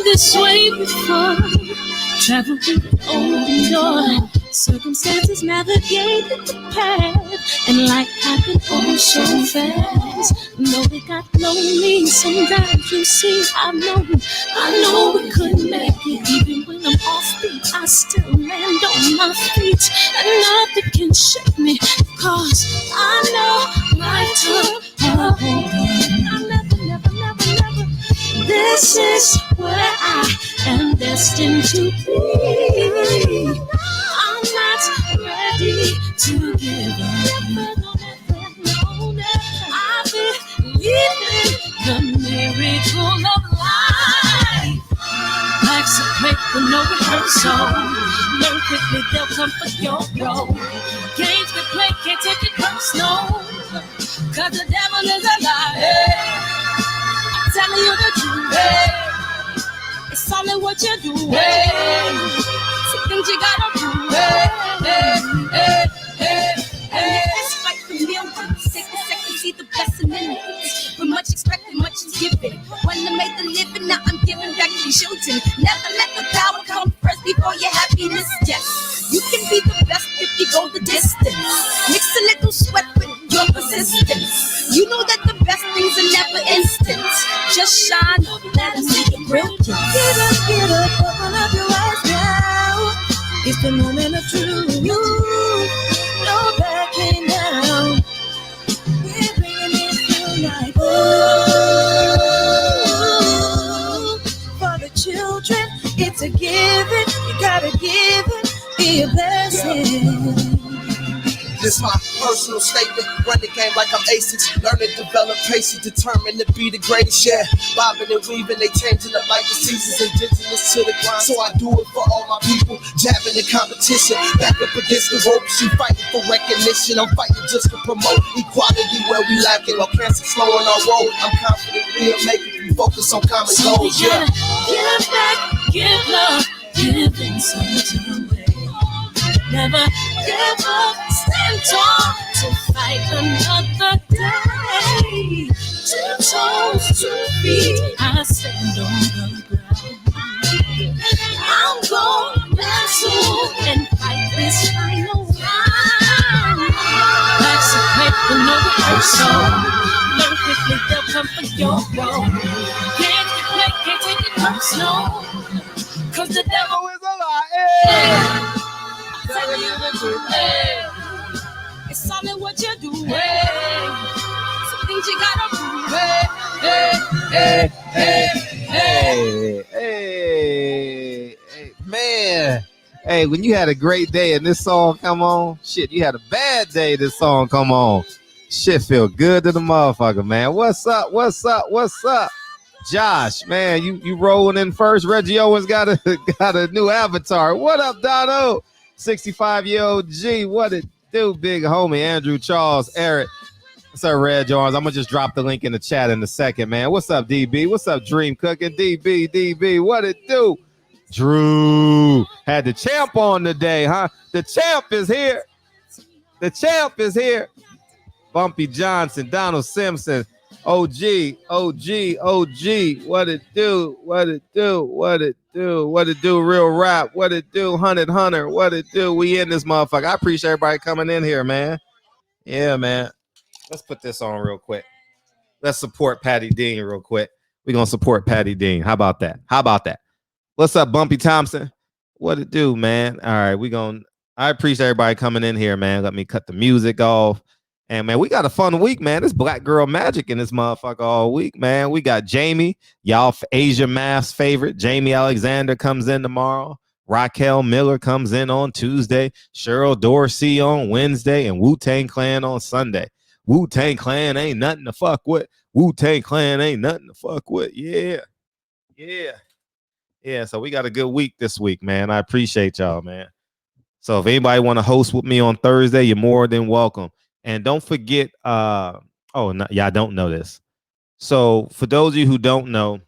this way before. Travel through the open door. Circumstances navigated the path, and life happened oh so fast. No, they got lonely. Sometimes you see, I know we couldn't make it. Even when I'm off beat, I still land on my feet, and nothing can shake me, cause I know life took a hold on. Never. This is where I am destined to be. I'm not ready to give up. I believe in the miracle of life. Life's a play with no rehearsal. Learn quickly, they'll come for your role. Games we play, can't take it personal, cause the devil is a liar. I'm telling you the truth, it's all in what you do. Some things you gotta do. It's like the millions. Take a second, see the blessing in it. With much expected, much is given. When I made the living, now I'm giving back to children. Never let the power come first before your happiness. Yes, you can be the best if you go the distance. Mix a little sweat with your persistence. You know that the best things are never instant. Just shine, let us make it brilliant. Get up, open up your eyes now. It's the moment of truth. No backing down. We're bringing it to life. Oh, for the children, it's a given. You gotta give it, be a blessing. This my personal statement. Run the game like I'm ASICs. Learn and develop patience, determined to be the greatest. Yeah, bobbing and weaving, they changing up like the seasons. Indigenous to the grind, so I do it for all my people. Jabbing the competition, back up against the ropes. You fighting for recognition, I'm fighting just to promote equality where we lacking. While cancer slowing our road, I'm confident we'll make it. We focus on common goals. Yeah, give back, give love, giving something away. Never give up, stand tall to fight another day. 2 toes, 2 feet, I stand on the ground. I'm going back soon and fight this final round. Life's a play for no rehearsal. Learn quickly, they'll come for your role. Can't play, can't take it personal, cause the devil is a lie. Telling you the truth, it's all in what you do, some things you gotta do, hey, man. Hey, when you had a great day and this song come on, shit, you had a bad day, this song come on. Shit feel good to the motherfucker, man. What's up? Josh, man, you rolling in first. Reggie Owens got a new avatar. What up, Dono? 65-year-old G, what it do, big homie? Andrew, Charles, Eric. What's up, Red Jones? I'm gonna just drop the link in the chat in a second, man. What's up, DB? What's up, Dream Cooking? DB, what it do? Drew had the champ on today, huh? The champ is here. Bumpy Johnson, Donald Simpson, OG. What it do? Real rap. What it do? Hunter. What it do? We in this motherfucker. I appreciate everybody coming in here, man. Yeah, man. Let's put this on real quick. Let's support Patty Dean real quick. We're going to support Patty Dean. How about that? What's up, Bumpy Thompson? What it do, man? All right, I appreciate everybody coming in here, man. Let me cut the music off. And, man, we got a fun week, man. This Black Girl Magic in this motherfucker all week, man. We got Jamie, y'all Asia Math's favorite. Jamie Alexander comes in tomorrow. Raquel Miller comes in on Tuesday. Cheryl Dorsey on Wednesday. And Wu-Tang Clan on Sunday. Wu-Tang Clan ain't nothing to fuck with. Yeah, so we got a good week this week, man. I appreciate y'all, man. So if anybody want to host with me on Thursday, you're more than welcome. And don't forget, y'all don't know this. So for those of you who don't know,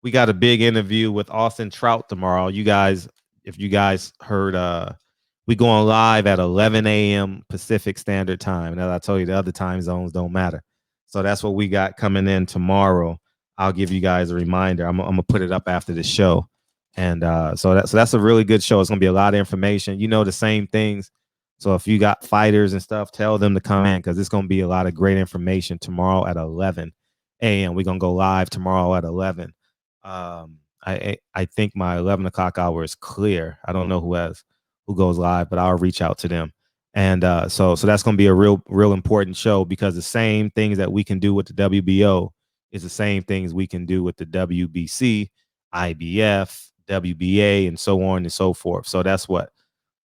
we got a big interview with Austin Trout tomorrow. You guys, if you guys heard, we going live at 11 a.m. Pacific Standard Time. And as I told you, the other time zones don't matter. So that's what we got coming in tomorrow. I'll give you guys a reminder. I'm gonna put it up after the show, and so that's a really good show. It's gonna be a lot of information. You know, the same things. So if you got fighters and stuff, tell them to come in because it's gonna be a lot of great information tomorrow at 11 a.m. We're gonna go live tomorrow at 11. I think my 11 o'clock hour is clear. I don't know who goes live, but I'll reach out to them. And so that's going to be a real important show because the same things that we can do with the WBO is the same things we can do with the WBC, IBF, WBA, and so on and so forth. So that's what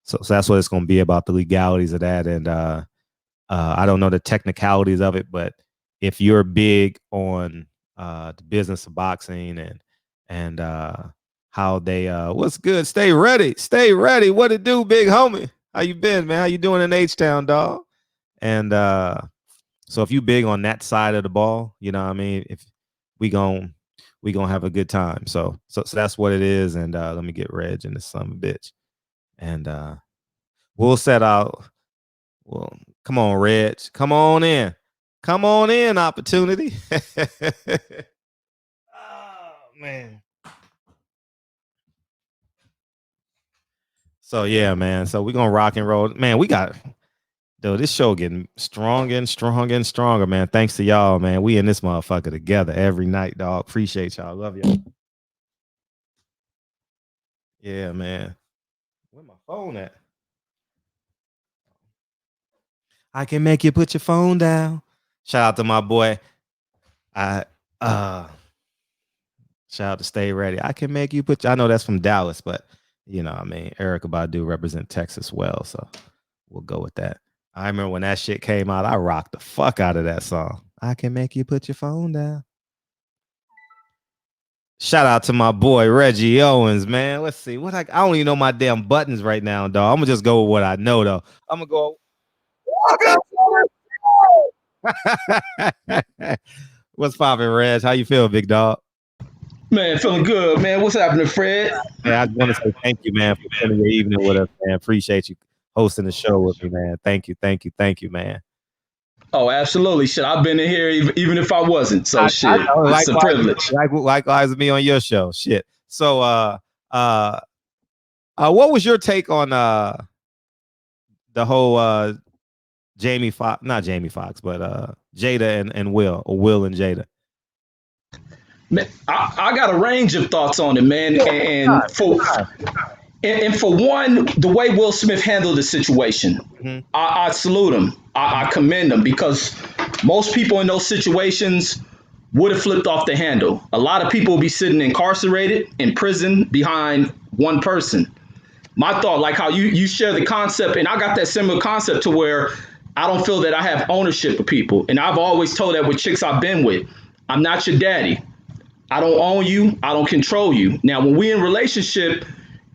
it's going to be about, the legalities of that. And I don't know the technicalities of it, but if you're big on the business of boxing and how they what's good, stay ready. What it do, big homie? How you been, man? How you doing in H-Town, dog? And so if you big on that side of the ball, you know what I mean, if we gonna have a good time. So that's what it is. And let me get Reg in this son of a bitch. And we'll set out. Well, come on, Reg. Come on in. Opportunity. Oh, man. So yeah, man. So we're gonna rock and roll. Man, we got this show getting stronger and stronger and stronger, man. Thanks to y'all, man. We in this motherfucker together every night, dog. Appreciate y'all. Love y'all. Yeah, man. Where my phone at? I can make you put your phone down. Shout out to my boy. Shout out to Stay Ready. I can make you I know that's from Dallas, but you know, I mean, Erykah Badu represent Texas well, so we'll go with that. I remember when that shit came out, I rocked the fuck out of that song. I can make you put your phone down. Shout out to my boy Reggie Owens, man. Let's see what I don't even know my damn buttons right now, dog. I'm gonna just go with what I know, though. I'm gonna go. What's poppin', Reg? How you feel, big dog? Man, feeling good, man. What's happening, Fred? Man, I want to say thank you, man, for spending your evening with us, man. Appreciate you hosting the show with me, man. Thank you, man. Oh, absolutely. Shit, I've been in here even if I wasn't. So shit, I know, it's a privilege. Likewise with me on your show. Shit. So what was your take on the whole not Jamie Foxx, but Jada and Will and Jada? Man, I got a range of thoughts on it, man. And for one, the way Will Smith handled the situation, I salute him. I commend him because most people in those situations would have flipped off the handle. A lot of people will be sitting incarcerated in prison behind one person. My thought, like how you share the concept, and I got that similar concept to where I don't feel that I have ownership of people. And I've always told that with chicks I've been with, I'm not your daddy. I don't own you. I don't control you. Now, when we're in relationship,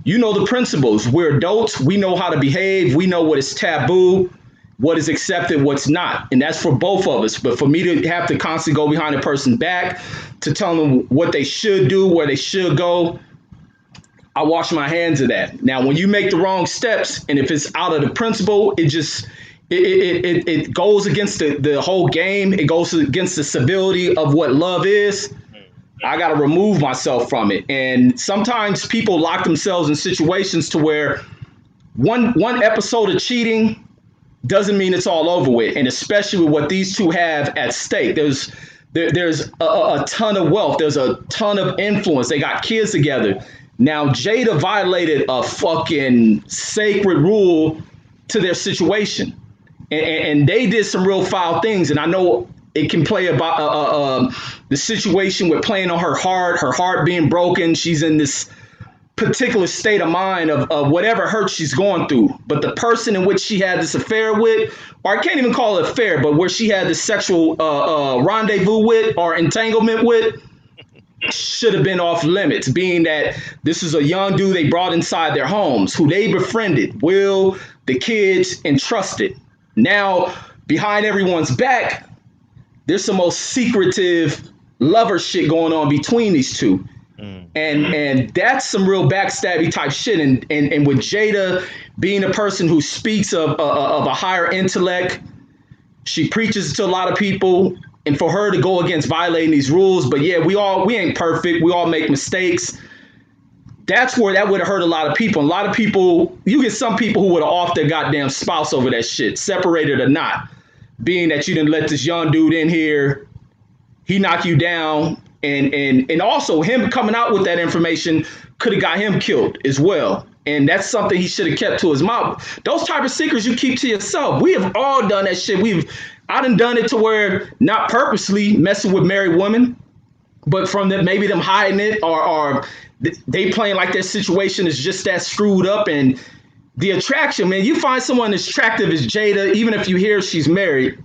you know the principles. We're adults. We know how to behave. We know what is taboo, what is accepted, what's not. And that's for both of us. But for me to have to constantly go behind a person's back to tell them what they should do, where they should go, I wash my hands of that. Now, when you make the wrong steps, and if it's out of the principle, it goes against the whole game. It goes against the civility of what love is. I got to remove myself from it. And sometimes people lock themselves in situations to where one episode of cheating doesn't mean it's all over with. And especially with what these two have at stake, there's a ton of wealth. There's a ton of influence. They got kids together. Now, Jada violated a fucking sacred rule to their situation. And they did some real foul things. And I know it can play about the situation with playing on her heart being broken. She's in this particular state of mind of whatever hurt she's going through. But the person in which she had this affair with, or I can't even call it affair, but where she had this sexual rendezvous with or entanglement with, should have been off limits, being that this is a young dude they brought inside their homes, who they befriended, Will, the kids, and trusted. Now, behind everyone's back, there's some most secretive lover shit going on between these two. And that's some real backstabby type shit. And with Jada being a person who speaks of a higher intellect, she preaches to a lot of people. and for her to go against violating these rules. But yeah, we ain't perfect. We all make mistakes. That's where that would have hurt a lot of people. A lot of people, you get some people who would have off their goddamn spouse over that shit, separated or not. Being that you didn't let this young dude in here, he knocked you down, and also him coming out with that information could have got him killed as well. And that's something he should have kept to his mouth. Those type of secrets you keep to yourself. We have all done that shit. I done it to where not purposely messing with married women, but from maybe them hiding it or they playing like their situation is just that screwed up. And the attraction, man, you find someone as attractive as Jada, even if you hear she's married,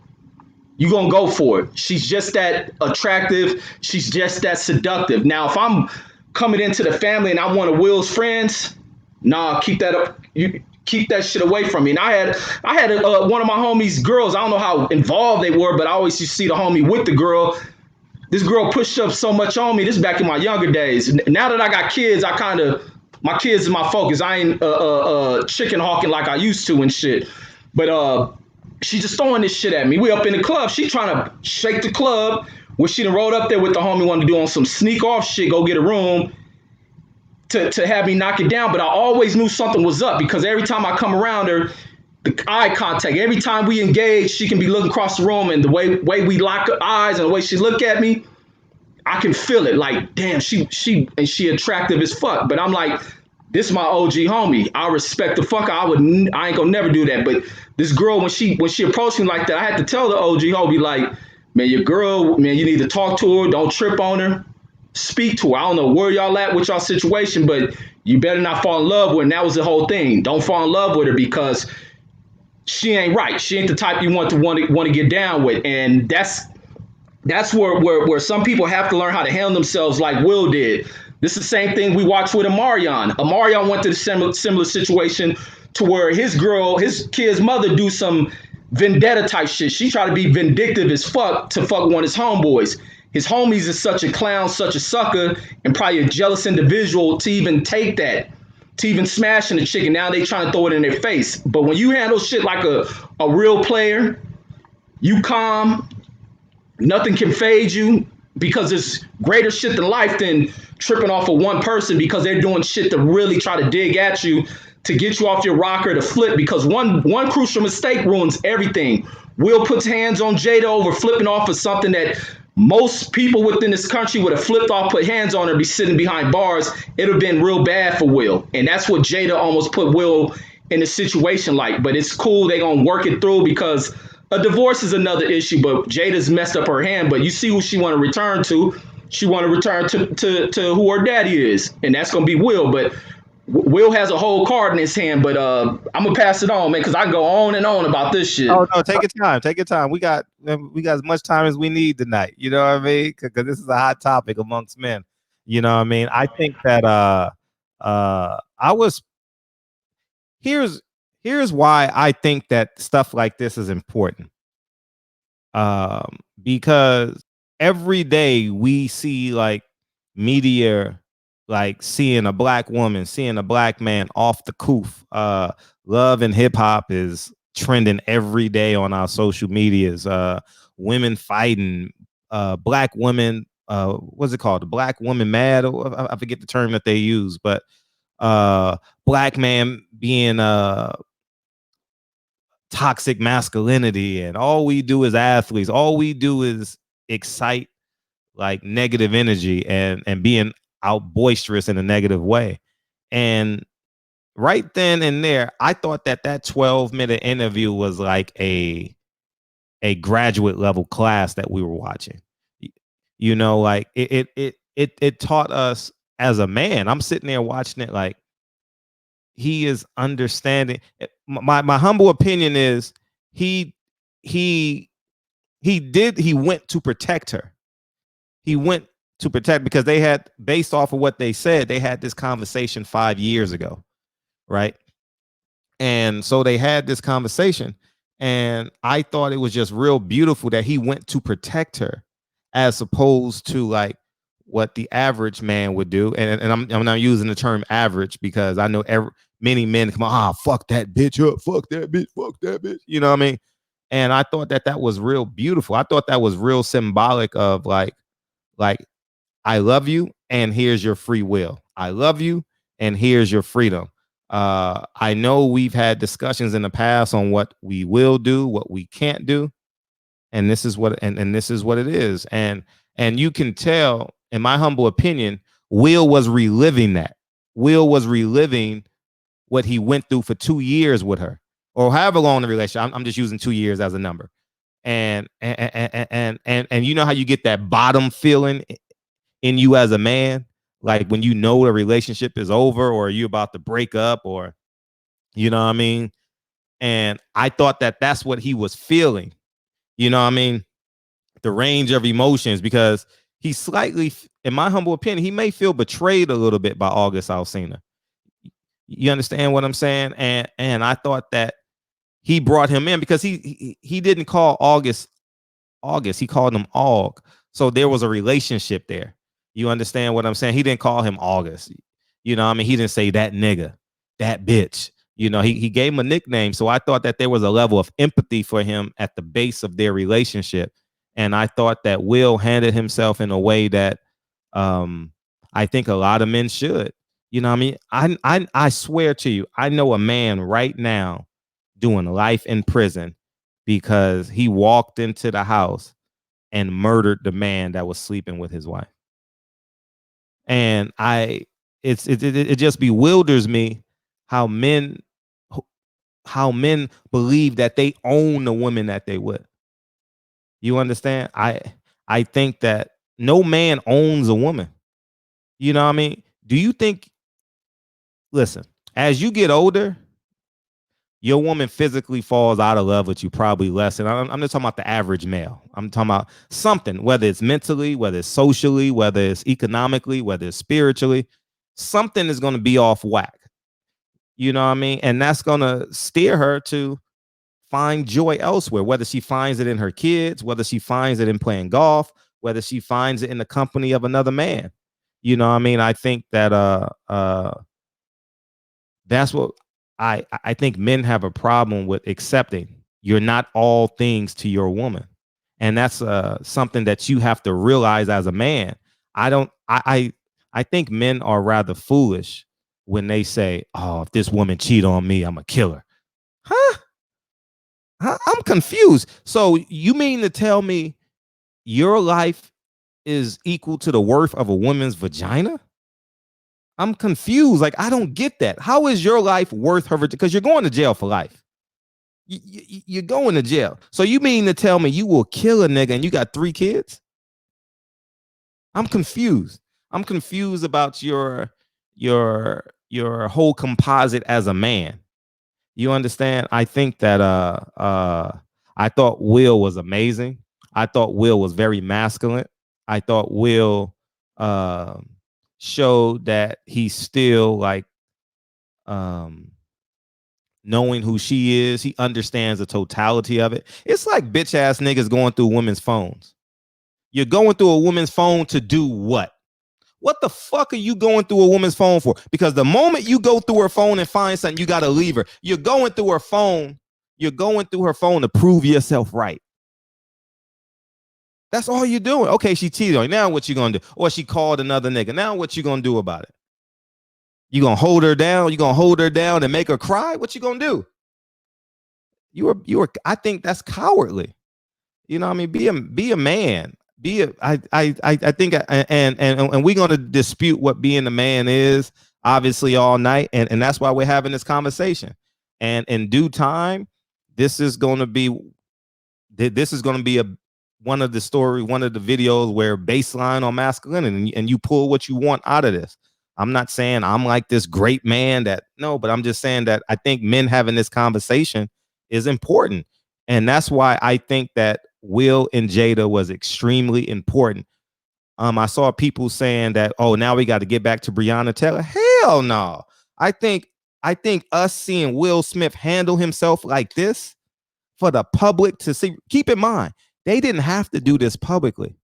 you're going to go for it. She's just that attractive. She's just that seductive. Now, if I'm coming into the family and I'm one of Will's friends, nah, keep that up. You keep that shit away from me. And I had one of my homies' girls. I don't know how involved they were, but I always used to see the homie with the girl. This girl pushed up so much on me. This is back in my younger days. Now that I got kids, my kids is my focus. I ain't chicken hawking like I used to and shit. But she just throwing this shit at me. We up in the club. She trying to shake the club. Where she done rolled up there with the homie, wanted to do on some sneak off shit, go get a room to have me knock it down. But I always knew something was up because every time I come around her, the eye contact, every time we engage, she can be looking across the room, and the way we lock eyes and the way she look at me, I can feel it. Like, damn, she attractive as fuck. But I'm like, this is my OG homie. I respect the fuck. I ain't gonna never do that. But this girl, when she approached me like that, I had to tell the OG homie, like, man, your girl, man, you need to talk to her. Don't trip on her. Speak to her. I don't know where y'all at with y'all situation, but you better not fall in love with her. And that was the whole thing. Don't fall in love with her because she ain't right. She ain't the type you want to get down with. And that's where some people have to learn how to handle themselves like Will did. This is the same thing we watched with Amarion. Amarion went to the similar situation to where his kid's mother do some vendetta type shit. She tried to be vindictive as fuck to fuck one of his homeboys. His homies is such a clown, such a sucker, and probably a jealous individual to even take that, to even smashing the chicken. Now they trying to throw it in their face. But when you handle shit like a real player, you calm, nothing can fade you because there's greater shit than life than tripping off of one person because they're doing shit to really try to dig at you, to get you off your rocker, to flip, because one crucial mistake ruins everything. Will puts hands on Jada over flipping off of something that most people within this country would have flipped off, put hands on her, be sitting behind bars. It would have been real bad for Will. And that's what Jada almost put Will in a situation like. But it's cool. They're going to work it through because a divorce is another issue. But Jada's messed up her hand. But you see who she want to return to. She want to return to who her daddy is. And that's going to be Will. But Will has a whole card in his hand, but I'm gonna pass it on, man, because I can go on and on about this shit. Oh no, take your time. We got as much time as we need tonight. You know what I mean? Because this is a hot topic amongst men. You know what I mean? I think that here's why I think that stuff like this is important. Because every day we see like media, like seeing a black woman, seeing a black man off the coof. Love and hip hop is trending every day on our social medias. Women fighting, black women, what's it called? The black woman mad? I forget the term that they use, but black man being toxic masculinity, and all we do as athletes, all we do is excite like negative energy and being out boisterous in a negative way. And right then and there, I thought that 12-minute interview was like a graduate level class that we were watching. You know, like it taught us as a man. I'm sitting there watching it like he is understanding. My humble opinion is he went to protect her. He went to protect, because they had, based off of what they said, they had this conversation 5 years ago, right? And so they had this conversation, and I thought it was just real beautiful that he went to protect her, as opposed to like what the average man would do. And I'm not using the term average because I know many men come on, fuck that bitch up, fuck that bitch, you know what I mean? And I thought that was real beautiful. I thought that was real symbolic of like I love you and here's your free will. I love you and here's your freedom. I know we've had discussions in the past on what we will do, what we can't do, and this is what and this is what it is. And you can tell, in my humble opinion, Will was reliving that. Will was reliving what he went through for 2 years with her, or however long the relationship. I'm just using 2 years as a number. And you know how you get that bottom feeling in you as a man, like when you know the relationship is over or you about to break up, or you know what I mean. And I thought that that's what he was feeling, you know what I mean, the range of emotions, because he slightly, in my humble opinion, he may feel betrayed a little bit by August Alsina. You understand what I'm saying? And I thought that he brought him in because he didn't call August, he called him Aug. So there was a relationship there. You understand what I'm saying? He didn't call him August. You know what I mean? He didn't say that nigga, that bitch. You know, he gave him a nickname. So I thought that there was a level of empathy for him at the base of their relationship. And I thought that Will handled himself in a way that I think a lot of men should. You know what I mean? I swear to you, I know a man right now doing life in prison because he walked into the house and murdered the man that was sleeping with his wife. And it just bewilders me how men believe that they own the woman that they with. You understand? I think that no man owns a woman. You know what I mean? Do you think, listen, as you get older, your woman physically falls out of love with you probably less. And I'm just talking about the average male. I'm talking about something, whether it's mentally, whether it's socially, whether it's economically, whether it's spiritually, something is going to be off whack. You know what I mean? And that's going to steer her to find joy elsewhere, whether she finds it in her kids, whether she finds it in playing golf, whether she finds it in the company of another man. You know what I mean? I think that that's what I think men have a problem with accepting. You're not all things to your woman. And that's something that you have to realize as a man. I think men are rather foolish when they say, oh, if this woman cheat on me, I'm a killer. Huh? I'm confused. So you mean to tell me your life is equal to the worth of a woman's vagina? I'm confused. Like, I don't get that. How is your life worth her? Because you're going to jail for life. You're going to jail. So you mean to tell me you will kill a nigga and you got 3 kids? I'm confused. I'm confused about your whole composite as a man. You understand? I think that I thought Will was amazing. I thought Will was very masculine. I thought Will showed that he's still like knowing who she is. He understands the totality of it. It's like bitch ass niggas going through women's phones. You're going through a woman's phone to do what? What the fuck are you going through a woman's phone for? Because the moment you go through her phone and find something, you got to leave her. You're going through her phone. You're going through her phone to prove yourself right. That's all you're doing. Okay, she cheated on you. Now what you going to do? Or she called another nigga. Now what you going to do about it? You going to hold her down? You going to hold her down and make her cry? What you going to do? You were, I think that's cowardly. You know what I mean? Be a man. I think and we're going to dispute what being a man is obviously all night, and that's why we're having this conversation. And in due time, this is going to be one of the videos where baseline on masculinity, and you pull what you want out of this. I'm not saying I'm like this great man but I'm just saying that I think men having this conversation is important. And that's why I think that Will and Jada was extremely important. I saw people saying that, oh, now we got to get back to Breonna Taylor. Hell no. I think us seeing Will Smith handle himself like this for the public to see. Keep in mind, they didn't have to do this publicly.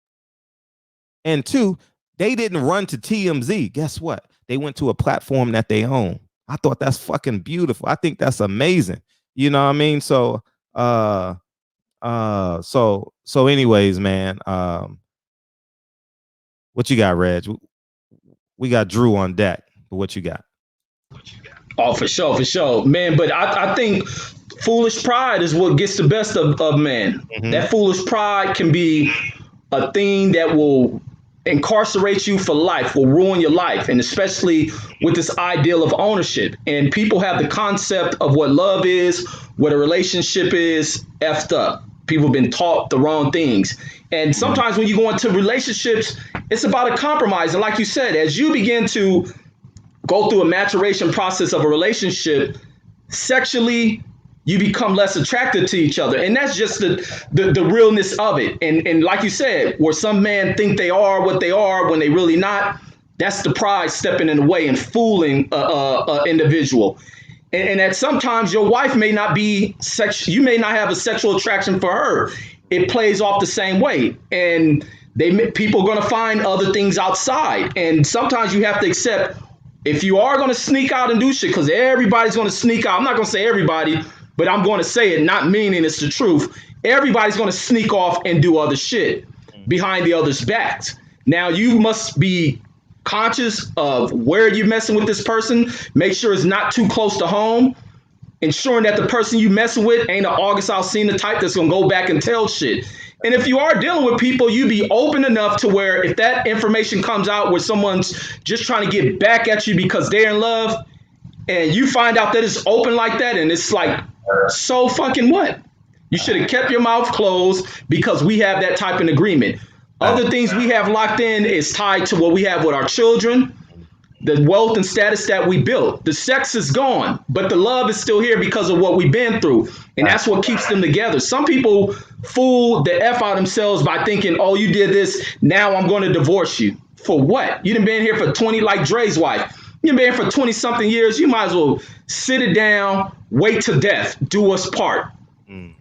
And 2, they didn't run to TMZ. Guess what? They went to a platform that they own. I thought that's fucking beautiful. I think that's amazing. You know what I mean? So So anyways, man, what you got, Reg? We got Drew on deck. What you got? Oh, for sure, man. But I think foolish pride is what gets the best of man. Mm-hmm. That foolish pride can be a thing that will incarcerate you for life, will ruin your life, and especially with this ideal of ownership. And people have the concept of what love is, what a relationship is, effed up. People have been taught the wrong things. And sometimes when you go into relationships, it's about a compromise. And like you said, as you begin to go through a maturation process of a relationship, sexually, you become less attracted to each other. And that's just the realness of it. And like you said, where some men think they are what they are when they really not, that's the pride stepping in the way and fooling a individual. And that sometimes your wife may not be you may not have a sexual attraction for her. It plays off the same way. And people are going to find other things outside. And sometimes you have to accept, if you are going to sneak out and do shit, because everybody's going to sneak out. I'm not going to say everybody, but I'm going to say it, not meaning it's the truth. Everybody's going to sneak off and do other shit behind the other's backs. Now, you must be conscious of where you're messing with this person. Make sure it's not too close to home. Ensuring that the person you messing with ain't an August Alsina type that's going to go back and tell shit. And if you are dealing with people, you be open enough to where if that information comes out where someone's just trying to get back at you because they're in love, and you find out that it's open like that, and it's like, so fucking what? You should have kept your mouth closed because we have that type of agreement. Other things we have locked in is tied to what we have with our children, the wealth and status that we built. The sex is gone, but the love is still here because of what we've been through. And that's what keeps them together. Some people fool the F out themselves by thinking, oh, you did this, now I'm going to divorce you. For what? You done been here for 20, like Dre's wife. You've been here for 20 something years. You might as well sit it down, wait to death, do us part.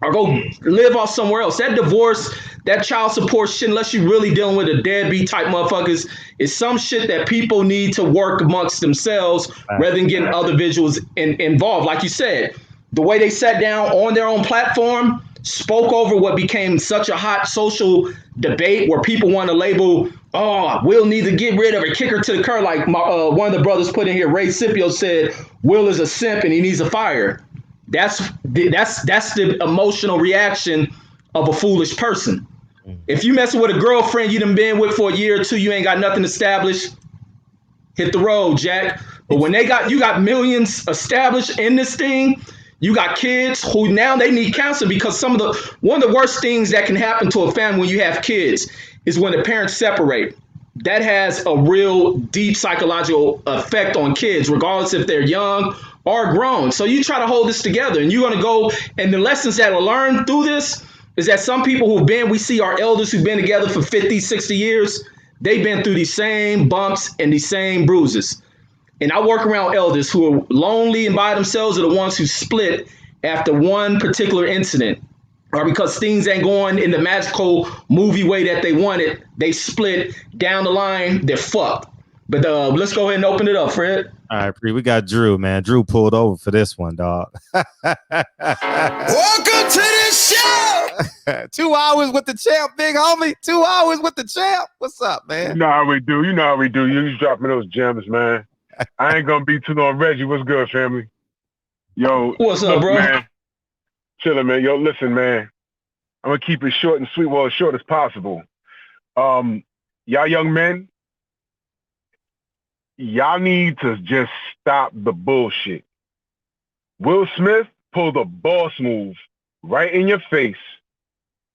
Or go live off somewhere else. That divorce, that child support shit, unless you're really dealing with a deadbeat type motherfuckers, is some shit that people need to work amongst themselves rather than getting other visuals involved. Like you said, the way they sat down on their own platform, spoke over what became such a hot social debate where people want to label, oh, Will need to get rid of her, kick her to the curb. Like one of the brothers put in here, Ray Scipio said, Will is a simp and he needs a fire. That's the emotional reaction of a foolish person. If you messing with a girlfriend you done been with for a year or two, you ain't got nothing established, hit the road, Jack. But when you got millions established in this thing, you got kids who now they need counseling, because one of the worst things that can happen to a family when you have kids is when the parents separate. That has a real deep psychological effect on kids, regardless if they're young or grown. So you try to hold this together, and you're going to go, and the lessons that are learned through this is that some people we see our elders who've been together for 50, 60 years, they've been through these same bumps and these same bruises. And I work around elders who are lonely and by themselves, are the ones who split after one particular incident, or because things ain't going in the magical movie way that they wanted, they split. Down the line, they're fucked. But let's go ahead and open it up, Fred. All right, we got Drew, man. Drew pulled over for this one, dog. Welcome to the show. 2 hours with the champ, big homie. 2 hours with the champ. What's up, man? You know how we do. You just dropping those gems, man. I ain't gonna be too long. Reggie, what's good, family? Yo, what's up, bro? Man, chilling, man. Yo, listen, man. I'm gonna keep it short and sweet, as short as possible. Y'all young men, y'all need to just stop the bullshit. Will Smith pulled a boss move right in your face,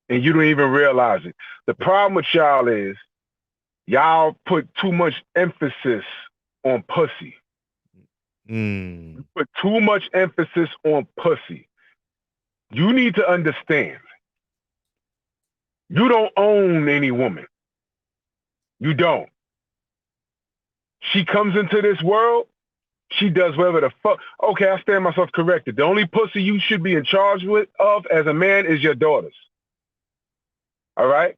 and you don't even realize it. The problem with y'all is y'all put too much emphasis on pussy. You put too much emphasis on pussy. You need to understand, you don't own any woman. You don't. She comes into this world, she does whatever the fuck. Okay, I stand myself corrected. The only pussy you should be in charge of as a man is your daughters. All right?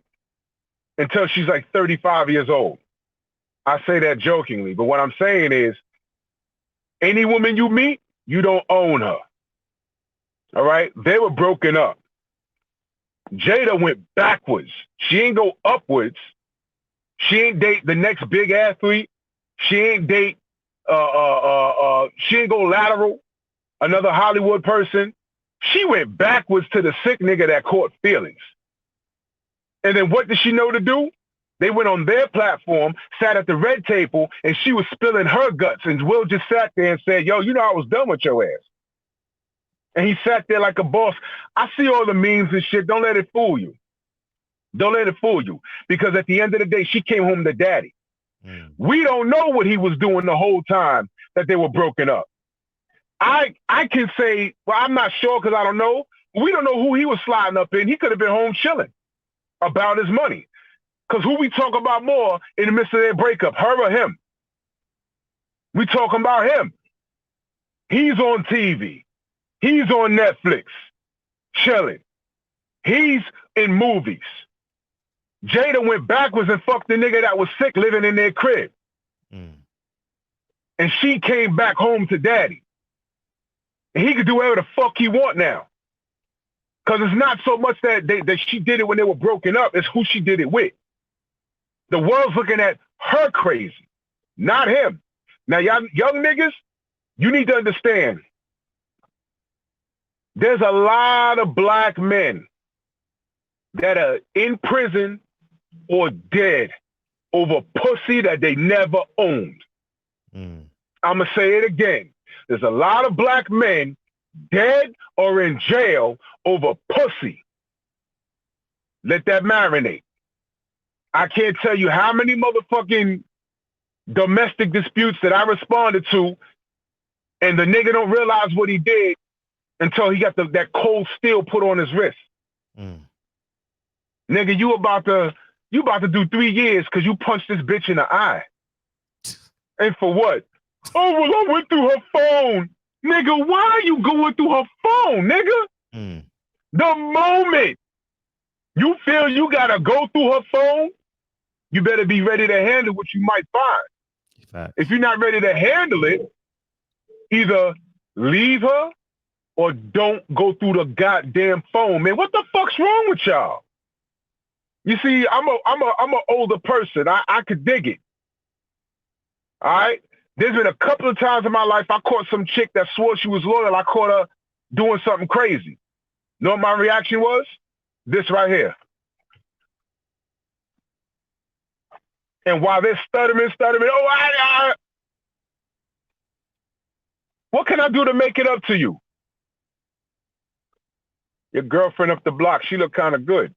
Until she's like 35 years old. I say that jokingly, but what I'm saying is, any woman you meet, you don't own her. All right? They were broken up. Jada went backwards. She ain't go upwards. She ain't date the next big athlete. She ain't date she ain't go lateral, another Hollywood person. She went backwards to the sick nigga that caught feelings. And then what did she know to do? They went on their platform, sat at the red table, and she was spilling her guts. And Will just sat there and said, yo, you know I was done with your ass. And he sat there like a boss. I see all the memes and shit. Don't let it fool you. Don't let it fool you. Because at the end of the day, she came home to daddy. We don't know what he was doing the whole time that they were broken up. I can say, well, I'm not sure because I don't know. We don't know who he was sliding up in. He could have been home chilling about his money. Because who we talk about more in the midst of their breakup, her or him? We talking about him. He's on TV. He's on Netflix, chilling. He's in movies. Jada went backwards and fucked the nigga that was sick living in their crib. And she came back home to daddy. And he could do whatever the fuck he want now. Because it's not so much that she did it when they were broken up, it's who she did it with. The world's looking at her crazy, not him. Now, y'all young niggas, you need to understand, there's a lot of black men that are in prison or dead over pussy that they never owned. I'm going to say it again. There's a lot of black men dead or in jail over pussy. Let that marinate. I can't tell you how many motherfucking domestic disputes that I responded to, and the nigga don't realize what he did until he got that cold steel put on his wrist. Nigga, you about to do 3 years because you punched this bitch in the eye. And for what? Oh, well, I went through her phone. Nigga, why are you going through her phone, nigga? The moment you feel you gotta go through her phone, you better be ready to handle what you might find. If you're not ready to handle it, either leave her or don't go through the goddamn phone. Man, what the fuck's wrong with y'all? You see, I'm a older person. I could dig it. All right? There's been a couple of times in my life I caught some chick that swore she was loyal. I caught her doing something crazy. You know what my reaction was? This right here. And while they're stuttering, what can I do to make it up to you? Your girlfriend up the block, she look kind of good.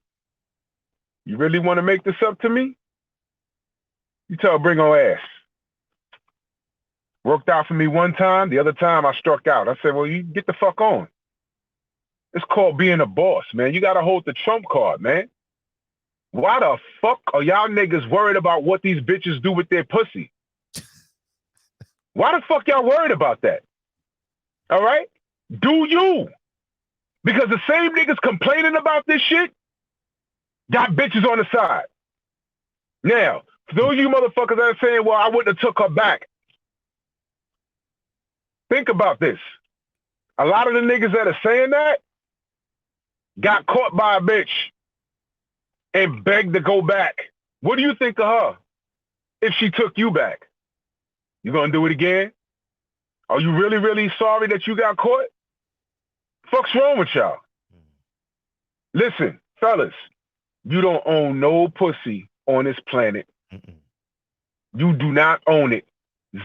You really want to make this up to me? You tell her, bring her ass. Worked out for me one time. The other time I struck out. I said, well, you get the fuck on. It's called being a boss, man. You got to hold the trump card, man. Why the fuck are y'all niggas worried about what these bitches do with their pussy? Why the fuck y'all worried about that? All right? Do you? Because the same niggas complaining about this shit got bitches on the side. Now, for those of you motherfuckers that are saying, well, I wouldn't have took her back. Think about this. A lot of the niggas that are saying that got caught by a bitch and begged to go back. What do you think of her if she took you back? You gonna do it again? Are you really, really sorry that you got caught? Fuck's wrong with y'all? Listen, fellas, you don't own no pussy on this planet. You do not own it.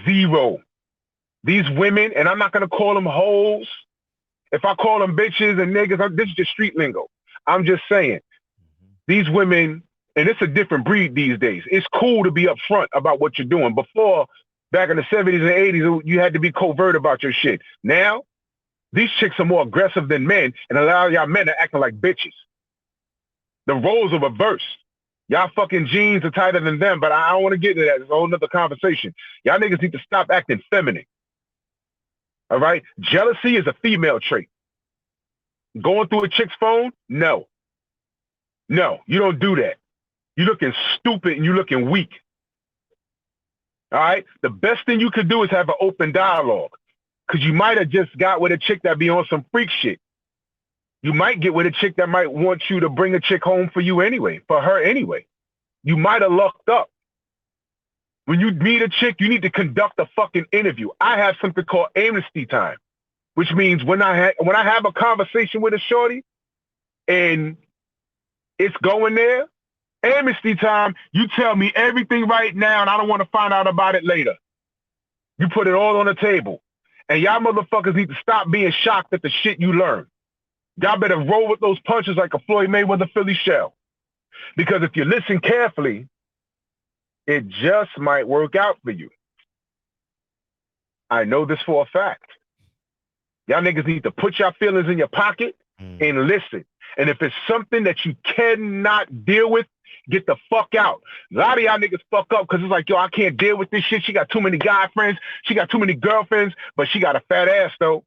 Zero. These women, and I'm not gonna call them hoes. If I call them bitches and niggas, this is just street lingo. I'm just saying, these women, and it's a different breed these days. It's cool to be upfront about what you're doing. Before, back in the 70s and 80s, you had to be covert about your shit. Now, these chicks are more aggressive than men, and a lot of y'all men are acting like bitches. The roles are reversed. Y'all fucking jeans are tighter than them, but I don't want to get into that. It's a whole nother conversation. Y'all niggas need to stop acting feminine. All right? Jealousy is a female trait. Going through a chick's phone? No. No, you don't do that. You're looking stupid and you're looking weak. All right? The best thing you could do is have an open dialogue, because you might have just got with a chick that be on some freak shit. You might get with a chick that might want you to bring a chick home for you anyway, for her anyway. You might have lucked up. When you meet a chick, you need to conduct a fucking interview. I have something called amnesty time, which means when I have a conversation with a shorty and it's going there, amnesty time, you tell me everything right now and I don't want to find out about it later. You put it all on the table. And y'all motherfuckers need to stop being shocked at the shit you learn. Y'all better roll with those punches like a Floyd Mayweather Philly shell. Because if you listen carefully, it just might work out for you. I know this for a fact. Y'all niggas need to put your feelings in your pocket and listen. And if it's something that you cannot deal with, get the fuck out. A lot of y'all niggas fuck up because it's like, yo, I can't deal with this shit. She got too many guy friends. She got too many girlfriends, but she got a fat ass though.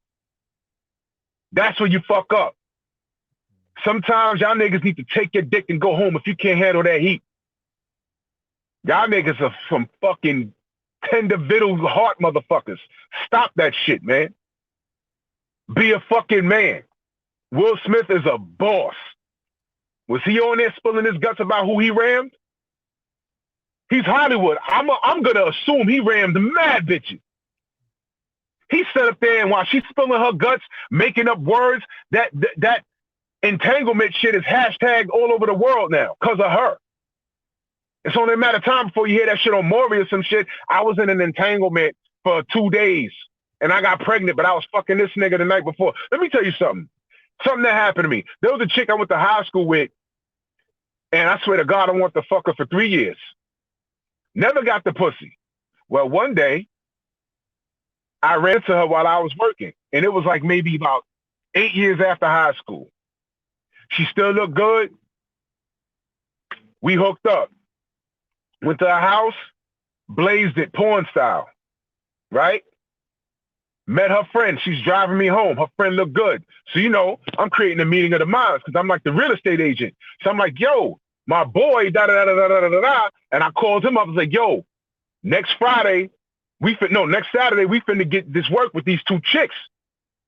That's when you fuck up. Sometimes y'all niggas need to take your dick and go home if you can't handle that heat. Y'all niggas are some fucking tender vittle heart motherfuckers. Stop that shit, man. Be a fucking man. Will Smith is a boss. Was he on there spilling his guts about who he rammed? He's Hollywood. I'm gonna assume he rammed mad bitches. He sat up there and while she's spilling her guts, making up words, that entanglement shit is hashtagged all over the world now because of her. It's only a matter of time before you hear that shit on Maury or some shit. I was in an entanglement for 2 days and I got pregnant, but I was fucking this nigga the night before. Let me tell you something. Something that happened to me. There was a chick I went to high school with, and I swear to God, I want to fuck her for 3 years. Never got the pussy. Well, one day, I ran into her while I was working, and it was like maybe about 8 years after high school. She still looked good. We hooked up. Went to her house, blazed it porn style, right? Met her friend. She's driving me home. Her friend looked good. So, you know, I'm creating a meeting of the minds because I'm like the real estate agent. So I'm like, yo, my boy, da-da-da-da-da-da-da. And I called him up. I was like, yo, next Saturday, we finna get this work with these 2 chicks,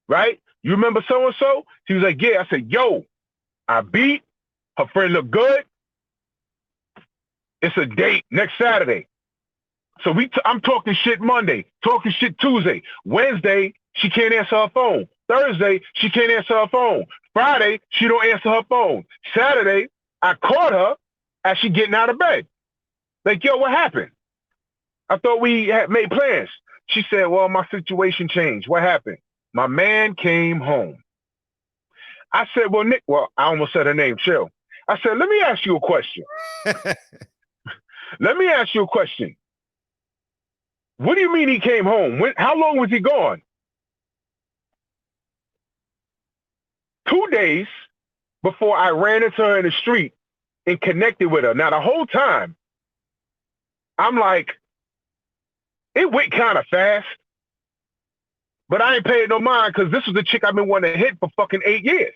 right? You remember so-and-so? She was like, yeah. I said, yo, I beat. Her friend looked good. It's a date next Saturday. So I'm talking shit Monday, talking shit Tuesday. Wednesday, she can't answer her phone. Thursday, she can't answer her phone. Friday, she don't answer her phone. Saturday, I caught her as she getting out of bed. Like, yo, what happened? I thought we had made plans. She said, well, my situation changed. What happened? My man came home. I said, well, Nick, I almost said her name, chill. I said, let me ask you a question. Let me ask you a question. What do you mean he came home? How long was he gone? 2 days before I ran into her in the street and connected with her. Now, the whole time, I'm like, it went kind of fast, but I ain't paying no mind because this was the chick I've been wanting to hit for fucking 8 years.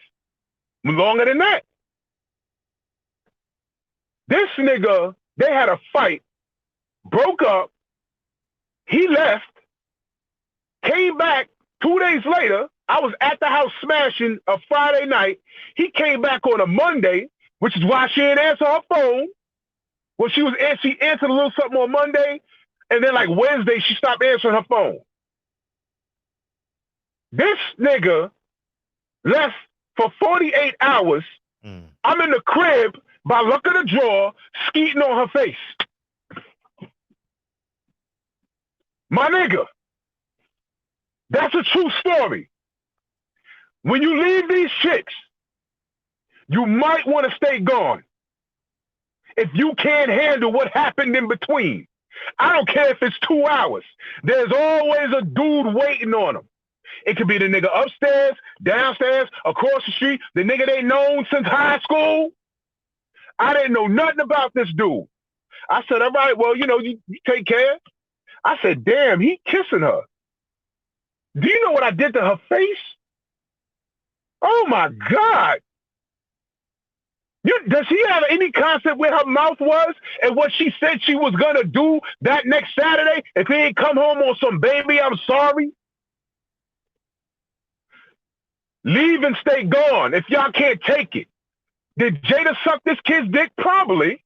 Longer than that. This nigga, they had a fight, broke up, he left, came back 2 days later. I was at the house smashing a Friday night. He came back on a Monday, which is why she didn't answer her phone. Well, she answered a little something on Monday, and then like Wednesday, she stopped answering her phone. This nigga left for 48 hours. I'm in the crib by luck of the draw, skeeting on her face. My nigga, that's a true story. When you leave these chicks, you might want to stay gone. If you can't handle what happened in between. I don't care if it's 2 hours. There's always a dude waiting on them. It could be the nigga upstairs, downstairs, across the street, the nigga they known since high school. I didn't know nothing about this dude. I said, all right, well, you know, you take care. I said, damn, he kissing her. Do you know what I did to her face? Oh my God. Does she have any concept where her mouth was and what she said she was gonna do that next Saturday if he ain't come home on some baby, I'm sorry? Leave and stay gone if y'all can't take it. Did Jada suck this kid's dick? Probably.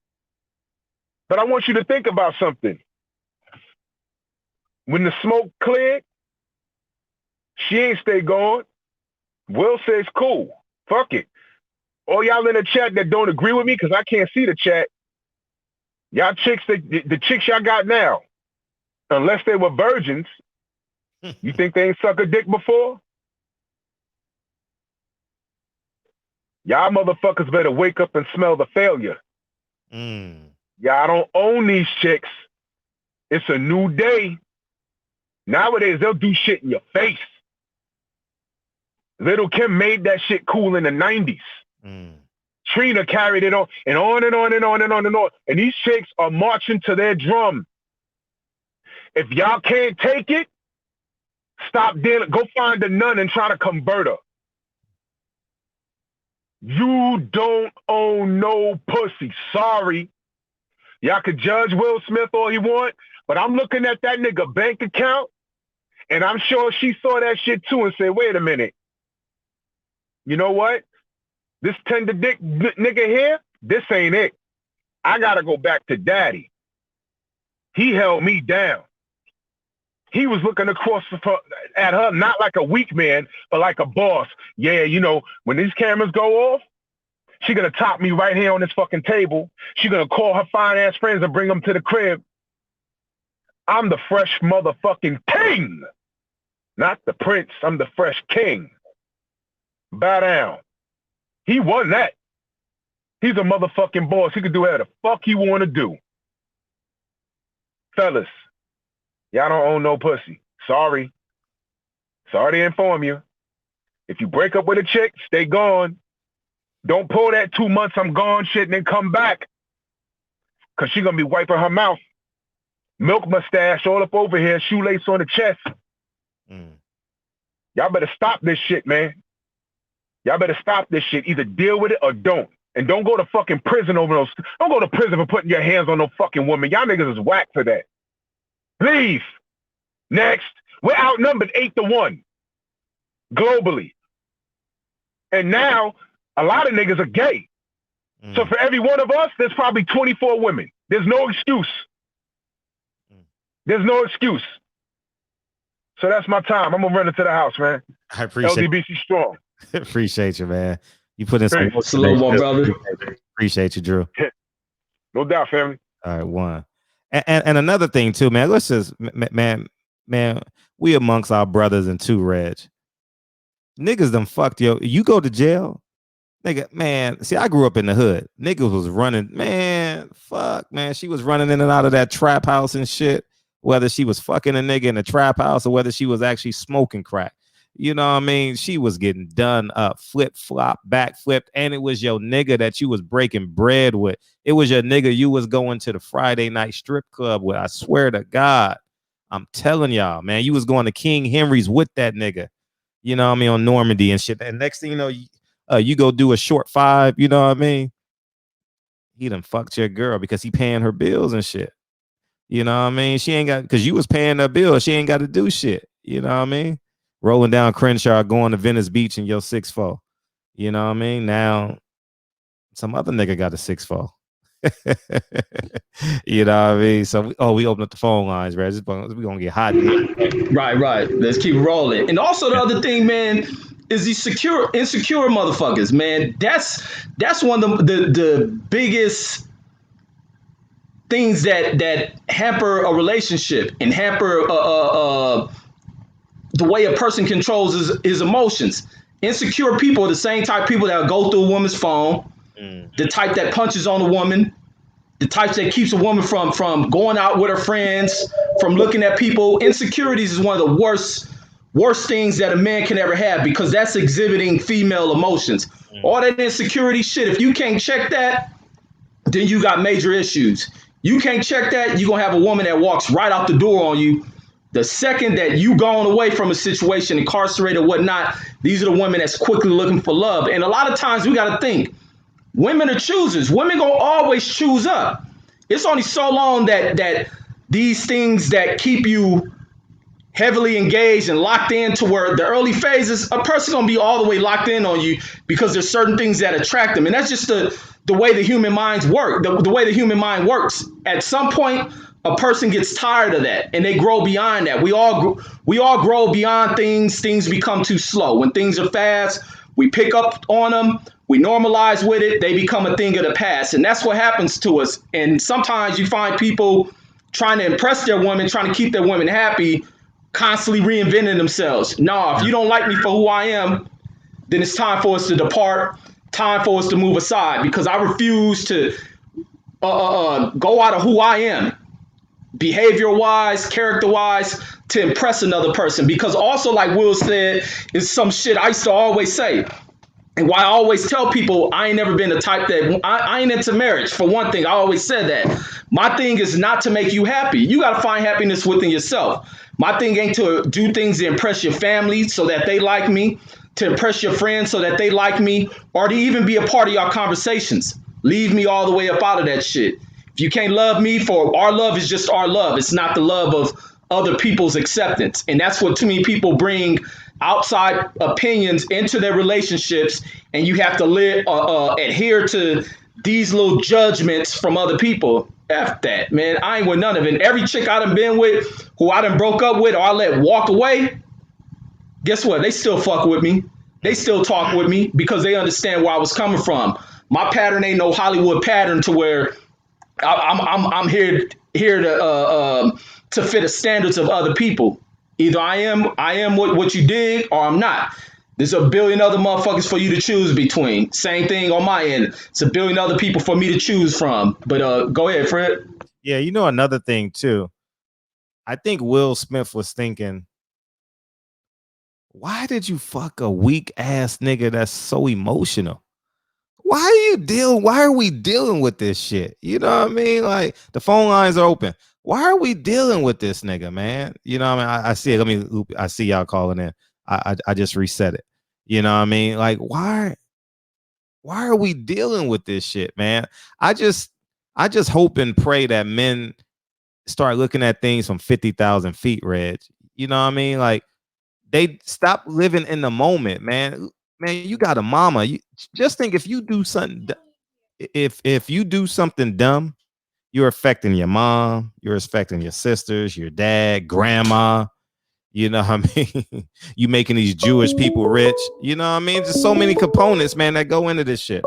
But I want you to think about something. When the smoke cleared, she ain't stay gone. Will says, cool. Fuck it. All y'all in the chat that don't agree with me, because I can't see the chat, y'all chicks, the chicks y'all got now, unless they were virgins, you think they ain't suck a dick before? Y'all motherfuckers better wake up and smell the failure. Y'all don't own these chicks. It's a new day. Nowadays, they'll do shit in your face. Little Kim made that shit cool in the 90s. Trina carried it on and on and on and on and on and on. And these chicks are marching to their drum. If y'all can't take it, stop dealing. Go find a nun and try to convert her. You don't own no pussy. Sorry. Y'all could judge Will Smith all you want, but I'm looking at that nigga bank account, and I'm sure she saw that shit too and said, wait a minute. You know what? This tender dick nigga here, this ain't it. I gotta go back to daddy. He held me down. He was looking across at her, not like a weak man, but like a boss. Yeah, you know, when these cameras go off, she gonna top me right here on this fucking table. She gonna call her fine ass friends and bring them to the crib. I'm the fresh motherfucking king. Not the prince, I'm the fresh king. Bow down. He won that. He's a motherfucking boss. He can do whatever the fuck he want to do. Fellas, y'all don't own no pussy. Sorry. Sorry to inform you. If you break up with a chick, stay gone. Don't pull that 2 months I'm gone shit and then come back. Because she going to be wiping her mouth. Milk mustache all up over here, shoelace on the chest. Y'all better stop this shit, man. Y'all better stop this shit. Either deal with it or don't. And don't go to fucking prison over those. Don't go to prison for putting your hands on no fucking woman. Y'all niggas is whack for that. Leave. Next. We're outnumbered 8-1 globally. And now a lot of niggas are gay. So for every one of us, there's probably 24 women. There's no excuse. There's no excuse. So that's my time. I'm gonna run into the house, man. I appreciate LDBC strong. Appreciate you, man. You put in some work Salute, my brother. Appreciate you, Drew. No doubt, family. All right, one. And another thing too, man. Let's just man, we amongst our brothers and two, Reg. Niggas done fucked you go to jail. Nigga, man, see, I grew up in the hood. Niggas was running, man, fuck, man. She was running in and out of that trap house and shit, whether she was fucking a nigga in the trap house or whether she was actually smoking crack. You know what I mean? She was getting done up, flip-flop, backflipped, and it was your nigga that you was breaking bread with. It was your nigga you was going to the Friday night strip club with. I swear to God. I'm telling y'all, man, you was going to King Henry's with that nigga. You know what I mean? On Normandy and shit. And next thing you know, you go do a short 5, you know what I mean? He done fucked your girl because he paying her bills and shit. You know what I mean? She ain't got, because you was paying her bill. She ain't got to do shit. You know what I mean? Rolling down Crenshaw, going to Venice Beach in your 6'4". You know what I mean? Now, some other nigga got a 6'4". You know what I mean? So, we open up the phone lines, right? We're going to get hot. Right. Let's keep rolling. And also the other thing, man, is these insecure motherfuckers, man. That's one of the biggest things that hamper a relationship and hamper the way a person controls his emotions. Insecure people are the same type of people that go through a woman's phone, the type that punches on a woman, the types that keeps a woman from going out with her friends, from looking at people. Insecurities is one of the worst things that a man can ever have, because that's exhibiting female emotions. All that insecurity shit, if you can't check that, then you got major issues. You can't check that, you're going to have a woman that walks right out the door on you. The second that you gone away from a situation, incarcerated or whatnot, these are the women that's quickly looking for love. And a lot of times we got to think, women are choosers. Women going to always choose up. It's only so long that these things that keep you heavily engaged and locked in to where the early phases, a person gonna be all the way locked in on you because there's certain things that attract them. And that's just the way the human minds work, the way the human mind works. At some point, a person gets tired of that and they grow beyond that. We all grow beyond things. Things become too slow. When things are fast, we pick up on them, we normalize with it, they become a thing of the past. And that's what happens to us. And sometimes you find people trying to impress their women, trying to keep their women happy, constantly reinventing themselves. No, if you don't like me for who I am, then it's time for us to depart, time for us to move aside, because I refuse to go out of who I am, behavior-wise, character-wise, to impress another person. Because also, like Will said, is some shit I used to always say. And why I always tell people I ain't never been the type that I ain't into marriage. For one thing, I always said that. My thing is not to make you happy. You got to find happiness within yourself. My thing ain't to do things to impress your family so that they like me, to impress your friends so that they like me, or to even be a part of your conversations. Leave me all the way up out of that shit. If you can't love me, for our love is just our love. It's not the love of other people's acceptance. And that's what too many people bring outside opinions into their relationships, and you have to adhere to these little judgments from other people. F that, man. I ain't with none of it. Every chick I done been with, who I done broke up with, or I let walk away, guess what? They still fuck with me. They still talk with me because they understand where I was coming from. My pattern ain't no Hollywood pattern to where I'm here to fit the standards of other people. Either I am what you dig, or I'm not. There's a billion other motherfuckers for you to choose between. Same thing on my end. It's a billion other people for me to choose from. But go ahead, Fred. Yeah, you know another thing too. I think Will Smith was thinking, why did you fuck a weak ass nigga that's so emotional? Why are we dealing with this shit? You know what I mean? Like, the phone lines are open. Why are we dealing with this nigga, man? You know what I mean? I see it. I see y'all calling in. I just reset it. You know what I mean? Like, why are we dealing with this shit, man? I just hope and pray that men start looking at things from 50,000 feet, Reg. You know what I mean? Like, they stop living in the moment, man. Man, you got a mama. You just think, if you do something, if you do something dumb, you're affecting your mom, you're affecting your sisters, your dad, grandma. You know what I mean? You making these Jewish people rich. You know what I mean? There's so many components, man, that go into this shit.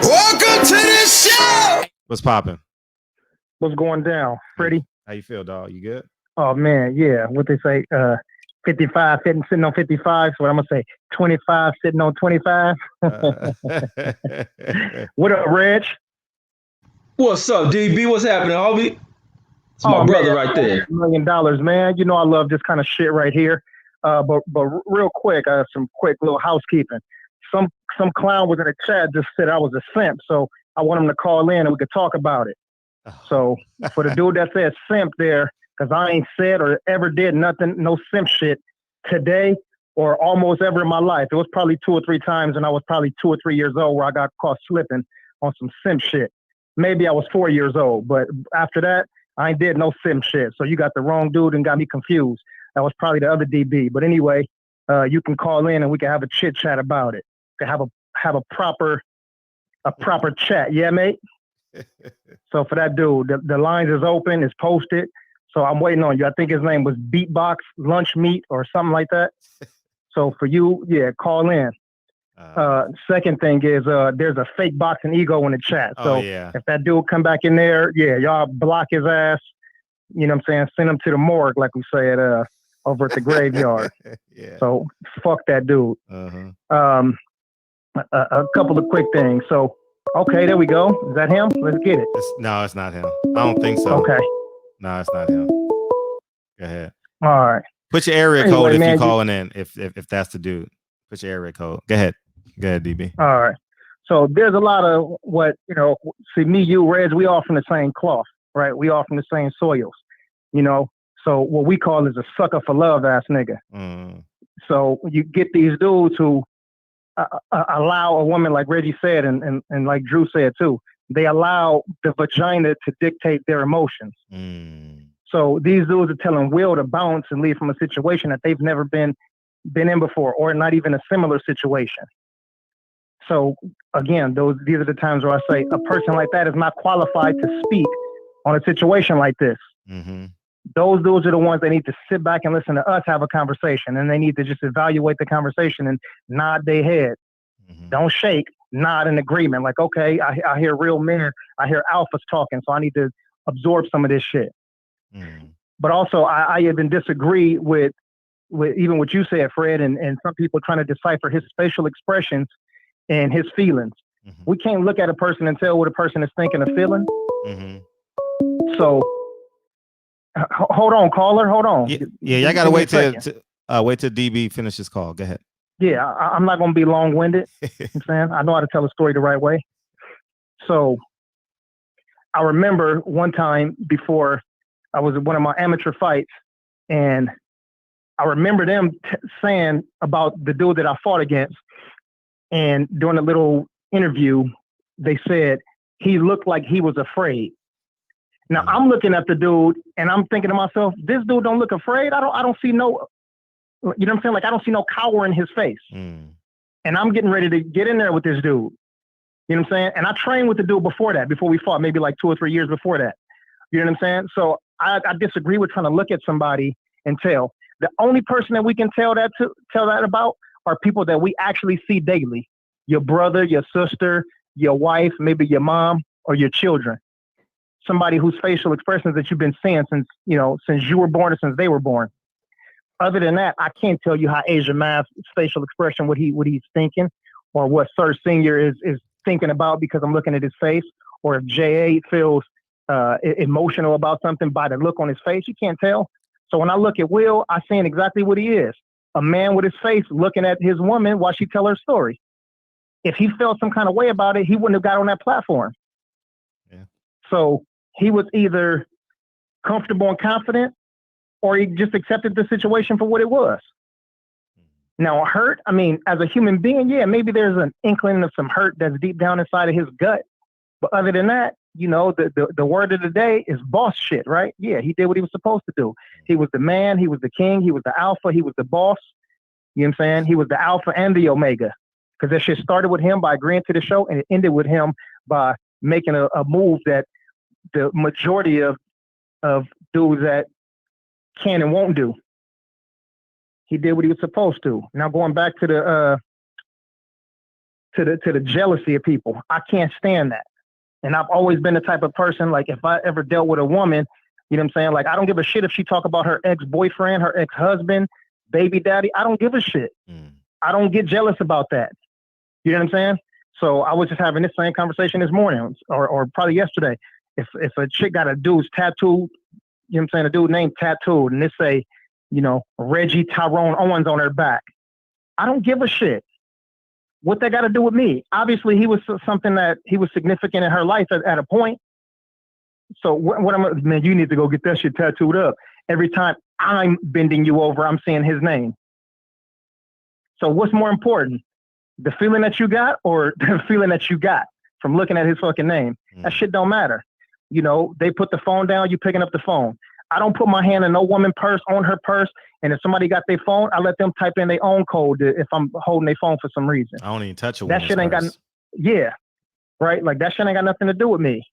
Welcome to the show. What's popping? What's going down, Freddie? How you feel, dog? You good? Oh man, yeah. What they say, 55 sitting on 55. So what I'm gonna say, 25 sitting on 25. What up, Reg? What's up, DB? What's happening, Harvey? It's my brother right there. $1 million, man. You know I love this kind of shit right here. But real quick, some quick little housekeeping. Some clown was in the chat just said I was a simp, so I want him to call in and we could talk about it. So for the dude that said simp there, because I ain't said or ever did nothing, no simp shit today or almost ever in my life. It was probably 2 or 3 times, and I was probably 2 or 3 years old where I got caught slipping on some simp shit. Maybe I was 4 years old, but after that, I ain't did no simp shit. So you got the wrong dude and got me confused. That was probably the other DB. But anyway, you can call in and we can have a chit chat about it. To have a proper chat. Yeah, mate. So for that dude, the lines is open, it's posted. So I'm waiting on you. I think his name was Beatbox Lunch Meat or something like that. So for you, yeah, call in. Second thing is there's a fake boxing ego in the chat. So if that dude come back in there, yeah, y'all block his ass. You know what I'm saying? Send him to the morgue, like we say over at the graveyard. Yeah. So fuck that dude. Uh-huh. A couple of quick things. So okay, there we go. Is that him? Let's get it. No, it's not him. I don't think so. Okay. No, it's not him. Go ahead. All right. Put your area code if you're calling in. If that's the dude, put your area code. Go ahead, DB. All right. So there's a lot of what, see, me, you, Reg, we all from the same cloth, right? We all from the same soils, So what we call is a sucker for love ass nigga. Mm. So you get these dudes who allow a woman, like Reggie said, and like Drew said too, they allow the vagina to dictate their emotions. Mm. So these dudes are telling Will to bounce and leave from a situation that they've never been in before, or not even a similar situation. So again, these are the times where I say a person like that is not qualified to speak on a situation like this. Mm-hmm. Those dudes are the ones that need to sit back and listen to us have a conversation, and they need to just evaluate the conversation and nod their head. Mm-hmm. Don't shake, nod in agreement. Like, okay, I hear real men, I hear alphas talking, so I need to absorb some of this shit. Mm-hmm. But also, I even disagree with even what you said, Fred, and some people trying to decipher his facial expressions and his feelings. Mm-hmm. We can't look at a person and tell what a person is thinking or feeling. Mm-hmm. So, hold on, caller, hold on. Yeah, y'all gotta wait till DB finish his call. Go ahead. Yeah, I'm not gonna be long-winded. I'm saying I know how to tell a story the right way. So, I remember one time before I was at one of my amateur fights, and I remember them saying about the dude that I fought against. And during a little interview, they said he looked like he was afraid. Now I'm looking at the dude and I'm thinking to myself, this dude don't look afraid. I don't see no, you know what I'm saying? Like, I don't see no cower in his face. And I'm getting ready to get in there with this dude. You know what I'm saying? And I trained with the dude before we fought, maybe like 2 or 3 years before that. You know what I'm saying? So I disagree with trying to look at somebody and tell. The only person that we can tell that about are people that we actually see daily. Your brother, your sister, your wife, maybe your mom, or your children. Somebody whose facial expressions that you've been seeing since you were born or since they were born. Other than that, I can't tell you how Asia Math's facial expression, what he's thinking, or what Sir Senior is thinking about because I'm looking at his face, or if J.A. feels emotional about something by the look on his face. You can't tell. So when I look at Will, I see exactly what he is. A man with his face looking at his woman while she tell her story. If he felt some kind of way about it, he wouldn't have got on that platform. Yeah. So he was either comfortable and confident, or he just accepted the situation for what it was. Now, hurt, I mean, as a human being, yeah, maybe there's an inkling of some hurt that's deep down inside of his gut. But other than that, the word of the day is boss shit, right? Yeah, he did what he was supposed to do. He was the man, he was the king, he was the alpha, he was the boss. You know what I'm saying? He was the alpha and the omega. Because that shit started with him by agreeing to the show, and it ended with him by making a move that the majority of dudes that can and won't do. He did what he was supposed to. Now going back to the jealousy of people, I can't stand that. And I've always been the type of person, like, if I ever dealt with a woman, you know what I'm saying? Like, I don't give a shit if she talk about her ex-boyfriend, her ex-husband, baby daddy. I don't give a shit. I don't get jealous about that. You know what I'm saying? So I was just having this same conversation this morning or probably yesterday. If a chick got a dude's tattoo, you know what I'm saying, a dude named tattooed, and they say, Reggie Tyrone Owens on her back. I don't give a shit. What they got to do with me? Obviously, he was something that he was significant in her life at a point. So man, you need to go get that shit tattooed up. Every time I'm bending you over, I'm saying his name. So what's more important? The feeling that you got or the feeling that you got from looking at his fucking name? That shit don't matter. They put the phone down, you picking up the phone. I don't put my hand in no woman purse, on her purse. And if somebody got their phone, I let them type in their own code if I'm holding their phone for some reason. I don't even touch a that shit ain't purse. Yeah, right? Like, that shit ain't got nothing to do with me.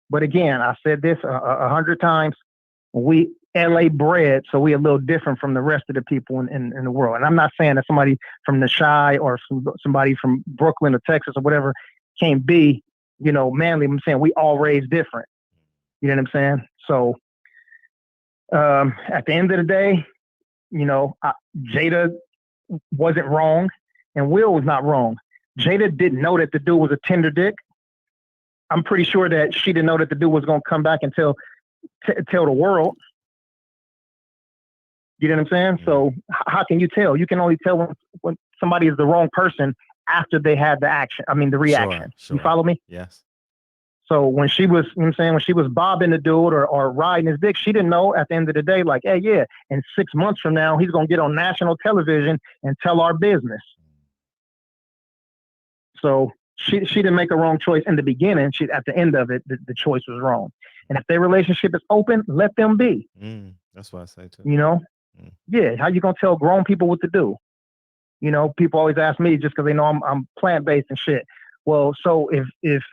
But again, I said this 100 times. We LA bred, so we a little different from the rest of the people in the world. And I'm not saying that somebody from the Chi or somebody from Brooklyn or Texas or whatever can't be, manly. I'm saying we all raised different. You know what I'm saying? So at the end of the day, Jada wasn't wrong and Will was not wrong. Jada didn't know that the dude was a tender dick. I'm pretty sure that she didn't know that the dude was going to come back and tell the world. You know what I'm saying? So how can you tell? You can only tell when somebody is the wrong person after they had the reaction. Sure. You follow me? Yes. So when she was, when she was bobbing the dude or riding his dick, she didn't know at the end of the day, like, hey, yeah, in 6 months from now, he's going to get on national television and tell our business. So she didn't make a wrong choice in the beginning. At the end of it, the choice was wrong. And if their relationship is open, let them be. That's what I say too. You know, yeah. How you gonna tell grown people what to do? You know, people always ask me just because they know I'm plant based and shit. Well, so if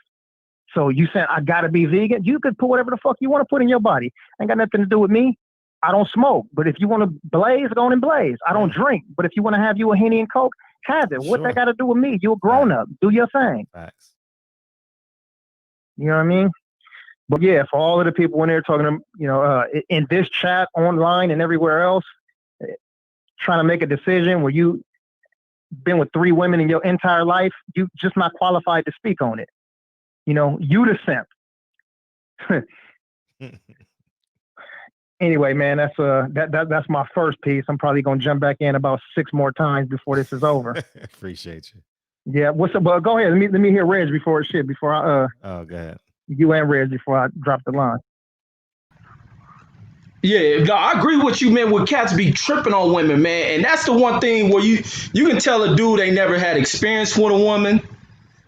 so you said I gotta be vegan, you could put whatever the fuck you want to put in your body. Ain't got nothing to do with me. I don't smoke, but if you want to blaze, go on and blaze. I don't drink, but if you want to have you a Henny and Coke, have it. What that got to do with me? You're a grown up. Do your thing. Facts. You know what I mean? But yeah, for all of the people when they're talking, in this chat, online, and everywhere else, trying to make a decision where you been with 3 women in your entire life, you just not qualified to speak on it. You know, you the simp. Anyway, man, that's my first piece. I'm probably gonna jump back in about 6 more times before this is over. Appreciate you. Yeah, what's up? But go ahead. Let me hear Reg before I Oh, go ahead. You and Reg before I drop the line. Yeah, no, I agree with what you meant with cats be tripping on women, man. And that's the one thing where you can tell a dude they never had experience with a woman.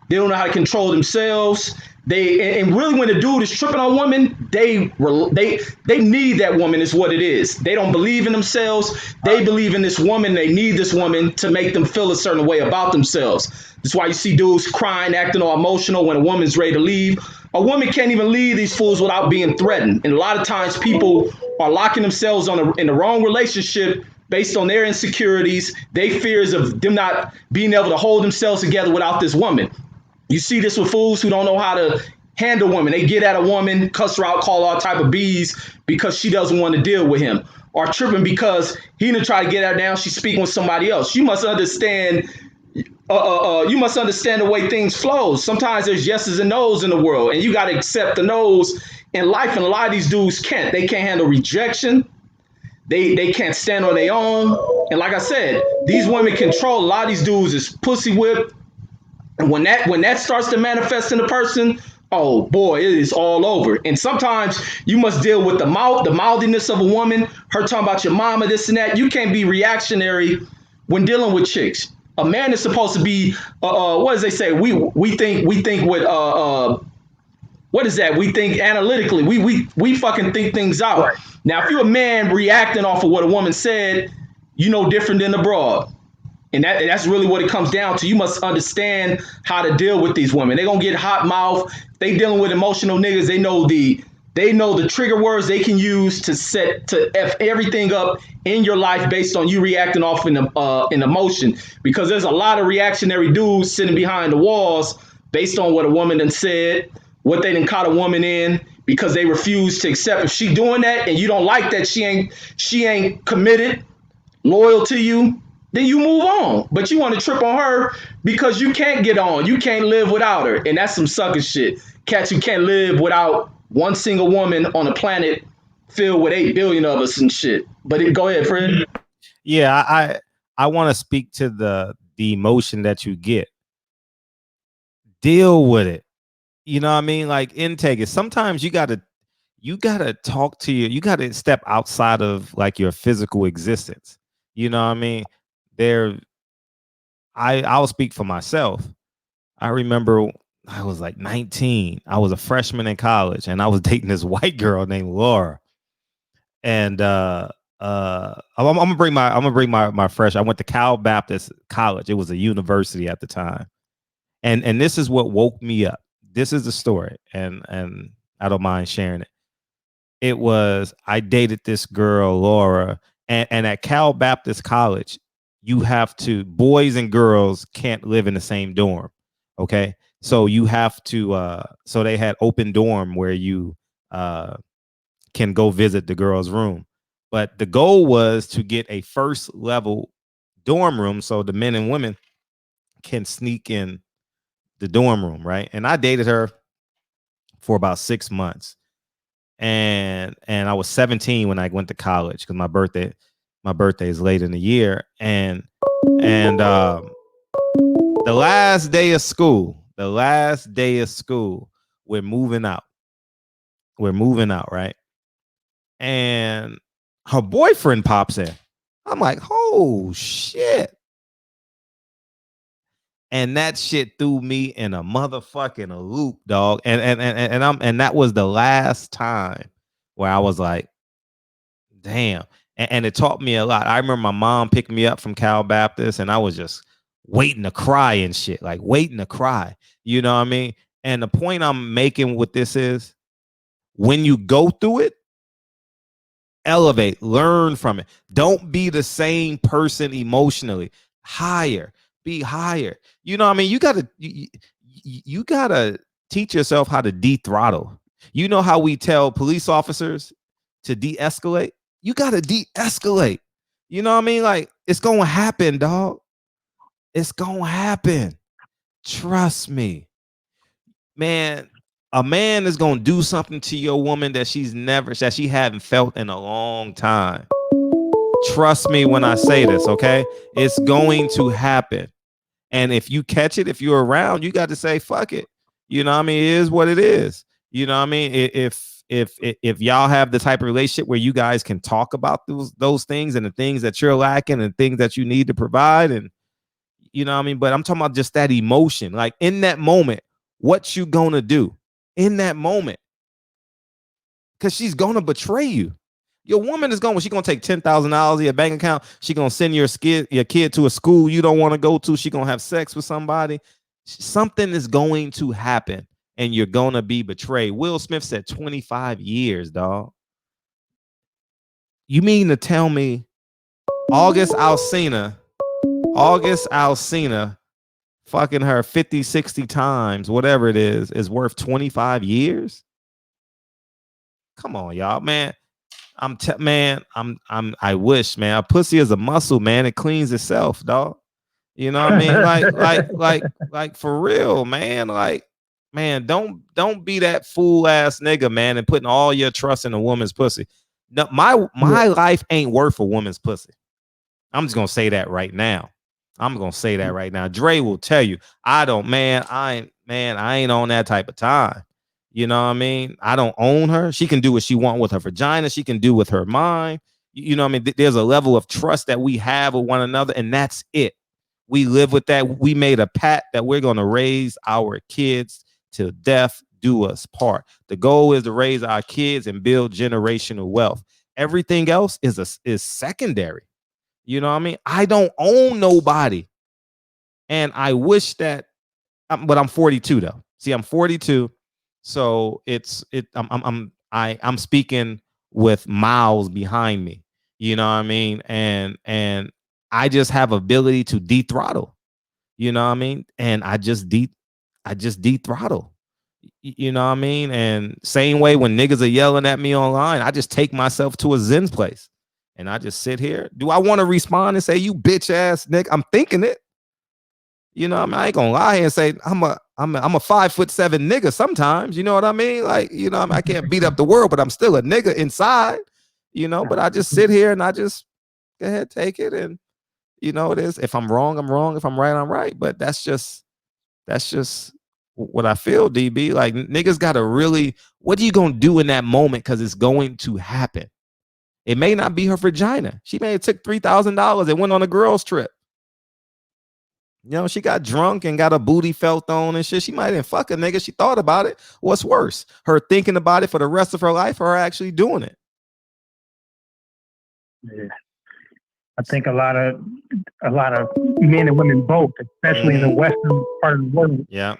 They don't know how to control themselves. And really when a dude is tripping on women, they need that woman is what it is. They don't believe in themselves. They believe in this woman. They need this woman to make them feel a certain way about themselves. That's why you see dudes crying, acting all emotional when a woman's ready to leave. A woman can't even leave these fools without being threatened. And a lot of times people are locking themselves in the wrong relationship based on their insecurities, their fears of them not being able to hold themselves together without this woman. You see this with fools who don't know how to handle women. They get at a woman, cuss her out, call all type of B's because she doesn't want to deal with him. Or tripping because he didn't try to get her down, she's speaking with somebody else. You must understand the way things flow. Sometimes there's yeses and nos in the world, and you got to accept the nos in life. And a lot of these dudes can't. They can't handle rejection. They can't stand on their own. And like I said, these women control. A lot of these dudes is pussy whipped. And when that starts to manifest in a person, oh boy, it is all over. And sometimes you must deal with the mouthiness of a woman, her talking about your mama, this and that. You can't be reactionary when dealing with chicks. A man is supposed to be, what does they say? We think with what is that? We think analytically. We fucking think things out. Right. Now, if you're a man reacting off of what a woman said, you know different than the broad. And that's really what it comes down to. You must understand how to deal with these women. They're gonna get hot mouth. They dealing with emotional niggas. They know the trigger words they can use to F everything up in your life based on you reacting off in emotion. Because there's a lot of reactionary dudes sitting behind the walls based on what a woman done said, what they done caught a woman in, because they refuse to accept if she doing that and you don't like that she ain't committed, loyal to you. Then you move on. But you want to trip on her because you can't get on. You can't live without her. And that's some sucker shit. Cats who can't live without one single woman on a planet filled with 8 billion of us and shit. But go ahead, Fred. Yeah, I want to speak to the emotion that you get. Deal with it. You know what I mean? Like, intake it. Sometimes you gotta talk to you gotta step outside of like your physical existence. You know what I mean? I'll speak for myself. I remember I was like 19. I was a freshman in college and I was dating this white girl named Laura. And I'm gonna bring my fresh. I went to Cal Baptist College. It was a university at the time. And this is what woke me up. This is the story. And I don't mind sharing it. It was, I dated this girl, Laura, and at Cal Baptist College, you have to, boys and girls can't live in the same dorm. Okay. So you have to, so they had open dorm where you can go visit the girl's room. But the goal was to get a first level dorm room so the men and women can sneak in the dorm room, right? And I dated her for about 6 months. And I was 17 when I went to college because my birthday is late in the year. And the last day of school, we're moving out, right? And her boyfriend pops in. I'm like, oh shit. And that shit threw me in a motherfucking loop, dog. And that was the last time where I was like, damn. And it taught me a lot. I remember my mom picked me up from Cal Baptist, and I was just waiting to cry and shit, like waiting to cry. You know what I mean? And the point I'm making with this is, when you go through it, elevate, learn from it. Don't be the same person emotionally. Be higher. You know what I mean? You gotta teach yourself how to de-throttle. You know how we tell police officers to de-escalate? You gotta de-escalate. You know what I mean? Like, it's gonna happen, dog. It's gonna happen. Trust me. Man, a man is gonna do something to your woman that she hadn't felt in a long time. Trust me when I say this, okay? It's going to happen. And if you catch it, if you're around, you got to say, fuck it. You know what I mean? It is what it is. You know what I mean? If y'all have the type of relationship where you guys can talk about those things and the things that you're lacking and things that you need to provide, and you know what I mean? But I'm talking about just that emotion. Like, in that moment, what you gonna do in that moment? Because she's gonna betray you. Your woman is she's gonna take $10,000 of your bank account. She gonna send your kid to a school you don't want to go to. She gonna have sex with somebody. Something is going to happen, and you're gonna be betrayed. Will Smith said 25 years, dog. You mean to tell me August Alsina fucking her 50, 60 times, whatever it is worth 25 years? Come on, y'all, man. I wish, man. A pussy is a muscle, man. It cleans itself, dog. You know what I mean? Like for real, man. Like, man, don't be that fool ass nigga, man, and putting all your trust in a woman's pussy. No, my life ain't worth a woman's pussy. I'm just gonna say that right now. Dre will tell you, I ain't on that type of time. You know what I mean? I don't own her. She can do what she wants with her vagina. She can do with her mind. You know what I mean? There's a level of trust that we have with one another, and that's it. We live with that. We made a pact that we're going to raise our kids till death do us part. The goal is to raise our kids and build generational wealth. Everything else is secondary. You know what I mean? I don't own nobody. And I wish that, but I'm 42 though. See, I'm 42. So I'm speaking with miles behind me. You know what I mean? And I just have ability to de-throttle. You know what I mean? And I just de-throttle. You know what I mean? And same way when niggas are yelling at me online, I just take myself to a Zen place. And I just sit here. Do I want to respond and say, you bitch ass nigga? I'm thinking it. You know what I mean? I ain't gonna lie and say I'm a 5'7" nigga sometimes. You know what I mean? Like, you know, I can't beat up the world, but I'm still a nigga inside. You know, but I just sit here and I just go ahead, take it, and you know it is. If I'm wrong, I'm wrong. If I'm right, I'm right. But that's just what I feel, DB. Like, niggas gotta really, what are you gonna do in that moment? Because it's going to happen. It may not be her vagina. She may have took $3,000 and went on a girls trip. You know, she got drunk and got a booty felt on and shit. She might have fuck a nigga. She thought about it. What's worse, her thinking about it for the rest of her life, or her actually doing it? Yeah, I think a lot of men and women both, especially in the Western part of the world. Yeah,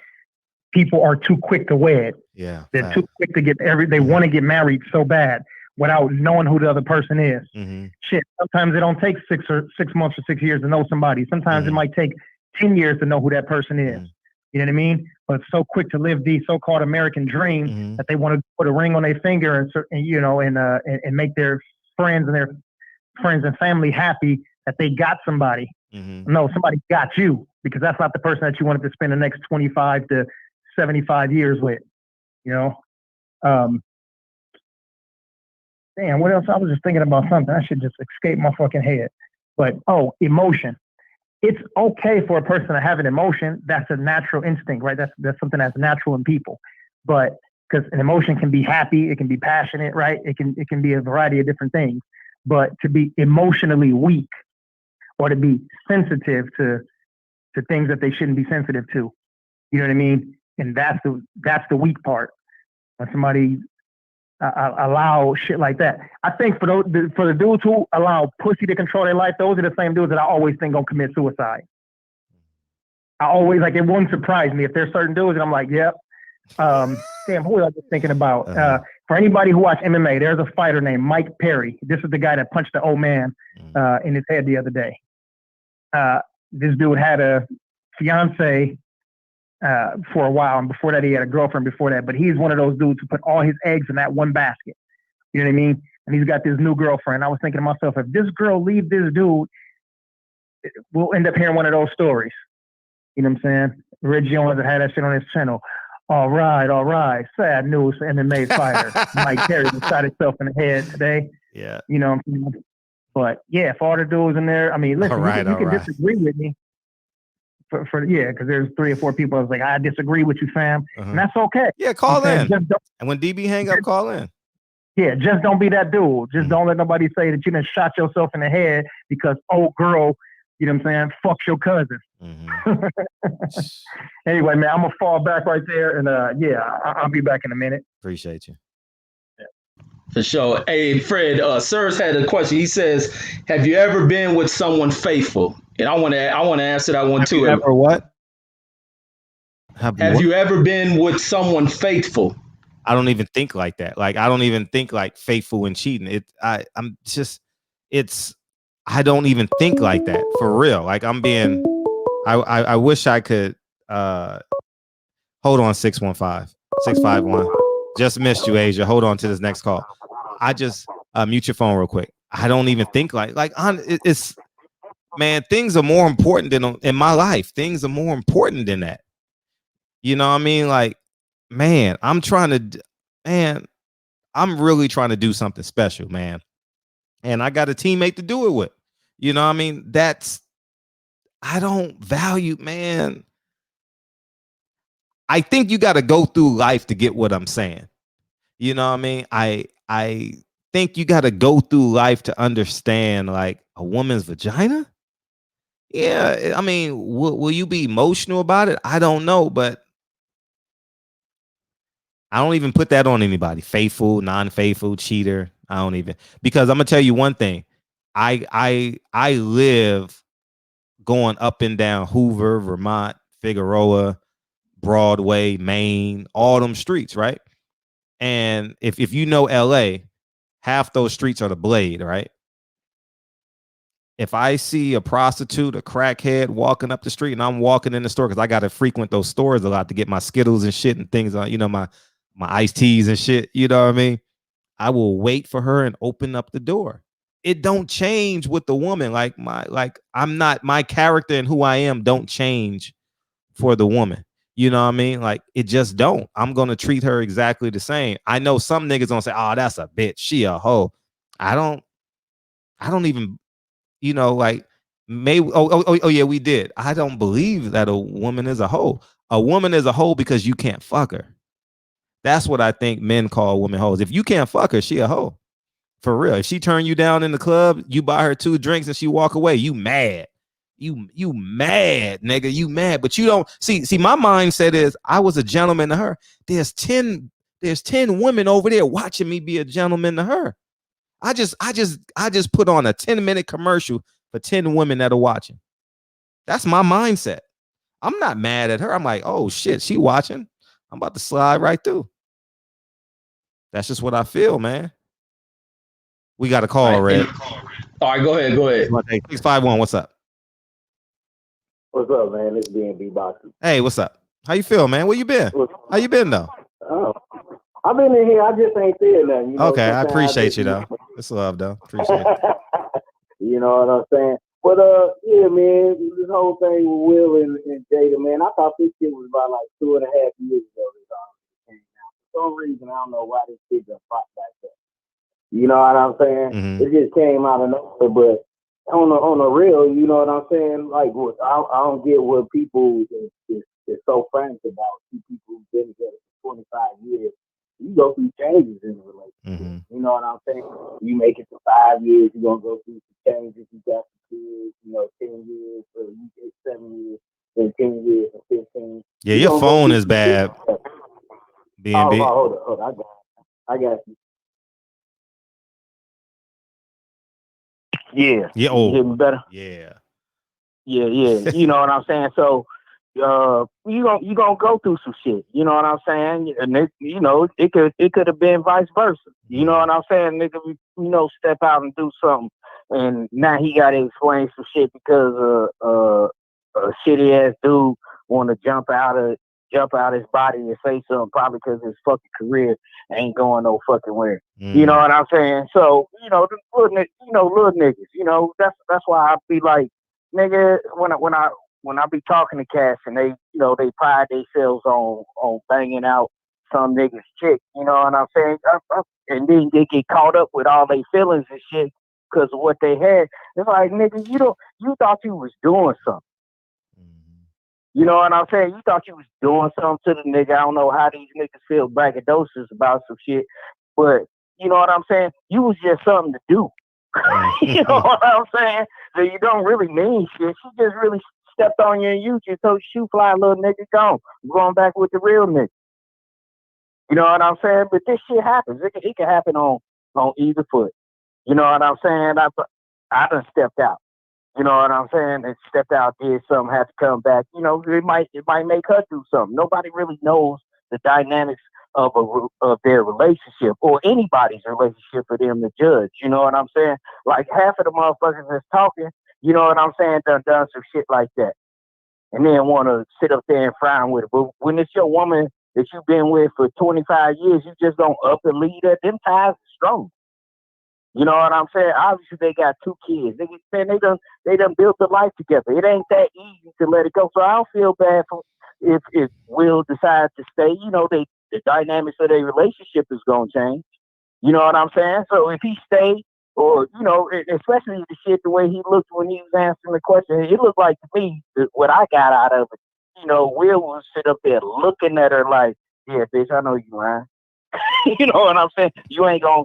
people are too quick to wed. Yeah, they're too quick to get They want to get married so bad without knowing who the other person is. Shit, sometimes it don't take 6 months or 6 years to know somebody. Sometimes it might take 10 years to know who that person is. You know what I mean? But so quick to live the so-called American dream that they want to put a ring on their finger and you know, and make their friends and family happy that they got somebody. No, somebody got you, because that's not the person that you wanted to spend the next 25 to 75 years with. You know? Damn, what else? I was just thinking about something. I should just escape my fucking head. But, emotion. It's okay for a person to have an emotion. That's a natural instinct, right? That's something that's natural in people. But because an emotion can be happy, it can be passionate, right? It can be a variety of different things. But to be emotionally weak or to be sensitive to to things that they shouldn't be sensitive to. You know what I mean? And that's the weak part. When somebody allow shit like that. I think for the dudes who allow pussy to control their life, those are the same dudes that I always think gonna commit suicide. I always, like, it wouldn't surprise me if there's certain dudes and I'm like, yep. Damn, who was I just thinking about? For anybody who watched MMA, there's a fighter named Mike Perry. This is the guy that punched the old man in his head the other day. This dude had a fiance for a while, and before that he had a girlfriend before that, but he's one of those dudes who put all his eggs in that one basket. You know what I mean? And he's got this new girlfriend. I was thinking to myself, if this girl leaves this dude, we'll end up hearing one of those stories. You know what I'm saying? Reggie Owens that had that shit on his channel. All right. Sad news for MMA fighter. Mike Perry shot himself in the head today. Yeah. You know what I'm saying? But yeah, for all the dudes in there, I mean, listen, you can disagree with me. Because there's 3 or 4 people I was like, I disagree with you, fam. And that's okay. Yeah, call in. And when DB hang up, call in. Yeah, just don't be that dude. Just don't let nobody say that you done shot yourself in the head because old girl, you know what I'm saying, fucks your cousin. Anyway, man, I'm going to fall back right there. And I'll be back in a minute. Appreciate you. For sure. Hey, Fred, Sirs had a question. He says, have you ever been with someone faithful? And I want to answer that one too. Ever what? Have you ever been with someone faithful? I don't even think like that. Like, I don't even think like faithful and cheating. I don't even think like that for real. Like, I wish I could, hold on, 615-651. Just missed you, Asia. Hold on to this next call. I just mute your phone real quick. I don't even think it's, man, things are more important than in my life. Things are more important than that. You know what I mean? Like, man, I'm really trying to do something special, man. And I got a teammate to do it with. You know what I mean? I don't value, man. I think you got to go through life to get what I'm saying. You know what I mean? I think you got to go through life to understand, like, a woman's vagina. Yeah, I mean, will you be emotional about it? I don't know, but I don't even put that on anybody. Faithful, non-faithful, cheater. I don't even, because I'm gonna tell you one thing. I live going up and down Hoover, Vermont, Figueroa, Broadway, Maine, all them streets, right? And if you know LA, half those streets are the Blade, right? If I see a prostitute, a crackhead walking up the street, and I'm walking in the store, because I got to frequent those stores a lot to get my Skittles and shit and things, you know, my iced teas and shit, you know what I mean? I will wait for her and open up the door. It don't change with the woman. I'm not, my character and who I am don't change for the woman. You know what I mean? Like, it just don't. I'm going to treat her exactly the same. I know some niggas gonna say, oh, that's a bitch. She a hoe. I don't even, you know, like, maybe, oh yeah, we did. I don't believe that a woman is a hoe. A woman is a hoe because you can't fuck her. That's what I think men call women hoes. If you can't fuck her, she a hoe. For real. If she turn you down in the club, you buy her 2 drinks and she walk away, you mad. You mad, nigga. You mad. But you don't see, my mindset is, I was a gentleman to her. There's 10 women over there watching me be a gentleman to her. I just put on a 10-minute commercial for 10 women that are watching. That's my mindset. I'm not mad at her. I'm like, oh shit, she watching. I'm about to slide right through. That's just what I feel, man. We got a call, Red. All right, go ahead. 651, what's up? What's up, man? It's B&B Boxing. Hey, what's up? How you feel, man? Where you been? How you been, though? Oh, I've been in here. I just ain't saying nothing. You know, okay, I appreciate you, though. It's love, though. Appreciate it. You know what I'm saying? But, yeah, man, this whole thing with Will and Jada, man, I thought this shit was about like 2.5 years ago. For some reason, I don't know why this shit just popped back up. You know what I'm saying? Mm-hmm. It just came out of nowhere, but on the real, you know what I'm saying? Like, I don't get what people is so frank about. Two people who've been together for 25 years. You go through changes in a relationship. Mm-hmm. You know what I'm saying? You make it to 5 years, you're going to go through some changes. You got some kids, 10 years, or you get 7 years. in 10 years and 15. Yeah, your phone is bad. BNB. Hold on. I got you. Yeah. Yeah. You hear me better? Yeah. Yeah. You know what I'm saying? So, you gonna go through some shit. You know what I'm saying? And it could have been vice versa. You know what I'm saying? Nigga, step out and do something, and now he got to explain some shit because a shitty ass dude want to jump out his body and say something, probably because his fucking career ain't going no fucking where. You know what I'm saying? So, the little niggas, that's why I be like, nigga, when I be talking to cats and they pride themselves on banging out some niggas chick, you know what I'm saying? And then they get caught up with all their feelings and shit because of what they had. It's like, nigga, you thought you was doing something. You know what I'm saying? You thought you was doing something to the nigga. I don't know how these niggas feel braggadocious about some shit, but you know what I'm saying? You was just something to do. You know what I'm saying? So you don't really mean shit. She just really stepped on you and you just told you, shoot fly, little nigga, gone. I'm going back with the real nigga. You know what I'm saying? But this shit happens. It can happen on either foot. You know what I'm saying? I done stepped out. You know what I'm saying? And stepped out, did something, had to come back. It might make her do something. Nobody really knows the dynamics of their relationship or anybody's relationship for them to judge. You know what I'm saying? Like half of the motherfuckers that's talking, you know what I'm saying, done some shit like that. And then want to sit up there and frown with it. But when it's your woman that you've been with for 25 years, you just don't up and lead her. Them ties are strong. You know what I'm saying? Obviously, they got 2 kids. They done built a life together. It ain't that easy to let it go. So I don't feel bad for if Will decides to stay. The dynamics of their relationship is gonna change. You know what I'm saying? So if he stay, or especially the shit, the way he looked when he was answering the question, it looked like to me what I got out of it. Will was sit up there looking at her like, yeah, bitch, I know you lying. You know what I'm saying? You ain't gonna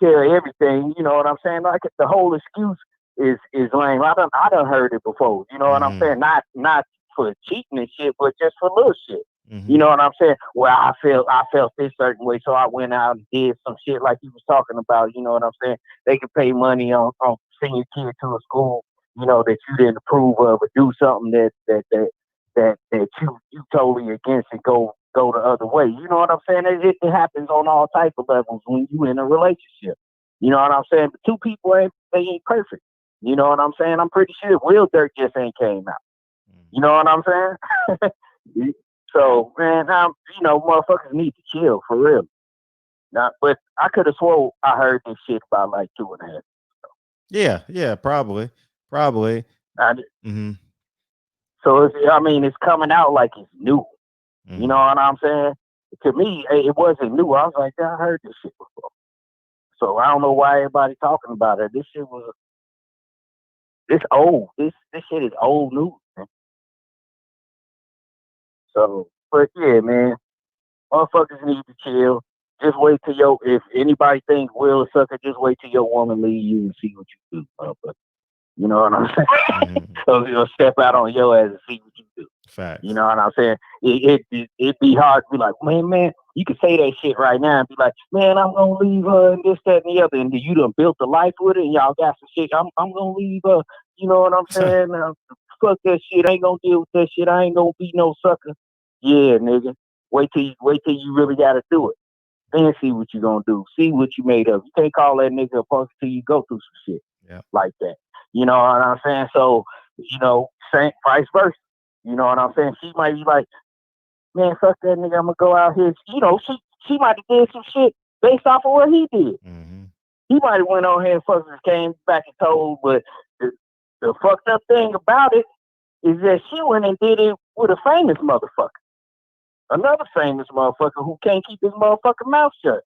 tell everything. You know what I'm saying? Like the whole excuse is lame. I done heard it before. You know what I'm saying? Not for cheating and shit, but just for little shit. You know what I'm saying? Well, I felt this certain way, so I went out and did some shit like you was talking about. You know what I'm saying? They could pay money on sending your kid to a school, that you didn't approve of, or do something that you totally against and go the other way. You know what I'm saying? It happens on all type of levels when you in a relationship. You know what I'm saying? But 2 people they ain't perfect. You know what I'm saying? I'm pretty sure Real Dirt just ain't came out. You know what I'm saying? So, man, motherfuckers need to chill for real. Now, but I could have swore I heard this shit about like 2.5. Yeah, probably. So it's coming out like it's new. You know what I'm saying? To me, it wasn't new. I was like, I heard this shit before. So I don't know why everybody talking about it. This shit was old. This shit is old news, man. So, but yeah, man, motherfuckers need to chill. Just wait till if anybody thinks Will is sucker, just wait till your woman leave you and see what you do, motherfucker. You know what I'm saying? So you'll step out on your ass and see what you do. Facts. You know what I'm saying? It'd be hard to be like, man, you can say that shit right now and be like, man, I'm gonna leave her and this, that, and the other, and you done built a life with it and y'all got some shit. I'm gonna leave her. You know what I'm saying? Fuck that shit. I ain't gonna deal with that shit. I ain't gonna be no sucker. Yeah, nigga. Wait till you really gotta do it. Then see what you gonna do. See what you made of. You can't call that nigga a punk till you go through some shit like that. You know what I'm saying? So, same vice versa. You know what I'm saying? She might be like, man, fuck that nigga, I'm gonna go out here. She might have did some shit based off of what he did. He might have went on here and fucking came back and told, but the fucked up thing about it is that she went and did it with a famous motherfucker. Another famous motherfucker who can't keep his motherfucking mouth shut.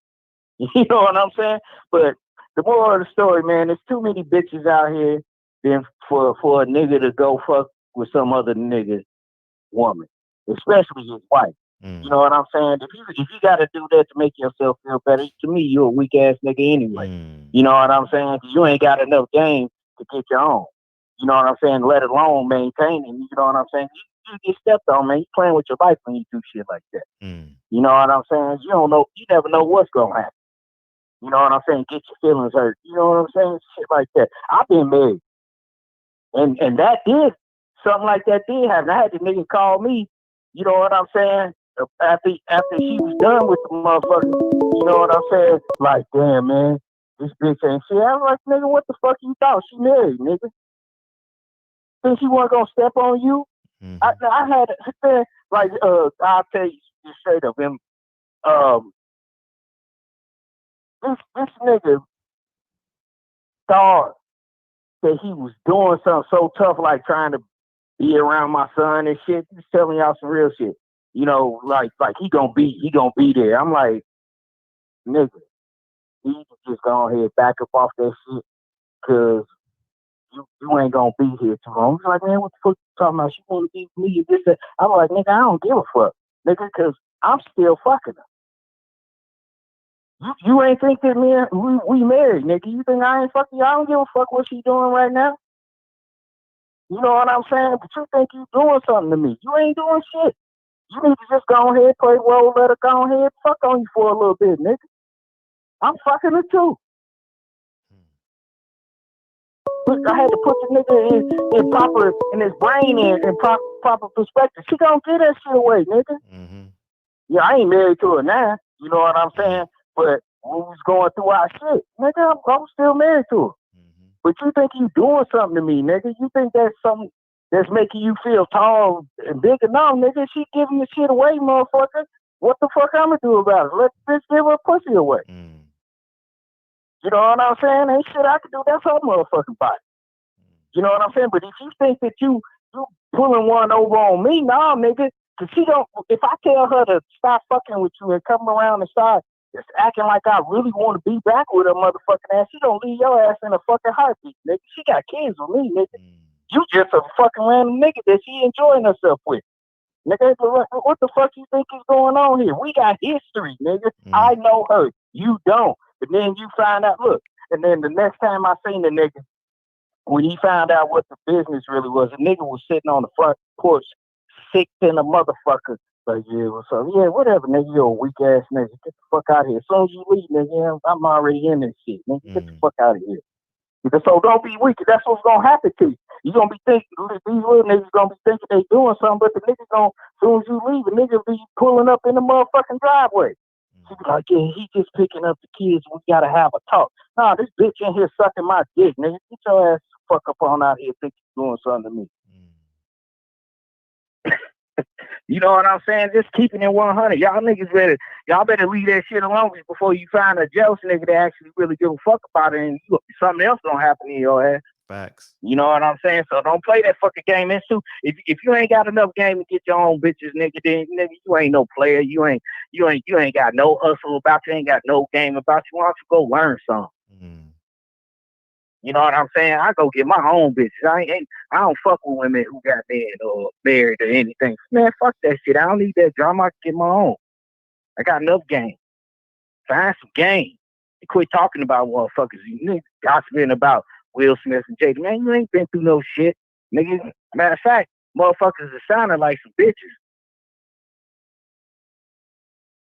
You know what I'm saying? But the moral of the story, man, there's too many bitches out here than for a nigga to go fuck with some other nigga woman, especially his wife. You know what I'm saying? If you got to do that to make yourself feel better, to me, you're a weak ass nigga anyway. You know what I'm saying? You ain't got enough game to get your own. You know what I'm saying? Let alone maintain it. You know what I'm saying? you get stepped on, man. You playing with your life when you do shit like that. Mm. You know what I'm saying? You don't know. You never know what's gonna happen. You know what I'm saying? Get your feelings hurt. You know what I'm saying? Shit like that. I've been married, and that did something like that did happen. I had the nigga call me. You know what I'm saying? After she was done with the motherfucker. You know what I'm saying? Like, damn, man, this bitch ain't shit. I was like, nigga, what the fuck you thought? She married, nigga. Think she wasn't gonna step on you? Mm-hmm. I had like I'll tell you straight up him. This nigga thought that he was doing something so tough, like trying to be around my son and shit. He's telling y'all some real shit. You know, like he gonna be there. I'm like, nigga, he just go ahead back up off that shit, cause you ain't gonna be here too long. He's like, man, what the fuck you talking about? She wanna be with me, this, that. I'm like, nigga, I don't give a fuck, nigga, cause I'm still fucking her. You ain't think that we married, nigga. You think I ain't fucking you? I don't give a fuck what she doing right now. You know what I'm saying? But you think you doing something to me. You ain't doing shit. You need to just go ahead, play role, let her go ahead, fuck on you for a little bit, nigga. I'm fucking her too. I had to put the nigga in his brain in proper perspective. She gonna get that shit away, nigga. Mm-hmm. Yeah, I ain't married to her now. You know what I'm saying? But when we was going through our shit, nigga, I'm still married to her. Mm-hmm. But you think you doing something to me, nigga? You think that's something that's making you feel tall and big enough, nigga? She giving the shit away, motherfucker. What the fuck I'm gonna do about it? Let's just give her pussy away. Mm. You know what I'm saying? Ain't shit I can do. That's her motherfucking body. You know what I'm saying? But if you think that you pulling one over on me, nah, nigga. Cause she don't. If I tell her to stop fucking with you and come around and start just acting like I really want to be back with her motherfucking ass, she don't leave your ass in a fucking heartbeat, nigga. She got kids with me, nigga. You just a fucking random nigga that she enjoying herself with. Nigga, what the fuck you think is going on here? We got history, nigga. I know her. You don't. But then you find out, look, and then the next time I seen the nigga, when he found out what the business really was, the nigga was sitting on the front porch, sick in a motherfucker. Like, yeah, what's up? Yeah, whatever, nigga. You a weak ass nigga. Get the fuck out of here. As soon as you leave, nigga, I'm already in this shit, nigga. Get the fuck out of here. So don't be weak. That's what's gonna happen to you. You gonna be thinking these little niggas gonna be thinking they doing something, but the nigga gonna, as soon as you leave, the nigga be pulling up in the motherfucking driveway. She be like, yeah, he just picking up the kids. We gotta have a talk. Nah, this bitch in here sucking my dick, nigga. Get your ass the fuck up on out here thinking you doing something to me. You know what I'm saying? Just keeping it 100. Y'all better leave that shit alone before you find a jealous nigga that actually really give a fuck about it, and something else gonna happen in your ass. Facts. You know what I'm saying? So don't play that fucking game. And so if you ain't got enough game to get your own bitches, nigga, then nigga, you ain't no player. You ain't got no hustle about you. Ain't got no game about you. Why don't you go learn something? You know what I'm saying? I go get my own bitches. I don't fuck with women who got married or anything. Man, fuck that shit. I don't need that drama. I can get my own. I got enough game. Find some game. And quit talking about motherfuckers. You niggas gossiping about Will Smith and Jada. Man, you ain't been through no shit. Nigga, matter of fact, motherfuckers are sounding like some bitches.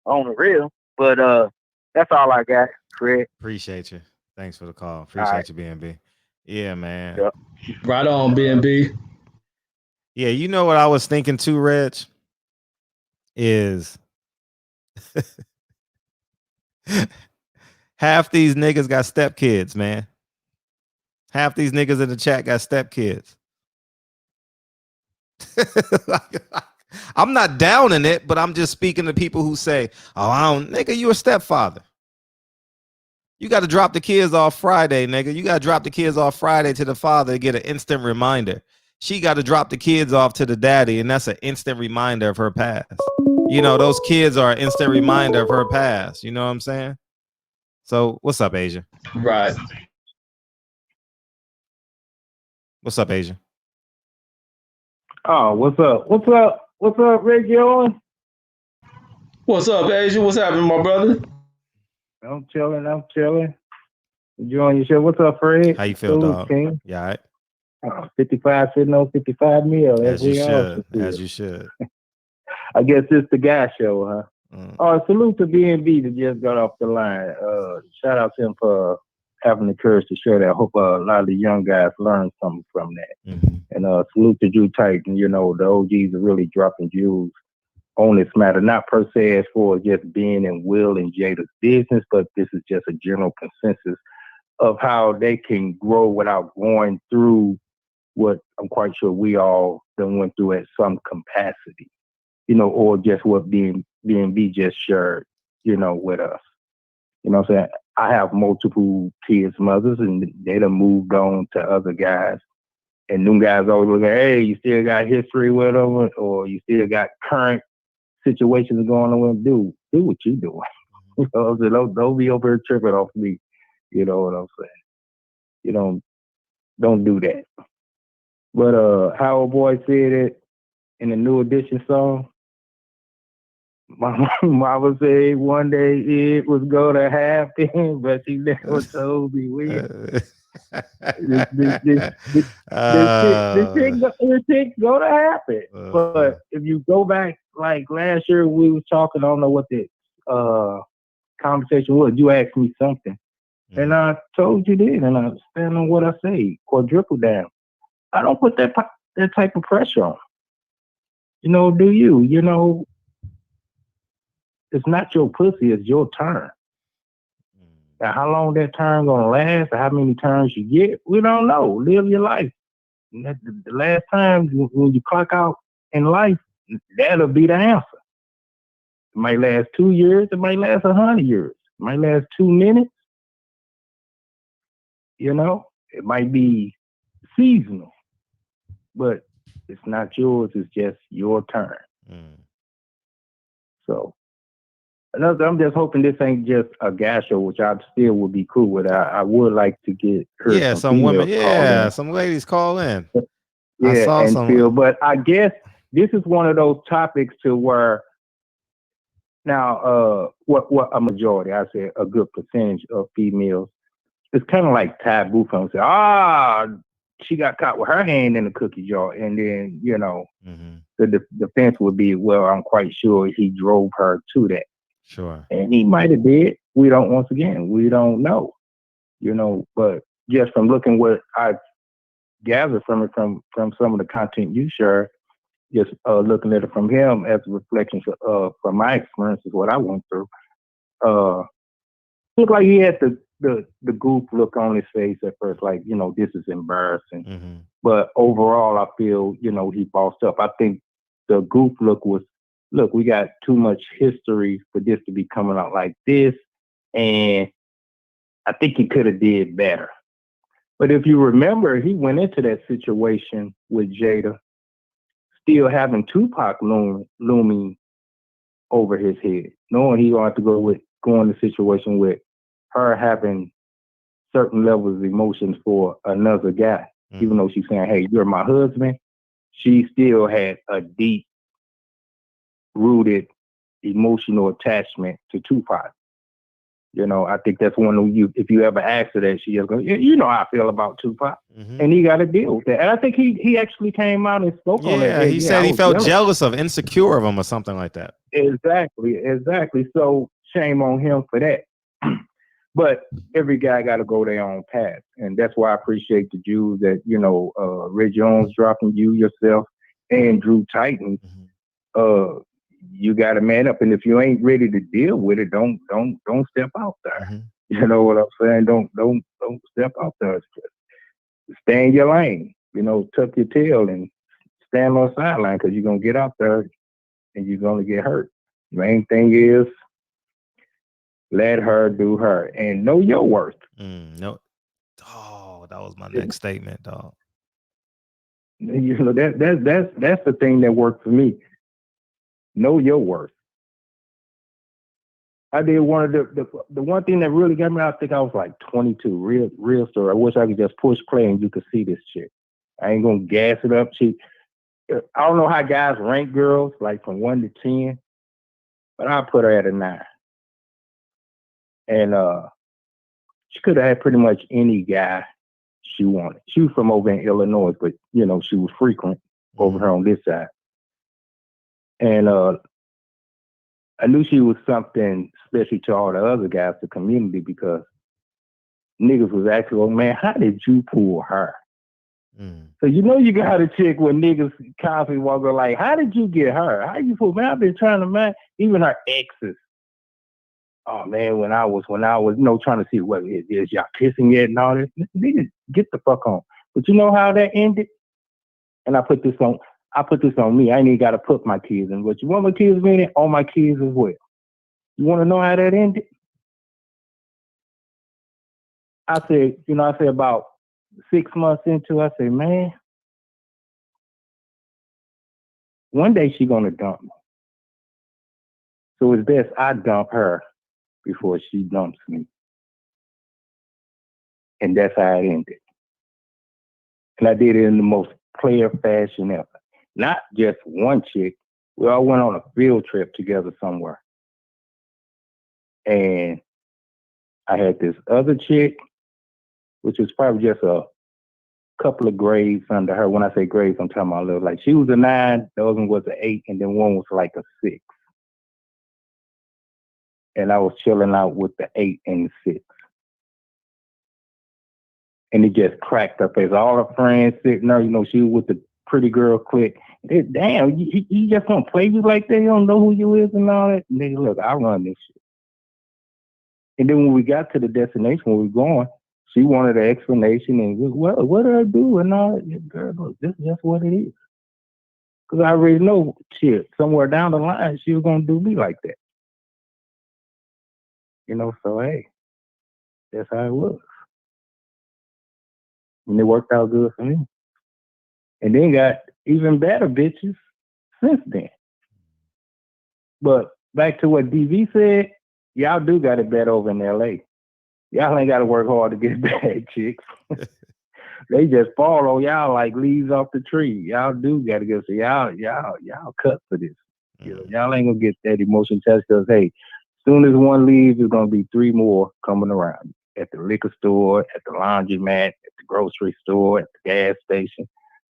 On the real. But that's all I got, Fred. Appreciate you. Thanks for the call. Appreciate you, BNB. Yeah, man. Yep. Right on, BNB. Yeah, you know what I was thinking too, Reg? Is half these niggas got stepkids, man. Half these niggas in the chat got stepkids. I'm not downing it, but I'm just speaking to people who say, oh, nigga, you a stepfather. You got to drop the kids off Friday, nigga. You got to drop the kids off Friday to the father to get an instant reminder. She got to drop the kids off to the daddy, and that's an instant reminder of her past. You know, those kids are an instant reminder of her past. You know what I'm saying? So what's up, Asia? Right. What's up, Asia? Oh, what's up? What's up? What's up, Rick? What's up, Asia? What's happening, my brother? I'm chilling. Enjoying your show. What's up, Fred? How you feel, dog? King? Yeah, all right. 55 sitting on 55 mil. As you we all should. feel. As you should. I guess it's the guy show, huh? Mm. Salute to B&B that just got off the line. Shout out to him for having the courage to share that. I hope a lot of the young guys learn something from that. Mm-hmm. And salute to Drew Titan. You know, the OGs are really dropping jewels on this matter, not per se as for just being in Will and Jada's business, but this is just a general consensus of how they can grow without going through what I'm quite sure we all done went through at some capacity, you know, or just what B&B just shared, you know, with us. You know what I'm saying? I have multiple kids' mothers, and they done moved on to other guys. And them guys always look at, hey, you still got history with them, or you still got current situations going on with them. Do what you doing. You know what I'm saying? Don't be over here tripping off me. You know what I'm saying? You don't do that. But how a boy said it in the New Edition song, my mama said one day it was gonna happen, but she never told me when. This thing's gonna happen. But if you go back, like last year we was talking, I don't know what the conversation was. You asked me something, and I told you then, and I stand on what I say. Quadruple down. I don't put that type of pressure on. You know, do you? You know, it's not your pussy, it's your turn. Now, how long that turn gonna last, or how many turns you get, we don't know. Live your life. The last time when you clock out in life, that'll be the answer. It might last 2 years, it might last 100 years, it might last 2 minutes. You know, it might be seasonal, but it's not yours, it's just your turn. So I'm just hoping this ain't just a gas show, which I still would be cool with. I would like to get some women, some ladies call in. Yeah, and feel, but I guess this is one of those topics to where now what a majority, I say a good percentage of females, it's kind of like taboo for them to say, she got caught with her hand in the cookie jar, and then, you know, the defense would be, well, I'm quite sure he drove her to that. Sure. And he might have did. We don't know, you know, but just from looking what I gathered from it, from some of the content you share, just looking at it from him as a reflection from my experiences, what I went through, looked like he had the goof look on his face at first, like, you know, this is embarrassing. But overall, I feel, you know, he bossed up. I think the goof look was, look, we got too much history for this to be coming out like this. And I think he could have did better. But if you remember, he went into that situation with Jada, still having Tupac looming over his head, knowing he gonna have to go in the situation with her having certain levels of emotions for another guy. Even though she's saying, hey, you're my husband, she still had a deep rooted emotional attachment to Tupac. You know, I think that's one of you, if you ever ask her that, she just goes, you know how I feel about Tupac. And he got to deal with that. And I think he actually came out and spoke on that. Yeah, he said he felt jealous of, insecure of him or something like that. Exactly. So shame on him for that. But every guy got to go their own path. And that's why I appreciate the Jews that, you know, Red Jones dropping you, yourself, and Drew Titan. You got to man up, and if you ain't ready to deal with it, don't step out there. You know what I'm saying? Don't step out there. Stay in your lane. You know, tuck your tail and stand on the sideline, because you're gonna get out there and you're gonna get hurt. Main thing is let her do her and know your worth. No, oh, that was my next statement, dog. You know, that's the thing that worked for me. Know your worth. I did one of the one thing that really got me. I think I was like 22. Real story. I wish I could just push play and you could see this shit. I ain't gonna gas it up. I don't know how guys rank girls, like from 1 to 10, but I put her at a 9. And she could have had pretty much any guy she wanted. She was from over in Illinois, but you know, she was frequent over here on this side. And I knew she was something special to all the other guys, the community, because niggas was asking, "Oh man, how did you pull her?" So you know you got a chick where niggas constantly walking like, "How did you get her? How you pull?" Man, I've been trying to man, even her exes. Oh man, when I was, you know, trying to see what is y'all kissing yet and all this, niggas get the fuck on. But you know how that ended? And I put this on me. I ain't even got to put my kids in. But you want my kids in it? All my kids as well. You want to know how that ended? I said about 6 months into, I said, man, one day she gonna dump me. So it's best I dump her before she dumps me. And that's how it ended. And I did it in the most player fashion ever. Not just one chick. We all went on a field trip together somewhere. And I had this other chick, which was probably just a couple of grades under her. When I say grades, I'm talking about a little, like she was a 9, the other one was an 8, and then one was like a 6. And I was chilling out with the 8 and the 6. And it just cracked up as all her friends sitting there, you know, she was with the pretty girl clique. Damn, you just gonna play you like that? You don't know who you is and all that? Nigga, look, I run this shit. And then when we got to the destination where we going, she wanted an explanation and, well, what did I do and all that? Girl, look, this is just what it is. Because I already know, shit, somewhere down the line, she was going to do me like that. You know, so, hey, that's how it was. And it worked out good for me. And then got even better bitches since then. But back to what DV said, y'all do got it better over in LA. Y'all ain't got to work hard to get bad chicks. They just fall on y'all like leaves off the tree. Y'all do got to go. So y'all cut for this. You know, y'all ain't gonna get that emotion test because hey, soon as one leaves, there's gonna be 3 more coming around at the liquor store, at the laundromat, at the grocery store, at the gas station.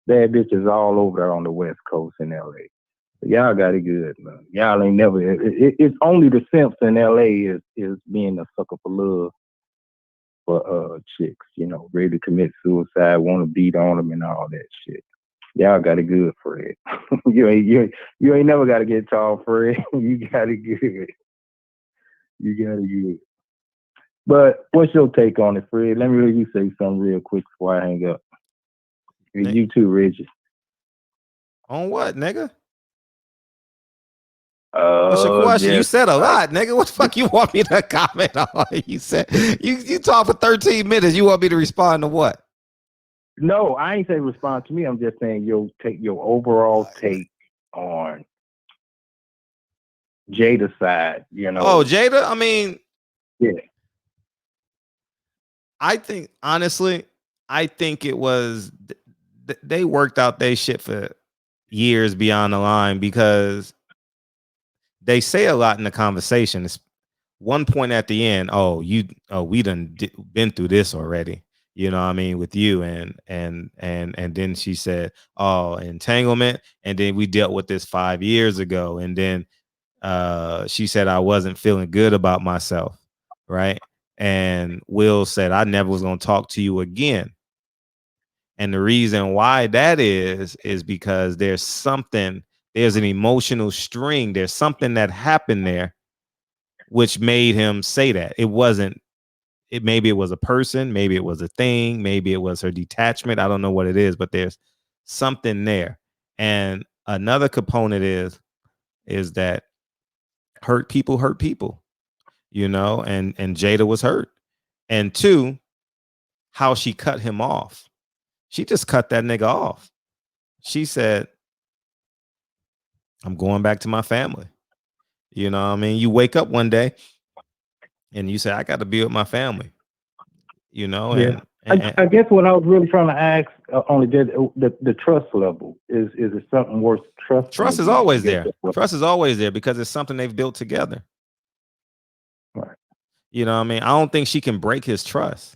Bad bitches all over there on the West Coast in LA. Y'all got it good, man. Y'all ain't never. It's only the simps in LA is being a sucker for love for chicks, you know, ready to commit suicide, want to beat on them and all that shit. Y'all got it good, Fred. you ain't never got to get tall, Fred. You got it good. You got it good. But what's your take on it, Fred? Let me hear you say something real quick before I hang up. And you too, Reggie. On what, nigga? What's your question? You said a lot, nigga. What the fuck you want me to comment on? You said you talk for 13 minutes. You want me to respond to what? No, I ain't saying respond to me. I'm just saying your overall take on Jada's side, you know. Oh, Jada? I mean, yeah. I think, honestly, it was, they worked out their shit for years beyond the line because they say a lot in the conversation. It's one point at the end, we done been through this already. You know what I mean, with you and then she said, oh, entanglement, and then we dealt with this 5 years ago, and then she said I wasn't feeling good about myself, right? And Will said I never was going to talk to you again. And the reason why that is because there's an emotional string. There's something that happened there which made him say that. Maybe it was a person, maybe it was a thing, maybe it was her detachment. I don't know what it is, but there's something there. And another component is that hurt people, you know, and Jada was hurt. And 2, how she cut him off. She just cut that nigga off. She said, I'm going back to my family. You know what I mean? You wake up one day and you say, I got to be with my family. You know, yeah. I guess what I was really trying to ask on the trust level is it something worth trust? Trust is always there. Trust is always there because it's something they've built together. Right. You know what I mean? I don't think she can break his trust.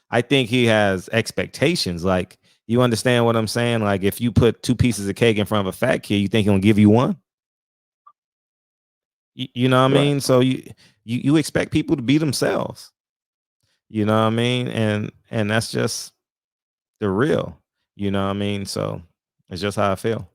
I think he has expectations. Like, you understand what I'm saying? Like, if you put 2 pieces of cake in front of a fat kid, you think he'll give you one? You know what I mean? So you expect people to be themselves. You know what I mean? And that's just the real. You know what I mean? So it's just how I feel.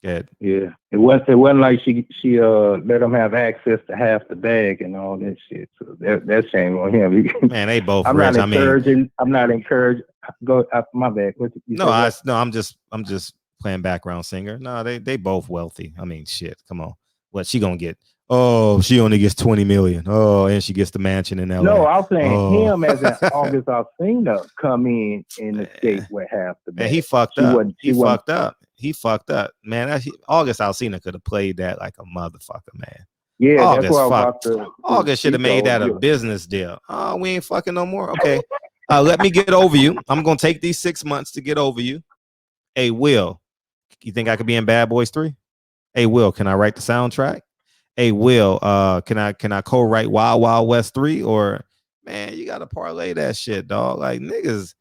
Good. Yeah, it wasn't like she let him have access to half the bag and all that shit. So that shame on him. Man, they both I'm rich. not encouraging. I'm not encouraged. Go my bad. I'm just playing background singer. No, they both wealthy. I mean, shit. Come on, what she gonna get? Oh, she only gets 20 million. Oh, and she gets the mansion in LA. No, I'm saying him as an August Alsina come in the state with half the bag. Man, he fucked up. He fucked up. He fucked up, man. August Alsina could have played that like a motherfucker, man. Yeah, August, that's what I'm about to. August should have made that a business deal. Oh, we ain't fucking no more. Okay, let me get over you. I'm gonna take these 6 months to get over you. Hey, Will, you think I could be in Bad Boys 3? Hey, Will, can I write the soundtrack? Hey, Will, can I co-write Wild Wild West 3? Or, man, you gotta parlay that shit, dog. Like, niggas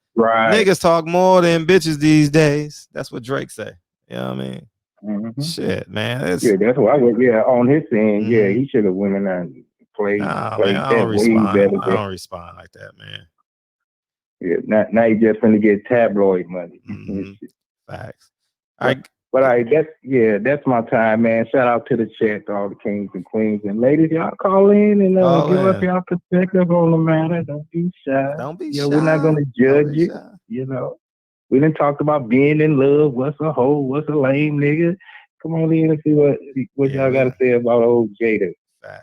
talk more than bitches these days. That's what Drake say. You know what I mean? Mm-hmm. Shit, man. That's what I was. Yeah, on his end, yeah, he should have went in and played. Man, I don't respond like that, man. Yeah, now you just gonna get tabloid money. Mm-hmm. Facts. All right. But that's my time, man. Shout out to the chat, to all the kings and queens and ladies. Y'all call in and give us y'all perspective on the matter. Don't be shy. Don't be shy. We're not gonna judge you. You know, we didn't talk about being in love. What's a hoe? What's a lame nigga? Come on in and see what y'all got to say about old Jada.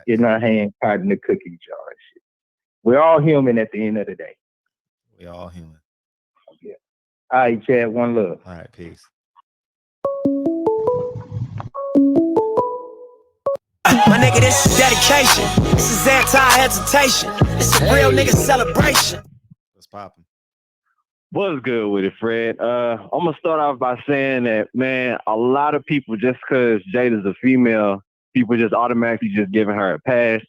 Getting our hand caught in the cookie jar and shit. We're all human at the end of the day. We all human. Yeah. All right, Chad. One love. All right, peace. My nigga, this is dedication. This is anti-hesitation. This is a real nigga celebration. What's poppin'? What's good with it, Fred? I'm gonna start off by saying that, man, a lot of people, just because Jada's a female, people just automatically just giving her a pass.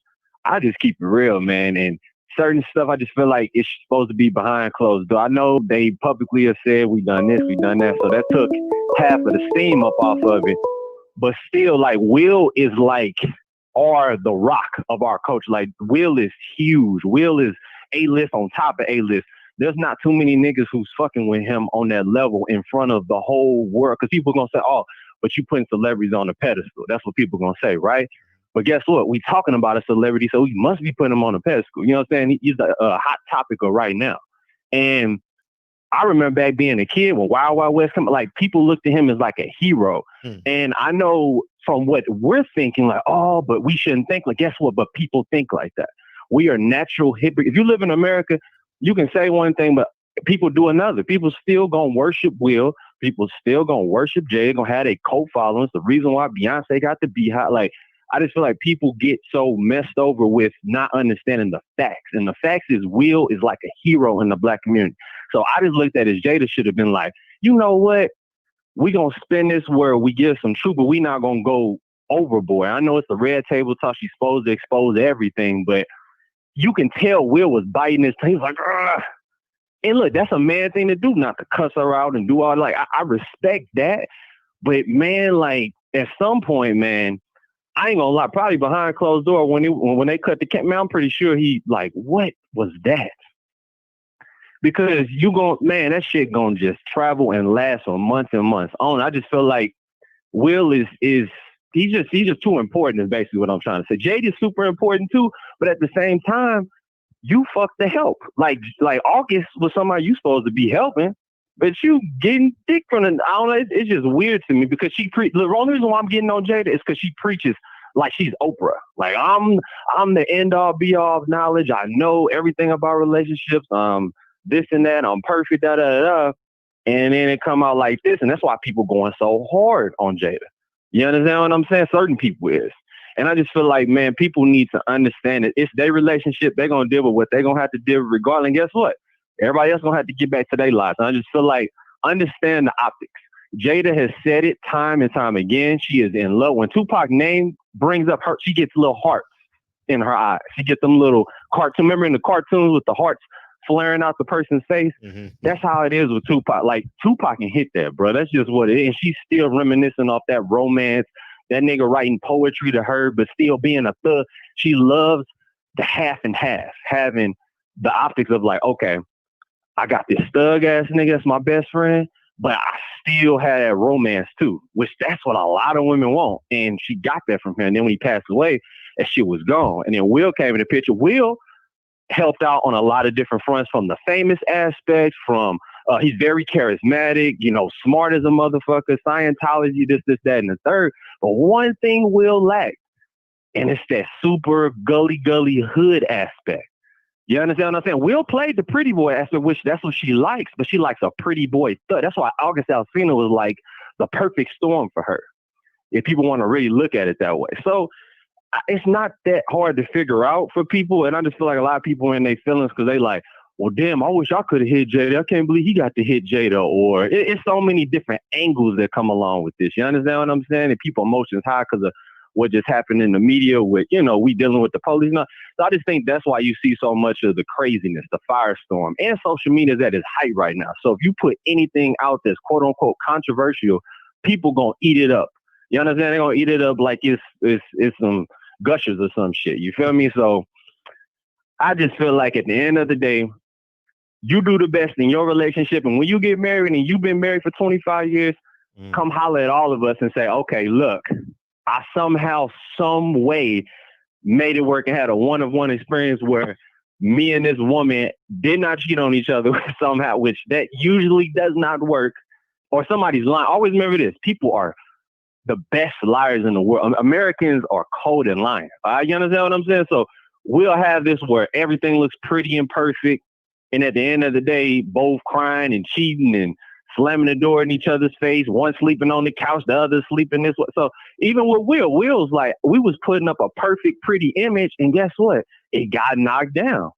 I just keep it real, man. And certain stuff, I just feel like it's supposed to be behind closed doors. I know they publicly have said we done this, we done that, so that took half of the steam up off of it. But still, like, Will is like the rock of our culture. Like, Will is huge. Will is A-list on top of A-list. There's not too many niggas who's fucking with him on that level in front of the whole world. Because people are going to say, oh, but you putting celebrities on a pedestal. That's what people are going to say, right? But guess what? We talking about a celebrity, so we must be putting him on a pedestal. You know what I'm saying? He's a hot topic of right now. And I remember back being a kid when Wild Wild West came, like, people looked at him as like a hero. And I know from what we're thinking, like, oh, but we shouldn't think. Like, guess what? But people think like that. We are natural hypocrites. If you live in America, you can say one thing, but people do another. People still gonna worship Will. People still gonna worship Jada. Gonna have their cult followers. The reason why Beyonce got to be hot, like, I just feel like people get so messed over with not understanding the facts. And the facts is Will is like a hero in the Black community. So I just looked at it as Jada should have been like, you know what? We gonna spin this where we give some truth, but we not gonna go overboard. I know it's the red table talk. She's supposed to expose everything, but you can tell Will was biting his tongue. He's like, ugh. And look, that's a man thing to do, not to cuss her out and do all, like, I respect that. But man, like, at some point, man, I ain't gonna lie, probably behind closed door when they cut the camera, man, I'm pretty sure he like, what was that? Because that shit gonna just travel and last for months and months on. I just feel like Will is he's just too important is basically what I'm trying to say. Jade is super important too, but at the same time, you fuck the help. Like August was somebody you supposed to be helping, but you getting dick from the, I don't know, it's just weird to me because the only reason why I'm getting on Jada is because she preaches like she's Oprah. Like, I'm the end all be all of knowledge. I know everything about relationships. This and that. I'm perfect. Da da da. And then it come out like this, and that's why people going so hard on Jada. You understand what I'm saying? Certain people is. And I just feel like, man, people need to understand that it's their relationship. They're going to deal with what they're going to have to deal with regardless. And guess what? Everybody else going to have to get back to their lives. And I just feel like, understand the optics. Jada has said it time and time again. She is in love. When Tupac's name brings up her, she gets little hearts in her eyes. She gets them little cartoon. Remember in the cartoons with the hearts flaring out the person's face. That's how it is with Tupac. Like, Tupac can hit that, bro. That's just what it is. And she's still reminiscing off that romance, that nigga writing poetry to her, but still being a thug. She loves the half and half, having the optics of like, okay, I got this thug ass nigga that's my best friend, but I still had that romance too, which that's what a lot of women want. And she got that from him. And then when he passed away, that shit was gone. And then Will came in the picture. Will helped out on a lot of different fronts, from the famous aspects, from he's very charismatic, you know, smart as a motherfucker, Scientology, this, that, and the third. But one thing Will lacked, and it's that super gully hood aspect. You understand what I'm saying? Will played the pretty boy aspect, which that's what she likes, but she likes a pretty boy thug. That's why August Alsina was like the perfect storm for her, if people want to really look at it that way. So it's not that hard to figure out for people. And I just feel like a lot of people are in their feelings because they like, well, damn, I wish I could have hit Jada. I can't believe he got to hit Jada. Or it's so many different angles that come along with this. You understand what I'm saying? And people emotions high because of what just happened in the media with, you know, we dealing with the police. So I just think that's why you see so much of the craziness, the firestorm, and social media is at its height right now. So if you put anything out that's quote unquote controversial, people gonna eat it up. You understand? They're gonna eat it up like it's some gushers or some shit. You feel me? So I just feel like at the end of the day, you do the best in your relationship. And when you get married and you've been married for 25 years, come holler at all of us and say, okay, look, I somehow, some way made it work and had a one-of-one experience where me and this woman did not cheat on each other somehow, which that usually does not work. Or somebody's lying. Always remember this. People are the best liars in the world. Americans are cold and lying. You understand what I'm saying? So we'll have this where everything looks pretty and perfect. And at the end of the day, both crying and cheating and slamming the door in each other's face, one sleeping on the couch, the other sleeping this way. So even with Will's like, we was putting up a perfect, pretty image. And guess what? It got knocked down.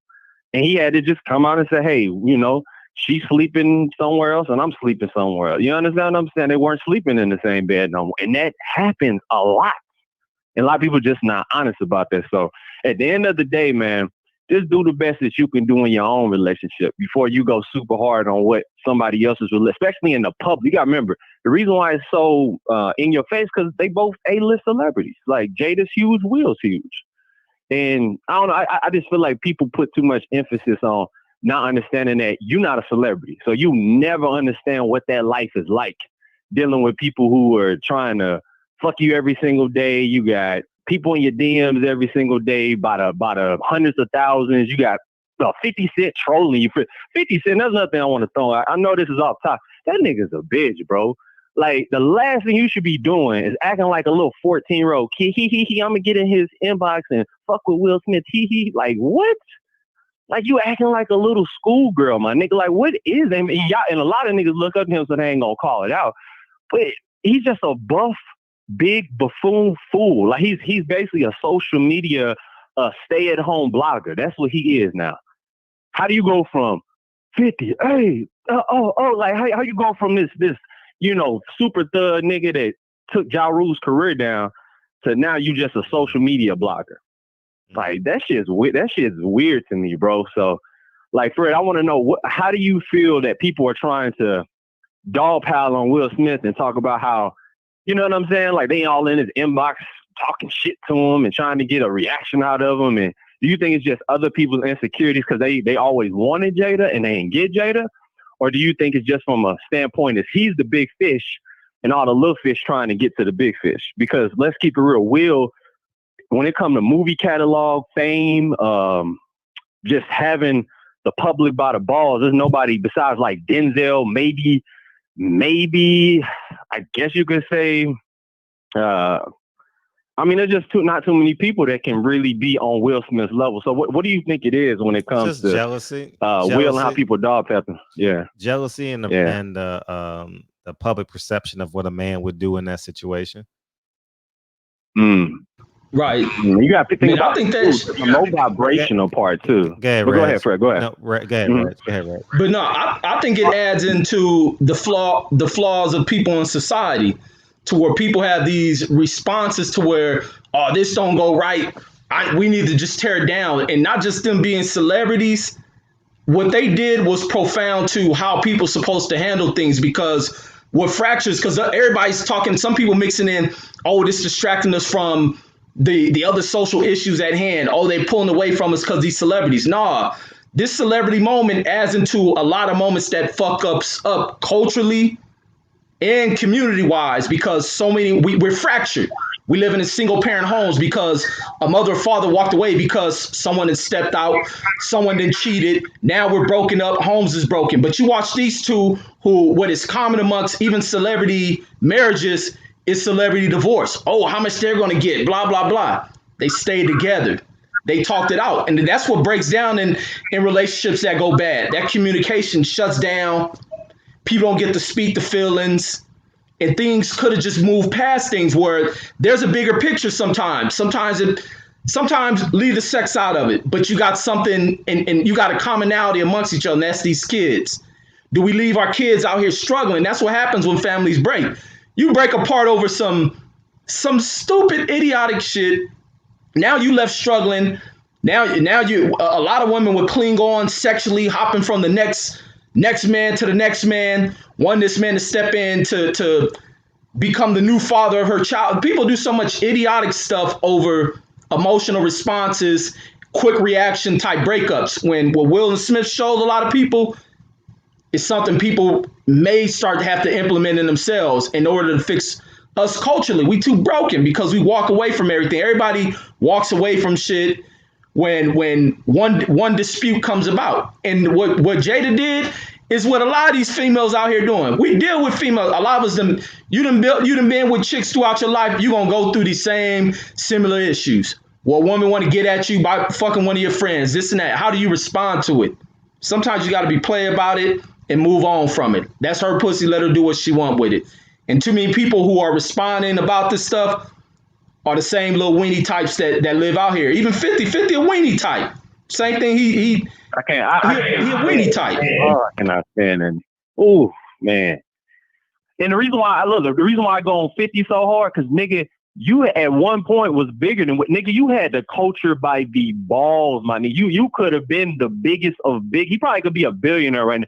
And he had to just come out and say, hey, you know, she's sleeping somewhere else and I'm sleeping somewhere else. You understand what I'm saying? They weren't sleeping in the same bed no more. And that happens a lot. And a lot of people just not honest about that. So at the end of the day, man, just do the best that you can do in your own relationship before you go super hard on what somebody else's relationship, especially in the public. You got to remember, the reason why it's so in your face, because they both A-list celebrities. Like, Jada's huge, Will's huge. And I don't know, I just feel like people put too much emphasis on not understanding that you're not a celebrity. So you never understand what that life is like, dealing with people who are trying to fuck you every single day. You got people in your DMs every single day by the hundreds of thousands. You got 50 Cent trolling you. 50 Cent, that's nothing I want to throw. I know this is off top. That nigga's a bitch, bro. Like, the last thing you should be doing is acting like a little 14-year-old kid. I'm going to get in his inbox and fuck with Will Smith. Like, what? Like, you acting like a little schoolgirl, my nigga. Like, what is that? And a lot of niggas look up to him so they ain't going to call it out. But he's just a buff, big buffoon fool. Like, he's basically a social media stay-at-home blogger. That's what he is now. How do you go from 50? Hey, like how you go from this you know, super thug nigga that took Ja Rule's career down to now you just a social media blogger? Like, that shit's weird to me, bro. So, like, Fred, I want to know how do you feel that people are trying to dogpile on Will Smith and talk about how, you know what I'm saying? Like, they all in his inbox talking shit to him and trying to get a reaction out of him. And do you think it's just other people's insecurities because they always wanted Jada and they didn't get Jada? Or do you think it's just from a standpoint that he's the big fish and all the little fish trying to get to the big fish? Because let's keep it real. Will, when it comes to movie catalog, fame, just having the public by the balls, there's nobody besides like Denzel, maybe, I guess you could say, I mean, there's just not too many people that can really be on Will Smith's level. So what do you think it is when it comes to jealousy? Will and how people dog pep him? Yeah. Jealousy and the public perception of what a man would do in that situation. Right. You got to think about I think that's the low vibrational part too. Go ahead, Fred. Go ahead. No, go ahead, Reg. Go ahead, Reg. But no, I think it adds into the flaws of people in society, to where people have these responses to where, oh, this don't go right, we need to just tear it down. And not just them being celebrities, what they did was profound to how people supposed to handle things, because with fractures, because everybody's talking, some people mixing in, oh, this distracting us from the other social issues at hand. Oh, they pulling away from us because these celebrities. Nah, this celebrity moment adds into a lot of moments that fuck ups up culturally and community wise, because so many we're fractured. We live in single parent homes because a mother or father walked away because someone had stepped out, someone then cheated. Now we're broken up, homes is broken. But you watch these two who, what is common amongst even celebrity marriages is celebrity divorce. Oh, how much they're going to get, blah, blah, blah. They stayed together. They talked it out. And that's what breaks down in relationships that go bad. That communication shuts down. People don't get to speak the feelings. And things could have just moved past things where there's a bigger picture sometimes. Sometimes leave the sex out of it, but you got something and you got a commonality amongst each other, and that's these kids. Do we leave our kids out here struggling? That's what happens when families break. You break apart over some stupid, idiotic shit. Now you left struggling. Now you a lot of women would cling on sexually, hopping from the next man to the next man, want this man to step in to become the new father of her child. People do so much idiotic stuff over emotional responses, quick reaction type breakups. When what Will and Smith showed a lot of people is something people may start to have to implement in themselves in order to fix us culturally. We too broken because we walk away from everything. Everybody walks away from shit when one dispute comes about. And what Jada did is what a lot of these females out here doing. We deal with females. A lot of us, you done been with chicks throughout your life. You're going to go through these same similar issues. Well, a woman want to get at you by fucking one of your friends, this and that. How do you respond to it? Sometimes you got to be play about it and move on from it. That's her pussy. Let her do what she want with it. And too many people who are responding about this stuff are the same little weenie types that live out here. Even 50 a weenie type. Same thing. He a weenie type. Oh, I cannot stand it. Oh man. And the reason why I go on 50 so hard, because nigga, you at one point was bigger than what nigga. You had the culture by the balls, my nigga. You could have been the biggest of big. He probably could be a billionaire right now.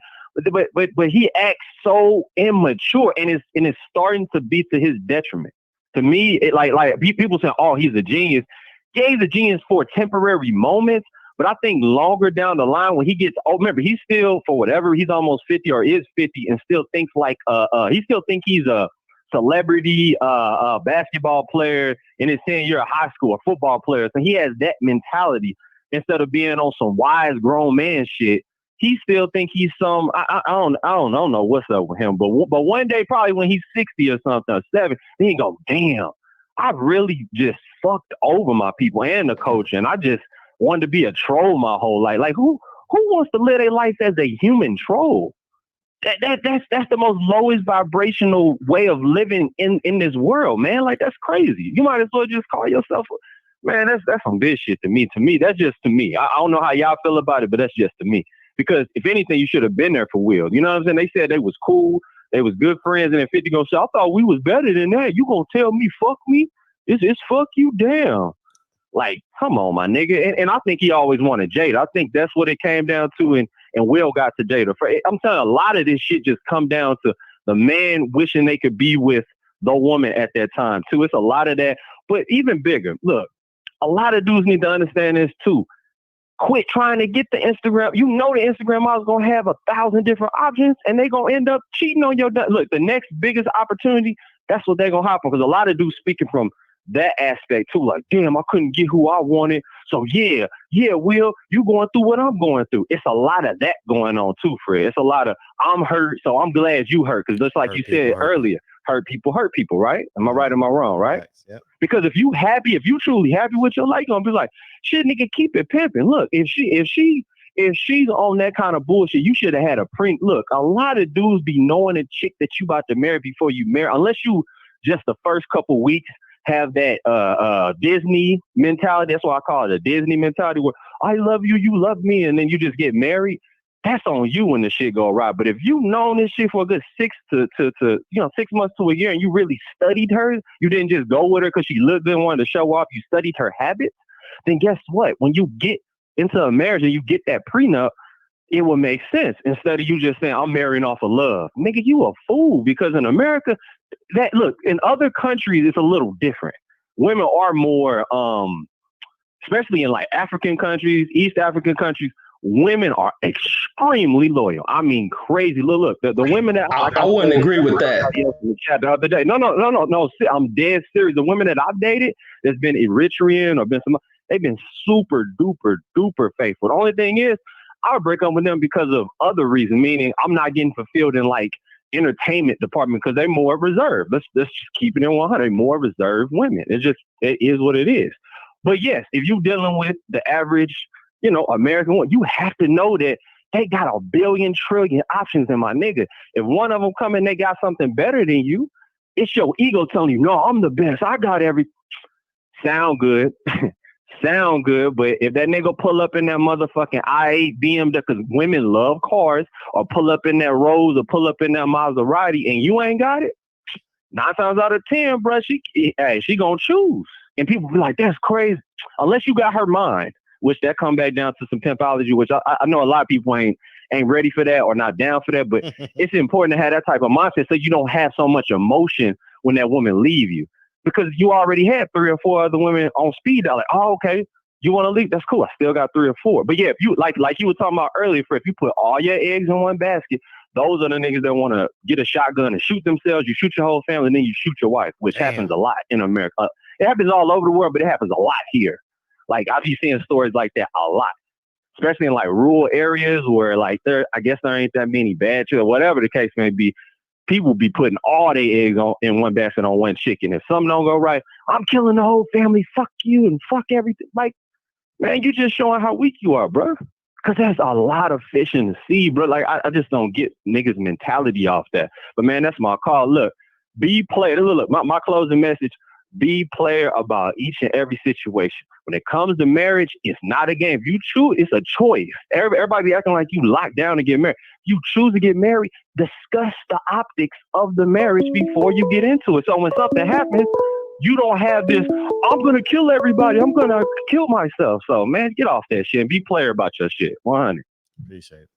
But he acts so immature, and it's starting to be to his detriment. To me, it like people say, "Oh, he's a genius." Yeah, he's a genius for temporary moments, but I think longer down the line, when he gets remember, he's still, for whatever, he's almost 50 or is 50, and still thinks like he still think he's a celebrity basketball player, and it's saying you're a high school or football player. So he has that mentality instead of being on some wise grown man shit. He still think he's some I don't know what's up with him, but one day probably when he's 60 or something or 70, then he go, damn, I really just fucked over my people and the coach, and I just wanted to be a troll my whole life. Like who wants to live their life as a human troll? That's the most lowest vibrational way of living in this world, man. Like that's crazy. You might as well just call yourself man. That's some bitch shit to me. To me, that's just to me. I don't know how y'all feel about it, but that's just to me. Because if anything, you should have been there for Will. You know what I'm saying? They said they was cool. They was good friends. And then 50 gonna say, I thought we was better than that. You gonna tell me fuck me? It's fuck you down. Like, come on, my nigga. And I think he always wanted Jada. I think that's what it came down to. And Will got to Jada. I'm telling you, a lot of this shit just come down to the man wishing they could be with the woman at that time, too. It's a lot of that. But even bigger, look, a lot of dudes need to understand this, too. Quit trying to get the Instagram. You know the Instagram models going to have 1,000 different options, and they going to end up cheating on your... Look, the next biggest opportunity, that's what they're going to happen. Because a lot of dudes speaking from that aspect, too. Like, damn, I couldn't get who I wanted. So, yeah, Will, you going through what I'm going through. It's a lot of that going on, too, Fred. It's a lot of, I'm hurt, so I'm glad you hurt. Because just like you said earlier, hurt people, right? Am I right or am I wrong, right? Yep. Because if you truly happy with your life, you're going to be like, shit, nigga, keep it pimping. Look, if she's on that kind of bullshit, you should have had a print. Look, a lot of dudes be knowing a chick that you about to marry before you marry, unless you just the first couple weeks have that Disney mentality. That's why I call it a Disney mentality, where I love you, you love me, and then you just get married. That's on you when the shit go right. But if you've known this shit for a good 6 months to a year, and you really studied her, you didn't just go with her because she looked good and wanted to show off, you studied her habits, then guess what? When you get into a marriage and you get that prenup, it would make sense instead of you just saying, I'm marrying off of love. Nigga, you a fool, because in America, in other countries, it's a little different. Women are more, especially in like African countries, East African countries, women are extremely loyal. I mean, crazy. Look, the women that I wouldn't agree with that. In the chat the other day. No. I'm dead serious. The women that I've dated, that's been Eritrean or been some, they've been super duper faithful. The only thing is, I would break up with them because of other reasons, meaning I'm not getting fulfilled in like entertainment department because they're more reserved. Let's just keep it in 100. More reserved women. It is what it is. But yes, if you're dealing with the average, American one, you have to know that they got a billion trillion options in my nigga. If one of them come and they got something better than you, it's your ego telling you, no, I'm the best. I got every. Sound good. Sound good, but if that nigga pull up in that motherfucking i8 BMW, because women love cars, or pull up in that Rolls, or pull up in that Maserati, and you ain't got it, 9 times out of 10, bro, she gonna choose. And people be like, that's crazy. Unless you got her mind, which that come back down to some pimpology, which I know a lot of people ain't ready for that or not down for that, but it's important to have that type of mindset so you don't have so much emotion when that woman leave you. Because you already had 3 or 4 other women on speed dial. Like, oh, okay, you want to leave? That's cool. I still got 3 or 4. But yeah, if you like you were talking about earlier, if you put all your eggs in one basket, those are the niggas that want to get a shotgun and shoot themselves. You shoot your whole family, and then you shoot your wife, which happens a lot in America. It happens all over the world, but it happens a lot here. Like, I've been seeing stories like that a lot, especially in like rural areas where like I guess there ain't that many bad children, whatever the case may be. People be putting all their eggs in one basket on one chicken. If something don't go right, I'm killing the whole family. Fuck you and fuck everything. Like, man, you just showing how weak you are, bro. Because there's a lot of fish in the sea, bro. Like, I just don't get niggas' mentality off that. But, man, that's my call. Look, be player. Look, my closing message, be player about each and every situation. When it comes to marriage, it's not a game. If you choose, it's a choice. Everybody be acting like you locked down to get married. You choose to get married, discuss the optics of the marriage before you get into it. So when something happens, you don't have this, I'm going to kill everybody. I'm going to kill myself. So, man, get off that shit and be player about your shit. 100. Appreciate it.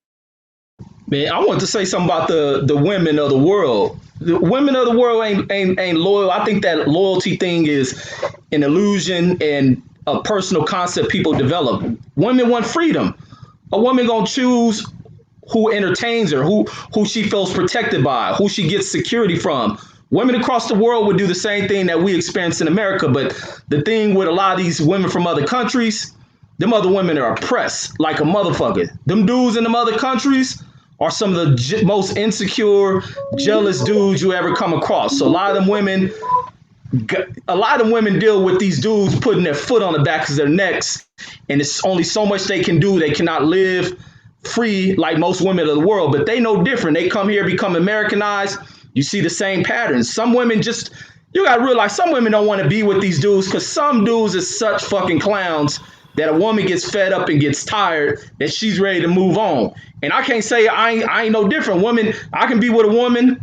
Man, I want to say something about the women of the world. The women of the world ain't loyal. I think that loyalty thing is an illusion and a personal concept people develop. Women want freedom. A woman gonna choose who entertains her, who she feels protected by, who she gets security from. Women across the world would do the same thing that we experience in America. But the thing with a lot of these women from other countries, them other women are oppressed like a motherfucker. Them dudes in them other countries are some of the most insecure, jealous dudes you ever come across. So a lot of them women deal with these dudes putting their foot on the backs of their necks, and it's only so much they can do. They cannot live free like most women of the world, but they know different. They come here, become Americanized. You see the same patterns. Some women you gotta realize some women don't want to be with these dudes because some dudes is such fucking clowns that a woman gets fed up and gets tired that she's ready to move on. And I can't say I ain't no different. Woman, I can be with a woman,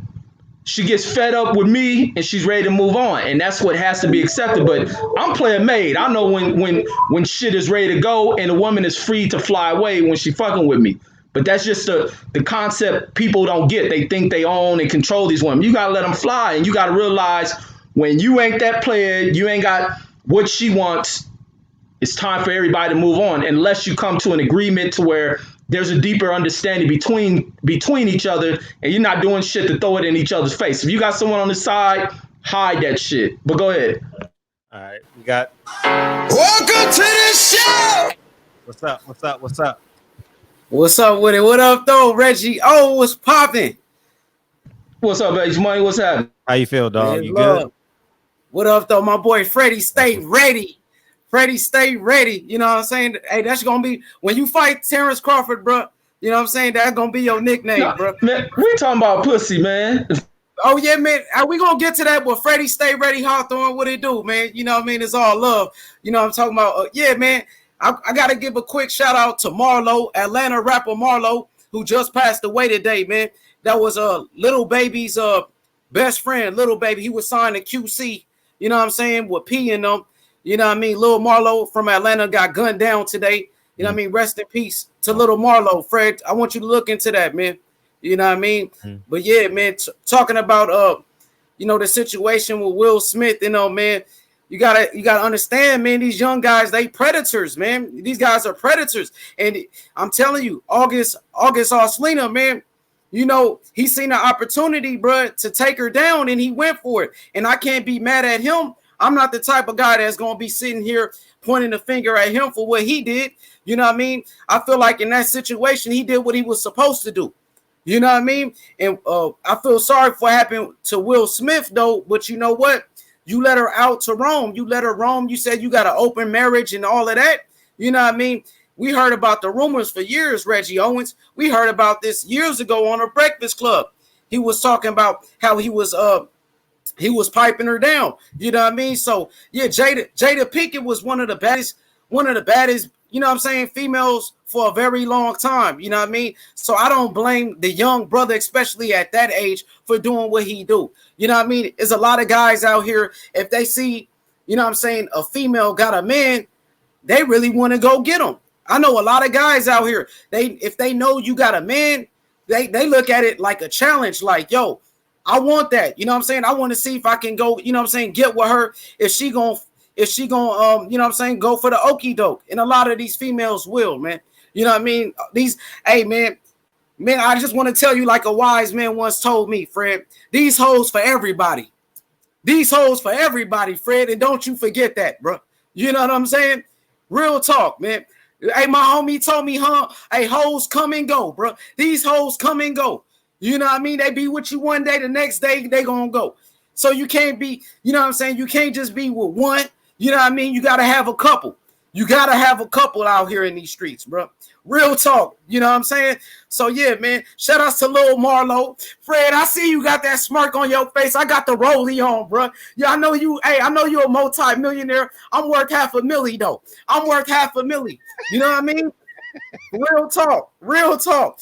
she gets fed up with me and she's ready to move on. And that's what has to be accepted. But I'm player made. I know when shit is ready to go and a woman is free to fly away when she fucking with me. But that's just the concept people don't get. They think they own and control these women. You gotta let them fly, and you gotta realize when you ain't that player, you ain't got what she wants, it's time for everybody to move on, unless you come to an agreement to where there's a deeper understanding between each other, and you're not doing shit to throw it in each other's face. If you got someone on the side, hide that shit. But go ahead. All right, we got. Welcome to the show. What's up? What's up? What's up? What's up with it? What up, though, Reggie? Oh, what's popping? What's up, H Money? What's happening? How you feel, dog? Man, you good? What up, though, my boy Freddie? Stay ready. Freddie, stay ready. You know what I'm saying? Hey, that's gonna be when you fight Terrence Crawford, bro. You know what I'm saying? That's gonna be your nickname, bro. Man, we talking about pussy, man. Oh yeah, man. We gonna get to that, but Freddie, stay ready, Hawthorne. What it do, man? You know what I mean? It's all love. You know what I'm talking about? Yeah, man. I gotta give a quick shout out to Marlo, Atlanta rapper Marlo, who just passed away today, man. That was Little Baby's best friend, Little Baby. He was signed to QC. You know what I'm saying? With P and them. You know what I mean? Lil Marlo from Atlanta got gunned down today. You know what I mean? Rest in peace to little Marlo. Fred, I want you to look into that, man. You know what I mean? But yeah, man, talking about you know, the situation with Will Smith, you know, man, you gotta understand, man, these young guys, they predators, man. These guys are predators. And I'm telling you, August Alsina, man, you know, he seen an opportunity, bro, to take her down, and he went for it. And I can't be mad at him. I'm not the type of guy that's gonna be sitting here pointing the finger at him for what he did. You know what I mean? I feel like in that situation, he did what he was supposed to do. You know what I mean? And I feel sorry for what happened to Will Smith, though. But you know what? You let her out to roam. You let her roam. You said you got an open marriage and all of that. You know what I mean? We heard about the rumors for years, Reggie Owens. We heard about this years ago on a Breakfast Club. He was talking about how he was piping her down. You know what I mean? So yeah, Jada Pinkett was one of the baddest, you know what I'm saying, females for a very long time. You know what I mean? So I don't blame the young brother, especially at that age, for doing what he do. You know what I mean? There's a lot of guys out here, if they see, you know what I'm saying, a female got a man, they really want to go get him. I know a lot of guys out here, if they know you got a man, they look at it like a challenge, like, yo, I want that. You know what I'm saying? I want to see if I can go, you know what I'm saying, get with her, if she gonna you know what I'm saying, go for the okie doke. And a lot of these females will, man. You know what I mean? Hey, man, I just want to tell you, like a wise man once told me, Fred, these hoes for everybody. These hoes for everybody, Fred. And don't you forget that, bro. You know what I'm saying? Real talk, man. Hey, my homie told me, hey, hoes come and go, bro. These hoes come and go. You know what I mean? They be with you one day, the next day they gonna go. So you can't be, you know what I'm saying? You can't just be with one. You know what I mean? You got to have a couple. You got to have a couple out here in these streets, bro. Real talk. You know what I'm saying? So, yeah, man. Shout out to Lil Marlo. Fred, I see you got that smirk on your face. I got the rollie on, bro. Yeah, I know you. Hey, I know you're a multi-millionaire. I'm worth $500,000, though. I'm worth $500,000. You know what I mean? Real talk. Real talk.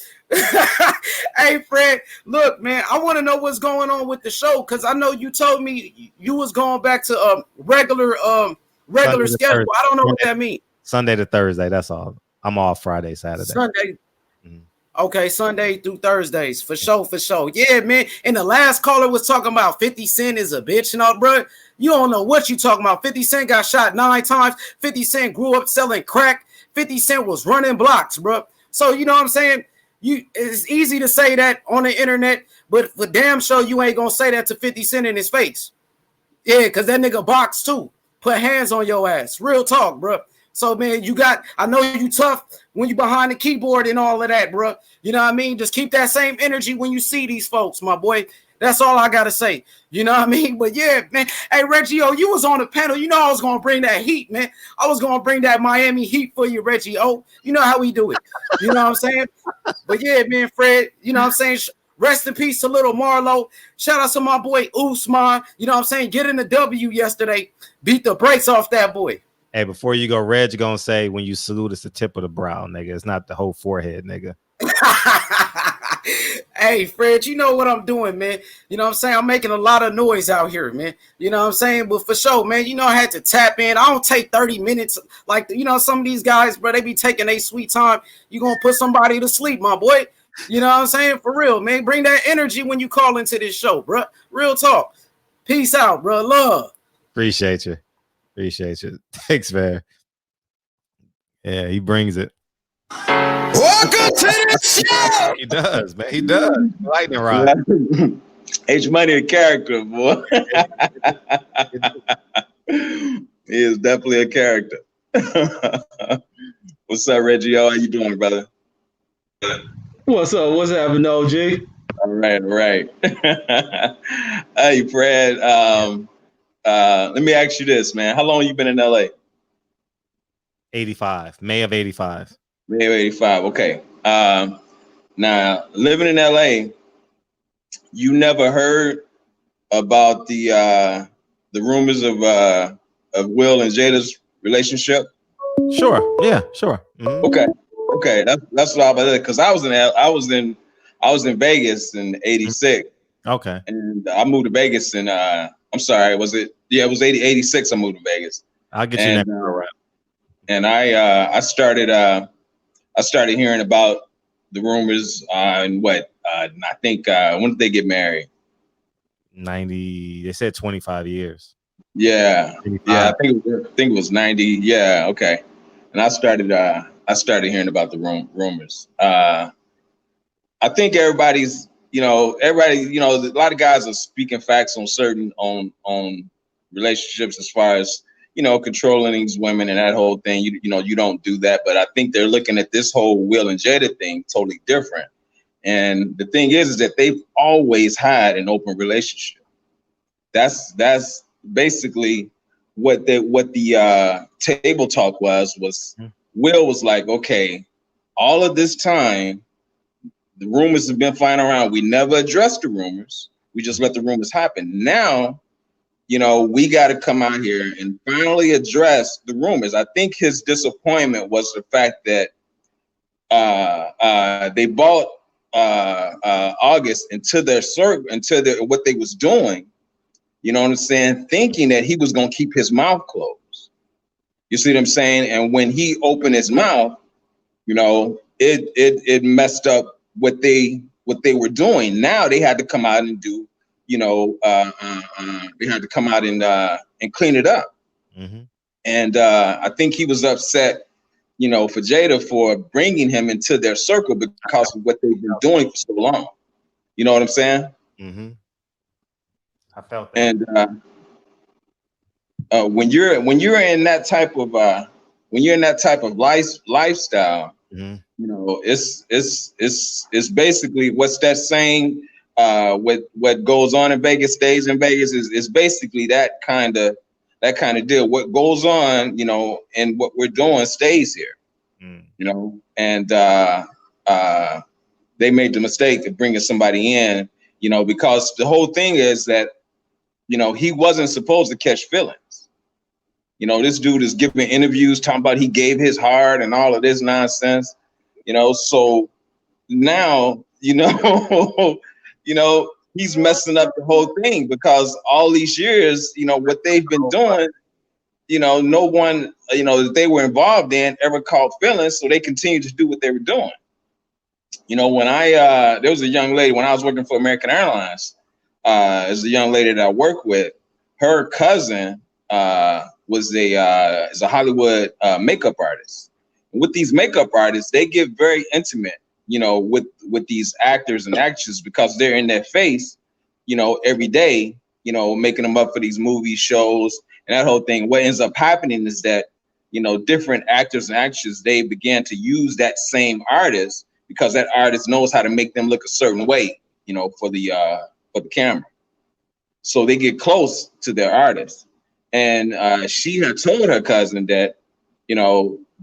Hey, Fred, look, man, I want to know what's going on with the show, because I know you told me you was going back to regular schedule. I don't know what that means. Sunday to Thursday, that's all. I'm off Friday, Saturday. Sunday. Okay, Sunday through Thursdays. For sure, for sure. Yeah, man. And the last caller was talking about 50 Cent is a bitch and all, bro. You don't know what you talking about. 50 Cent got shot 9 times. 50 Cent grew up selling crack. 50 Cent was running blocks, bro. So, you know what I'm saying? It's easy to say that on the internet, but for damn sure you ain't gonna say that to 50 Cent in his face. Yeah, because that nigga boxed too. Put hands on your ass. Real talk, bro. So, man, I know you tough when you behind the keyboard and all of that, bro. You know what I mean? Just keep that same energy when you see these folks, my boy. That's all I got to say. You know what I mean? But, yeah, man. Hey, Reggie, you was on the panel. You know I was going to bring that heat, man. I was going to bring that Miami heat for you, Reggie. You know how we do it. You know what I'm saying? But, yeah, man, Fred, you know what I'm saying? Rest in peace to little Marlo. Shout out to my boy Usman. You know what I'm saying? Getting the W yesterday. Beat the brakes off that boy. Hey, before you go, Reg gonna say when you salute, it's the tip of the brow, nigga. It's not the whole forehead, nigga. Hey, Fred, you know what I'm doing, man. You know what I'm saying? I'm making a lot of noise out here, man. You know what I'm saying? But for sure, man, you know I had to tap in. I don't take 30 minutes. Like, you know, some of these guys, bro, they be taking a sweet time. You gonna put somebody to sleep, my boy. You know what I'm saying? For real, man. Bring that energy when you call into this show, bro. Real talk. Peace out, bro. Love. Appreciate you. Thanks, man. Yeah, he brings it. Welcome to the show. He does, man. He does. Lightning rod. H Money a character, boy. He is definitely a character. What's up, Reggie? How you doing, brother? What's up? What's happening, OG? All right. Hey, Fred. Let me ask you this, man. How long you been in LA? 85. May of 85. May of 85. Okay. Now, living in LA, you never heard about the rumors of Will and Jada's relationship? Sure. Yeah. Sure. Mm-hmm. Okay. That's what I was, because I was in Vegas in '86. Okay. And I moved to Vegas in I'm sorry, was it? Yeah, it was 86. I moved to Vegas. I'll get you next. and I started hearing about the rumors in what I think when did they get married? 90. They said 25 years. Yeah, 85. Yeah. I think it was 90. Yeah. Okay. And I started hearing about the rumors. I think everybody's, a lot of guys are speaking facts on certain on relationships as far as, controlling these women and that whole thing. You don't do that, but I think they're looking at this whole Will and Jada thing totally different. And the thing is that they've always had an open relationship. That's basically what the table talk was Will was like, okay, all of this time, the rumors have been flying around. We never addressed the rumors. We just let the rumors happen. Now, we got to come out here and finally address the rumors. I think his disappointment was the fact that they bought August into their circle, what they was doing. You know what I'm saying? Thinking that he was gonna keep his mouth closed. You see what I'm saying? And when he opened his mouth, it messed up what they were doing. Now they had to come out and do, they had to come out and clean it up. Mm-hmm. And I think he was upset, for Jada for bringing him into their circle because of what they've been doing for so long. You know what I'm saying? Mm-hmm. I felt that. And when you're in that type of lifestyle, mm-hmm. It's basically what's that saying? What goes on in Vegas stays in Vegas is basically that kind of deal. What goes on, and what we're doing stays here. Mm. And they made the mistake of bringing somebody in, because the whole thing is that, he wasn't supposed to catch feelings. This dude is giving interviews talking about he gave his heart and all of this nonsense, so now, he's messing up the whole thing because all these years, what they've been doing, no one, that they were involved in ever caught feelings. So they continued to do what they were doing. When there was a young lady, when I was working for American Airlines, as a young lady that I work with, her cousin is a Hollywood makeup artist. And with these makeup artists, they get very intimate, with these actors and actresses because they're in their face, every day, making them up for these movie shows and that whole thing. What ends up happening is that, different actors and actresses, they began to use that same artist because that artist knows how to make them look a certain way, for the camera. So they get close to their artist. And she had told her cousin that,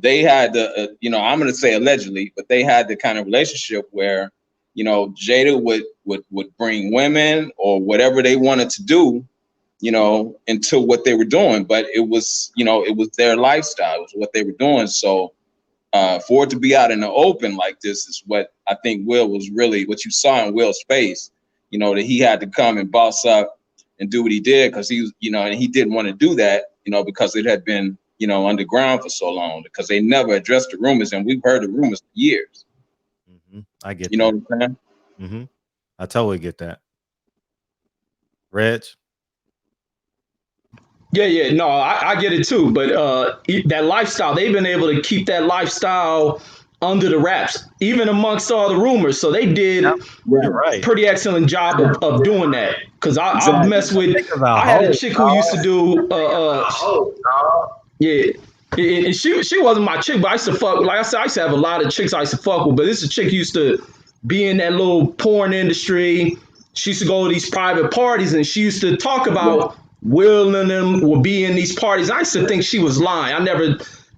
they had the, I'm going to say allegedly, but they had the kind of relationship where, Jada would bring women or whatever they wanted to do, into what they were doing. But it was their lifestyle. It was what they were doing. So for it to be out in the open like this is what I think Will was really, what you saw in Will's face, that he had to come and boss up and do what he did because he was, and he didn't want to do that, because it had been, underground for so long because they never addressed the rumors, and we've heard the rumors for years. Mm-hmm. I get, what I'm saying? Mm-hmm. I totally get that. Reg? Yeah, no, I get it too. But that lifestyle, they've been able to keep that lifestyle under the wraps, even amongst all the rumors. So they did a pretty excellent job of doing that. Because I mess with, I had a chick who used to do, and she wasn't my chick, but I used to fuck, like I said, I used to have a lot of chicks I used to fuck with, but this is a chick who used to be in that little porn industry. She used to go to these private parties, and she used to talk about Will and them will be in these parties. I used to think she was lying. I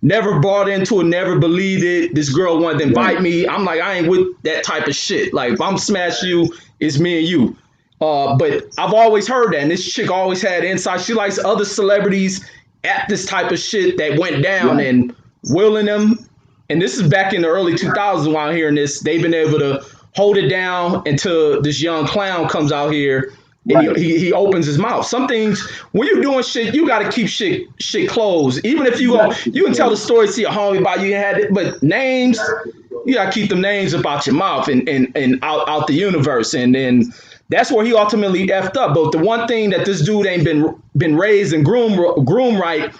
never bought into it, never believed it. This girl wanted to invite me. I'm like, I ain't with that type of shit. Like, if I'm smash you, it's me and you. But I've always heard that, and this chick always had insight. She likes other celebrities at this type of shit that went down, and Will and them, and this is back in the early 2000s while I'm hearing this, they've been able to hold it down until this young clown comes out here And he opens his mouth. Some things, when you're doing shit, you got to keep shit closed. Even if you can tell the story to your homie about you had it, but names, you got to keep them names about your mouth and out the universe. And then that's where he ultimately effed up. But the one thing that this dude ain't been raised and groomed right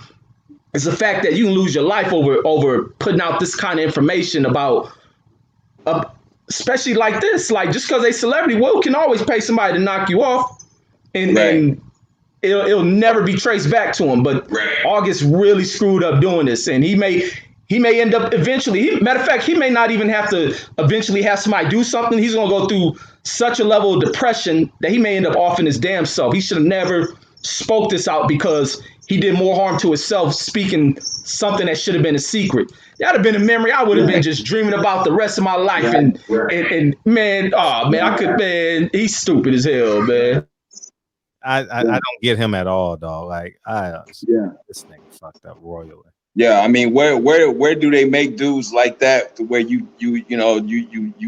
is the fact that you can lose your life over putting out this kind of information about. Especially like this, like just because they celebrity, Will can always pay somebody to knock you off, and it'll never be traced back to him. But August really screwed up doing this, and he may end up eventually. Matter of fact, he may not even have to eventually have somebody do something. He's gonna go through such a level of depression that he may end up offing his damn self. He should have never spoke this out because he did more harm to himself speaking something that should have been a secret. That'd have been a memory I would have been just dreaming about the rest of my life. And man, I could, man, he's stupid as hell, man. I don't get him at all, dog. Like this nigga fucked up royally. Yeah, I mean, where do they make dudes like that to where you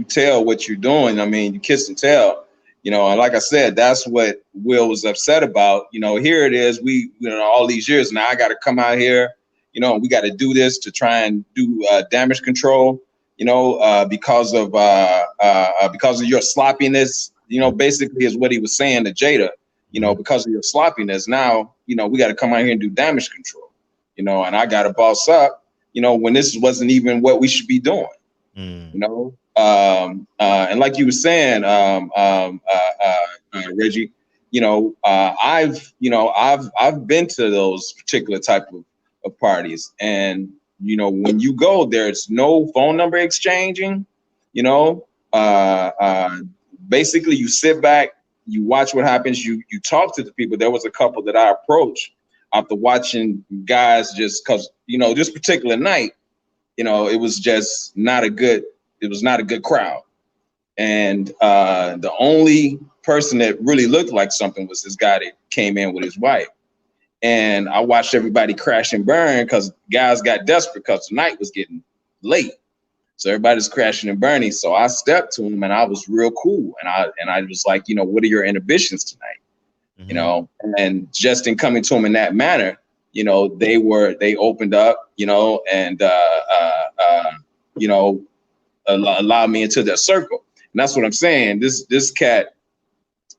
tell what you're doing? I mean, you kiss and tell, and like I said, that's what Will was upset about. Here it is. We, all these years now, I got to come out here. We got to do this to try and do damage control, because of your sloppiness, basically is what he was saying to Jada, because of your sloppiness. Now, we got to come out here and do damage control, and I got to boss up, when this wasn't even what we should be doing, and like you were saying, Reggie, I've been to those particular type of parties, and when you go, there's no phone number exchanging. Basically you sit back, you watch what happens, you talk to the people. There was a couple that I approached after watching guys, just because this particular night, it was just not a good crowd, and the only person that really looked like something was this guy that came in with his wife. And I watched everybody crash and burn because guys got desperate because the night was getting late. So everybody's crashing and burning. So I stepped to him and I was real cool. And I was like, what are your inhibitions tonight? And just in coming to him in that manner, they opened up, and allowed me into their circle. And that's what I'm saying. This cat,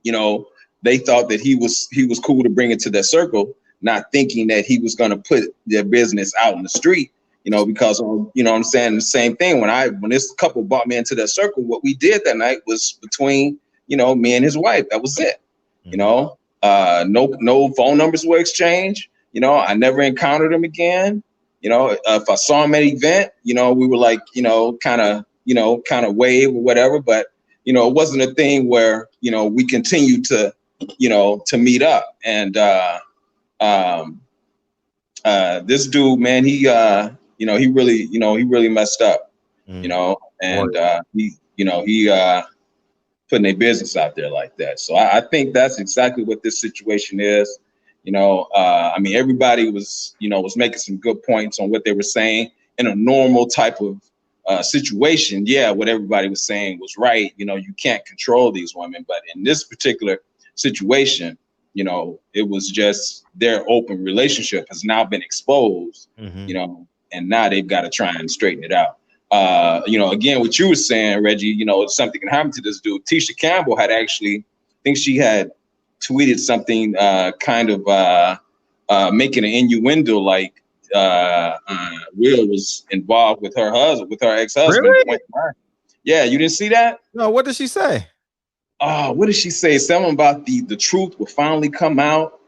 they thought that he was cool to bring it to their circle, not thinking that he was going to put their business out in the street, because, I'm saying the same thing. When this couple brought me into their circle, what we did that night was between, me and his wife. That was it. No phone numbers were exchanged. I never encountered him again. If I saw him at an event, we were like, kind of wave or whatever. But, it wasn't a thing where, we continued to meet up. And, this dude, man, he really messed up, and he putting their business out there like that. So I think that's exactly what this situation is. I mean, everybody was making some good points on what they were saying in a normal type of situation. Yeah, what everybody was saying was right. You can't control these women, but in this particular situation, it was just their open relationship has now been exposed, and now they've got to try and straighten it out. Again, what you were saying, Reggie, something can happen to this dude. Tisha Campbell had actually, I think she had tweeted something kind of making an innuendo like Will was involved with her husband, with her ex-husband. Really? Yeah, you didn't see that? No, what did she say? What did she say? Something about the truth will finally come out,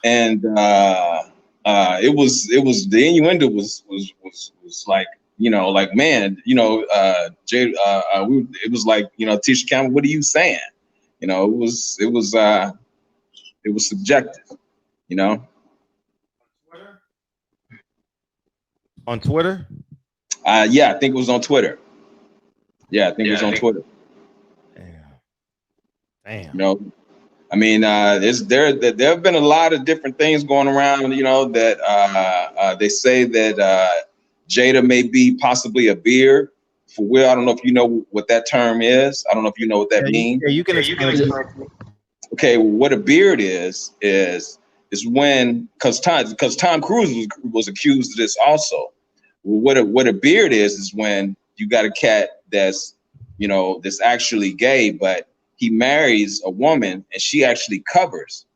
and it was the innuendo was like, like, man, Jada, it was like, Tisha Campbell, what are you saying? It was subjective, On Twitter? Yeah, I think it was on Twitter. It was on Twitter. Damn. I mean, there have been a lot of different things going around, that they say that Jada may be possibly a beard for Will. I don't know if you know what that term is. I don't know if you know what that means. Yeah, you can explain it. Okay, what a beard is when because Tom Cruise was accused of this also. What a beard is when you got a cat that's that's actually gay, but he marries a woman and she actually covers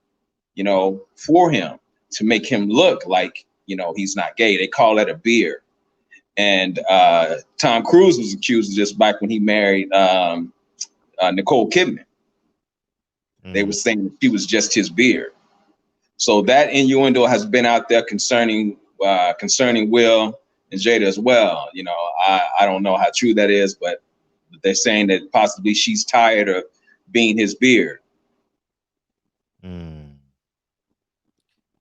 for him to make him look like he's not gay. They call that a beard. And Tom Cruise was accused of this back when he married Nicole Kidman. They were saying that she was just his beard. So that innuendo has been out there concerning Will and Jada as well. I don't know how true that is, but they're saying that possibly she's tired of being his beard.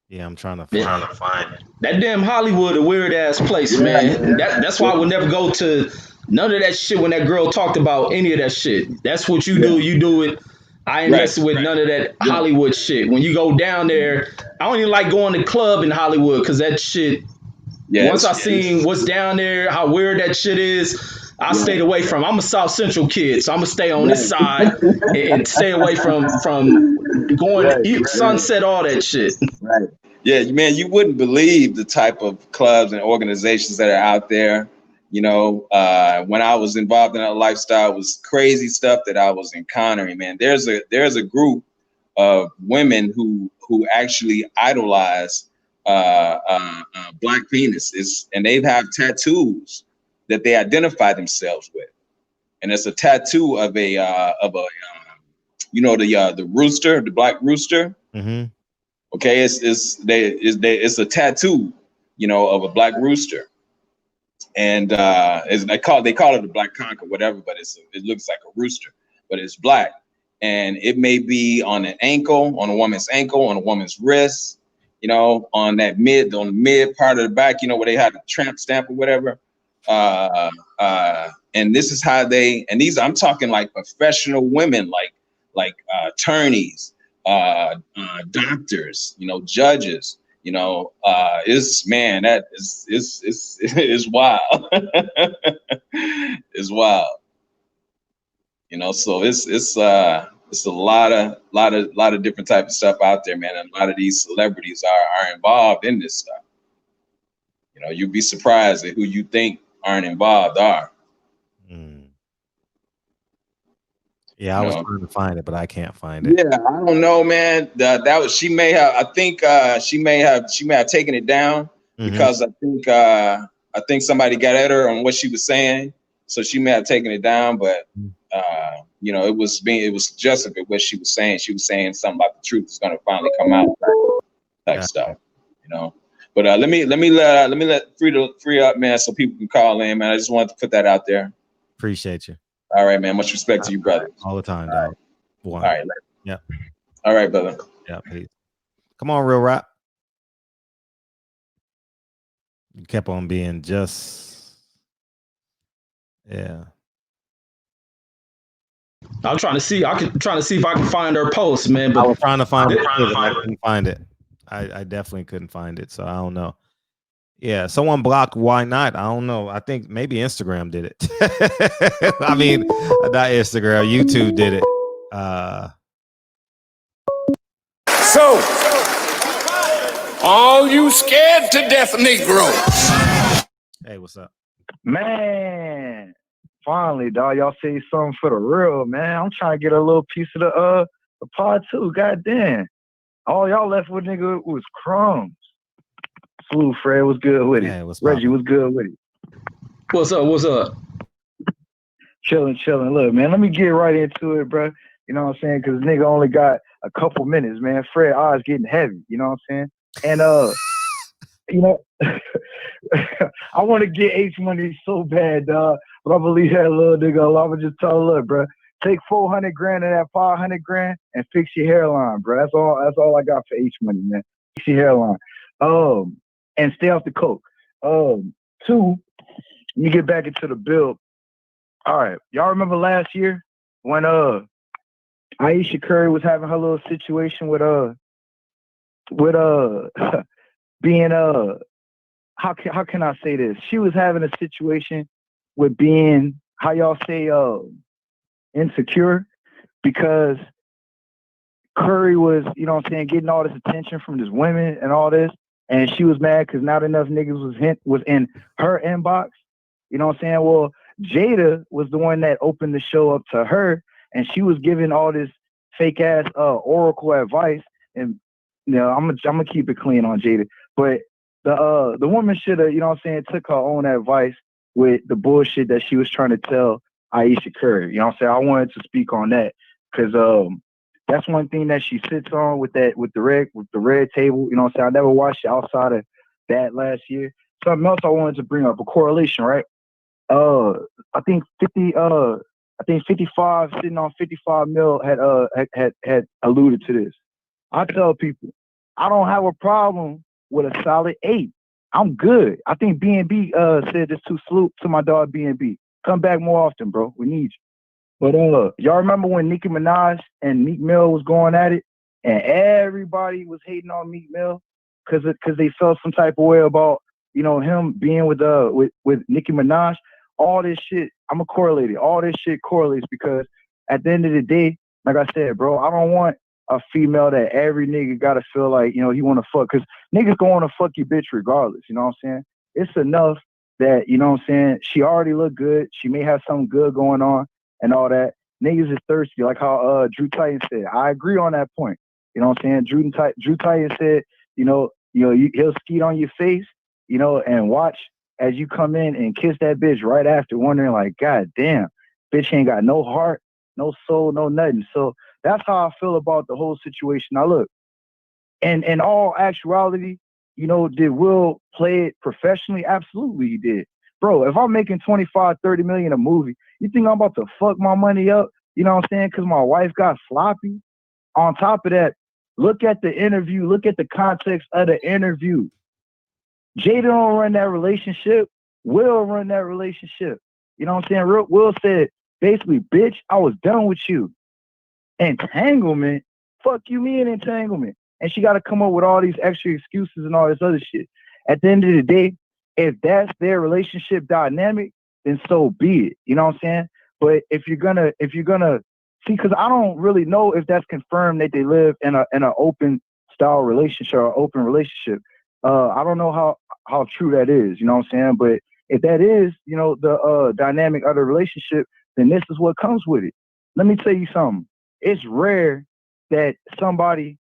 Yeah, I'm trying to find it. That damn Hollywood, a weird ass place, man. That's why I would never go to none of that shit when that girl talked about any of that shit. That's what you do. You do it. I ain't messing with none of that Hollywood shit. When you go down there, I don't even like going to the club in Hollywood because that shit. Once I seen what's down there, how weird that shit is, I stayed away from. I'm a South Central kid, so I'm gonna stay on this side and stay away from going Sunset, all that shit. Right. Yeah, man, you wouldn't believe the type of clubs and organizations that are out there. When I was involved in that lifestyle, it was crazy stuff that I was encountering, man. There's a group of women who actually idolize black penises, and they have tattoos that they identify themselves with. And it's a tattoo of the rooster, the black rooster. Mm-hmm. Okay, it's a tattoo, of a black rooster, and they call it a black conch or whatever, but it looks like a rooster, but it's black, and it may be on an ankle, on a woman's ankle, on a woman's wrist, on the mid part of the back, where they have the tramp stamp or whatever, and this is how I'm talking like professional women, like attorneys. Doctors, judges, it's wild. It's wild. So it's a lot of different type of stuff out there, man. And a lot of these celebrities are involved in this stuff. You'd be surprised at who you think aren't involved are. Yeah, I was trying to find it, but I can't find it. Yeah, I don't know, man. She may have. I think she may have taken it down because I think somebody got at her on what she was saying, so she may have taken it down. But it was Jessica what she was saying. She was saying something about the truth is going to finally come out, type stuff. But let me let free up, man, so people can call in, man. I just wanted to put that out there. Appreciate you. All right, man. Much respect to you, brother. All the time, dog. All right. Yeah. All right, brother. Yeah, peace. Come on, Real Rap. You kept on being just, yeah. I'm trying to see. Trying to see if I can find her post, man. But I was trying to find it. I couldn't find it. I definitely couldn't find it. So I don't know. Yeah, someone blocked Why Not? I don't know. I think maybe Instagram did it. I mean, not Instagram. YouTube did it. So, all you scared to death Negroes. Hey, what's up? Man, finally, dog. Y'all say something for the real, man. I'm trying to get a little piece of the pod too. Goddamn. All y'all left with, nigga, was crumbs. Salute, Fred. Was good with it. Hey, Reggie was good with it. What's up? Chilling. Look, man, let me get right into it, bro. You know what I'm saying? Because nigga only got a couple minutes, man. Fred eyes getting heavy. You know what I'm saying? And I want to get H Money so bad, dog. But I believe that little nigga alone. I'm just tell him, look, bro. Take $400,000 of that $500,000 and fix your hairline, bro. That's all I got for H Money, man. Fix your hairline. And stay off the coke. Two, you get back into the build. All right, y'all remember last year when Aisha Curry was having her little situation with being how can I say this? She was having a situation with being, how y'all say, insecure, because Curry was, you know what I'm saying, getting all this attention from this women and all this, and she was mad because not enough niggas was in her inbox. You know what I'm saying? Well, Jada was the one that opened the show up to her, and she was giving all this fake ass oracle advice. And you know, I'm gonna keep it clean on Jada, but the woman should have, you know what I'm saying, took her own advice with the bullshit that she was trying to tell Aisha Curry. You know what I'm saying? I wanted to speak on that because that's one thing that she sits on with the red table. You know what I'm saying? I never watched it outside of that last year. Something else I wanted to bring up, a correlation, right? I think 55 sitting on 55 mil had alluded to this. I tell people, I don't have a problem with a solid 8. I'm good. I think B&B said this too. Salute to my dog B&B. Come back more often, bro. We need you. But y'all remember when Nicki Minaj and Meek Mill was going at it, and everybody was hating on Meek Mill because they felt some type of way about, you know, him being with Nicki Minaj. All this shit, I'm gonna correlate it. All this shit correlates because at the end of the day, like I said, bro, I don't want a female that every nigga gotta feel like, you know, he wanna fuck, because niggas gonna wanna fuck your bitch regardless. You know what I'm saying? It's enough that, you know what I'm saying, she already look good. She may have something good going on and all that. Niggas is thirsty, like how Drew Titan said. I agree on that point. You know what I'm saying? Drew Titan said, he'll skeet on your face, you know, and watch as you come in and kiss that bitch right after, wondering like, God damn, bitch ain't got no heart, no soul, no nothing. So that's how I feel about the whole situation. Now look, and in all actuality, you know, did Will play it professionally? Absolutely he did. Bro, if I'm making 25, 30 million a movie, you think I'm about to fuck my money up? You know what I'm saying? Because my wife got sloppy? On top of that, look at the interview. Look at the context of the interview. Jada don't run that relationship. Will run that relationship. You know what I'm saying? Will said, basically, bitch, I was done with you. Entanglement? Fuck you, me and entanglement. And she got to come up with all these extra excuses and all this other shit. At the end of the day, if that's their relationship dynamic, then so be it. You know what I'm saying? But if you're gonna see, because I don't really know if that's confirmed that they live in an open style relationship or open relationship. I don't know how true that is. You know what I'm saying? But if that is, you know, the dynamic of the relationship, then this is what comes with it. Let me tell you something. It's rare that somebody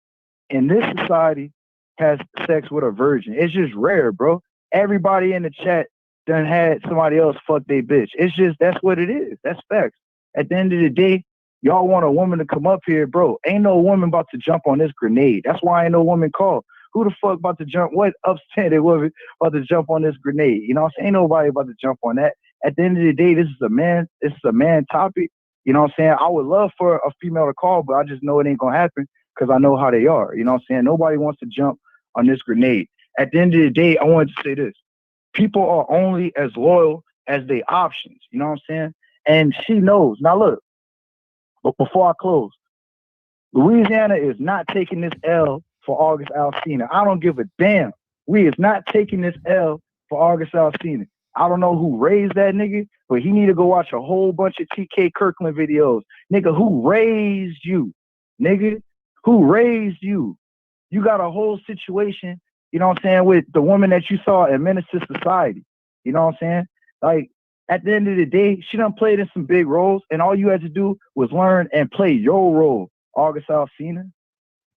in this society has sex with a virgin. It's just rare, bro. Everybody in the chat done had somebody else fuck their bitch. It's just, that's what it is. That's facts. At the end of the day, y'all want a woman to come up here, bro. Ain't no woman about to jump on this grenade. That's why ain't no woman called. Who the fuck about to jump? What upstanding woman about to jump on this grenade? You know what I'm saying? Ain't nobody about to jump on that. At the end of the day, this is a man topic. You know what I'm saying? I would love for a female to call, but I just know it ain't gonna happen because I know how they are. You know what I'm saying? Nobody wants to jump on this grenade. At the end of the day, I wanted to say this. People are only as loyal as their options. You know what I'm saying? And she knows. Now look, but before I close, Louisiana is not taking this L for August Alsina. I don't give a damn. We is not taking this L for August Alsina. I don't know who raised that nigga, but he need to go watch a whole bunch of TK Kirkland videos. Nigga, who raised you? Nigga, who raised you? You got a whole situation, you know what I'm saying, with the woman that you saw in Menace to Society. You know what I'm saying? Like, at the end of the day, she done played in some big roles, and all you had to do was learn and play your role, August Alsina.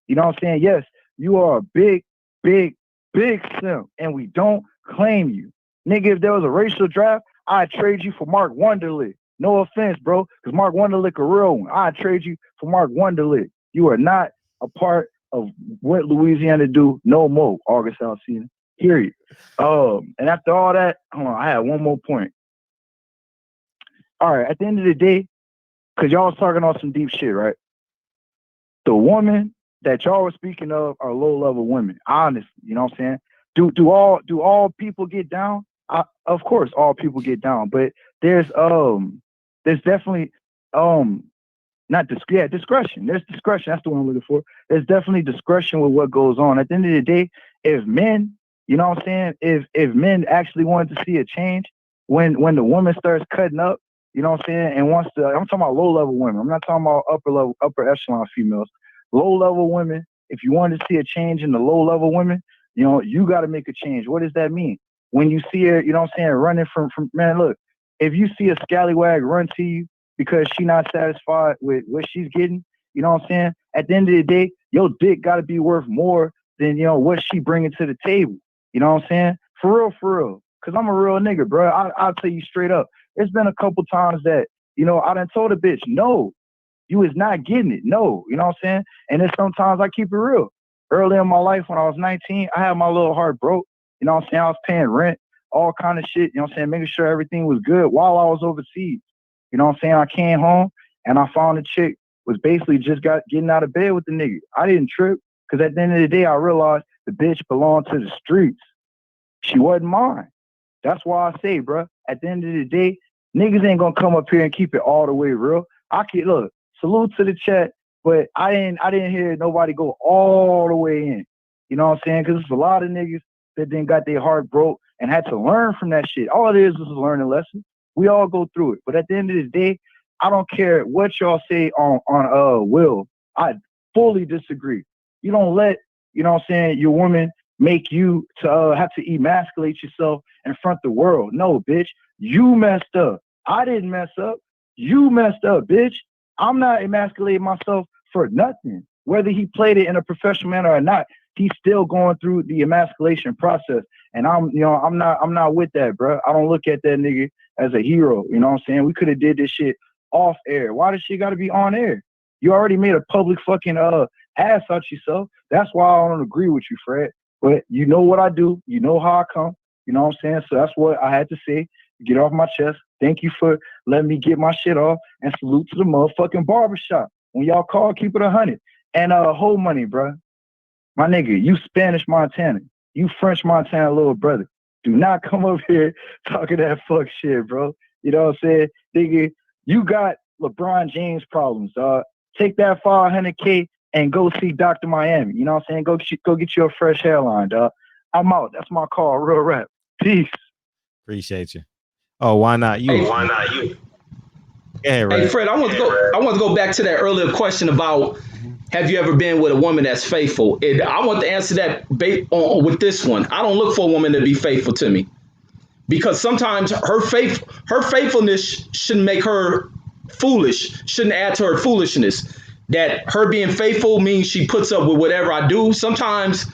You know what I'm saying? Yes, you are a big, big, big simp, and we don't claim you. Nigga, if there was a racial draft, I'd trade you for Mark Wonderlick. No offense, bro, because Mark Wonderlick a real one. I'd trade you for Mark Wonderlick. You are not a part of what Louisiana do no more, August Alsina. Period. And after all that, hold on, I had one more point. All right, at the end of the day, because y'all was talking on some deep shit, right? The woman that y'all were speaking of are low-level women, honestly. You know what I'm saying? Do all people get down? Of course, all people get down, but there's definitely discretion. There's discretion. That's the one I'm looking for. There's definitely discretion with what goes on. At the end of the day, if men, you know what I'm saying, if men actually wanted to see a change, when the woman starts cutting up, you know what I'm saying, and wants to, I'm talking about low-level women. I'm not talking about upper echelon females. low-level women, if you want to see a change in the low-level women, you know, you got to make a change. What does that mean? When you see her, you know what I'm saying, running from man, look, if you see a scallywag run to you because she not satisfied with what she's getting, you know what I'm saying? At the end of the day, your dick got to be worth more than, you know, what she bringing to the table. You know what I'm saying? For real. Because I'm a real nigga, bro. I'll tell you straight up. It's been a couple times that, you know, I done told a bitch, no, you is not getting it. No, you know what I'm saying? And then sometimes I keep it real. Early in my life, when I was 19, I had my little heart broke. You know what I'm saying? I was paying rent, all kind of shit. You know what I'm saying? Making sure everything was good while I was overseas. You know what I'm saying? I came home and I found a chick was basically just getting out of bed with the nigga. I didn't trip because at the end of the day, I realized the bitch belonged to the streets. She wasn't mine. That's why I say, bro, at the end of the day, niggas ain't gonna come up here and keep it all the way real. I can look, salute to the chat, but I didn't hear nobody go all the way in. You know what I'm saying? Because there's a lot of niggas that then got their heart broke and had to learn from that shit. All it is a learning lesson. We all go through it. But at the end of the day, I don't care what y'all say on Will. I fully disagree. You don't let, you know what I'm saying, your woman make you to have to emasculate yourself in front of the world. No, bitch, you messed up. I didn't mess up. You messed up, bitch. I'm not emasculating myself for nothing. Whether he played it in a professional manner or not, he's still going through the emasculation process. And I'm not with that, bro. I don't look at that nigga as a hero. You know what I'm saying? We could have did this shit off air. Why does she got to be on air? You already made a public fucking ass out yourself. That's why I don't agree with you, Fred. But you know what I do. You know how I come. You know what I'm saying? So that's what I had to say. Get off my chest. Thank you for letting me get my shit off. And salute to the motherfucking barbershop. When y'all call, keep it 100. And whole money, bro. My nigga, you Spanish Montana. You French Montana little brother. Do not come up here talking that fuck shit, bro. You know what I'm saying? Nigga, you got LeBron James problems, dog. Take that $500K and go see Dr. Miami. You know what I'm saying? Go get you a fresh hairline, dog. I'm out. That's my call. Real rap. Peace. Appreciate you. Oh, why not you? Hey, why not you? Hey, Fred, I want to go back to that earlier question about have you ever been with a woman that's faithful? And I want to answer that with this one. I don't look for a woman to be faithful to me because sometimes her faithfulness shouldn't make her foolish, shouldn't add to her foolishness. That her being faithful means she puts up with whatever I do. Sometimes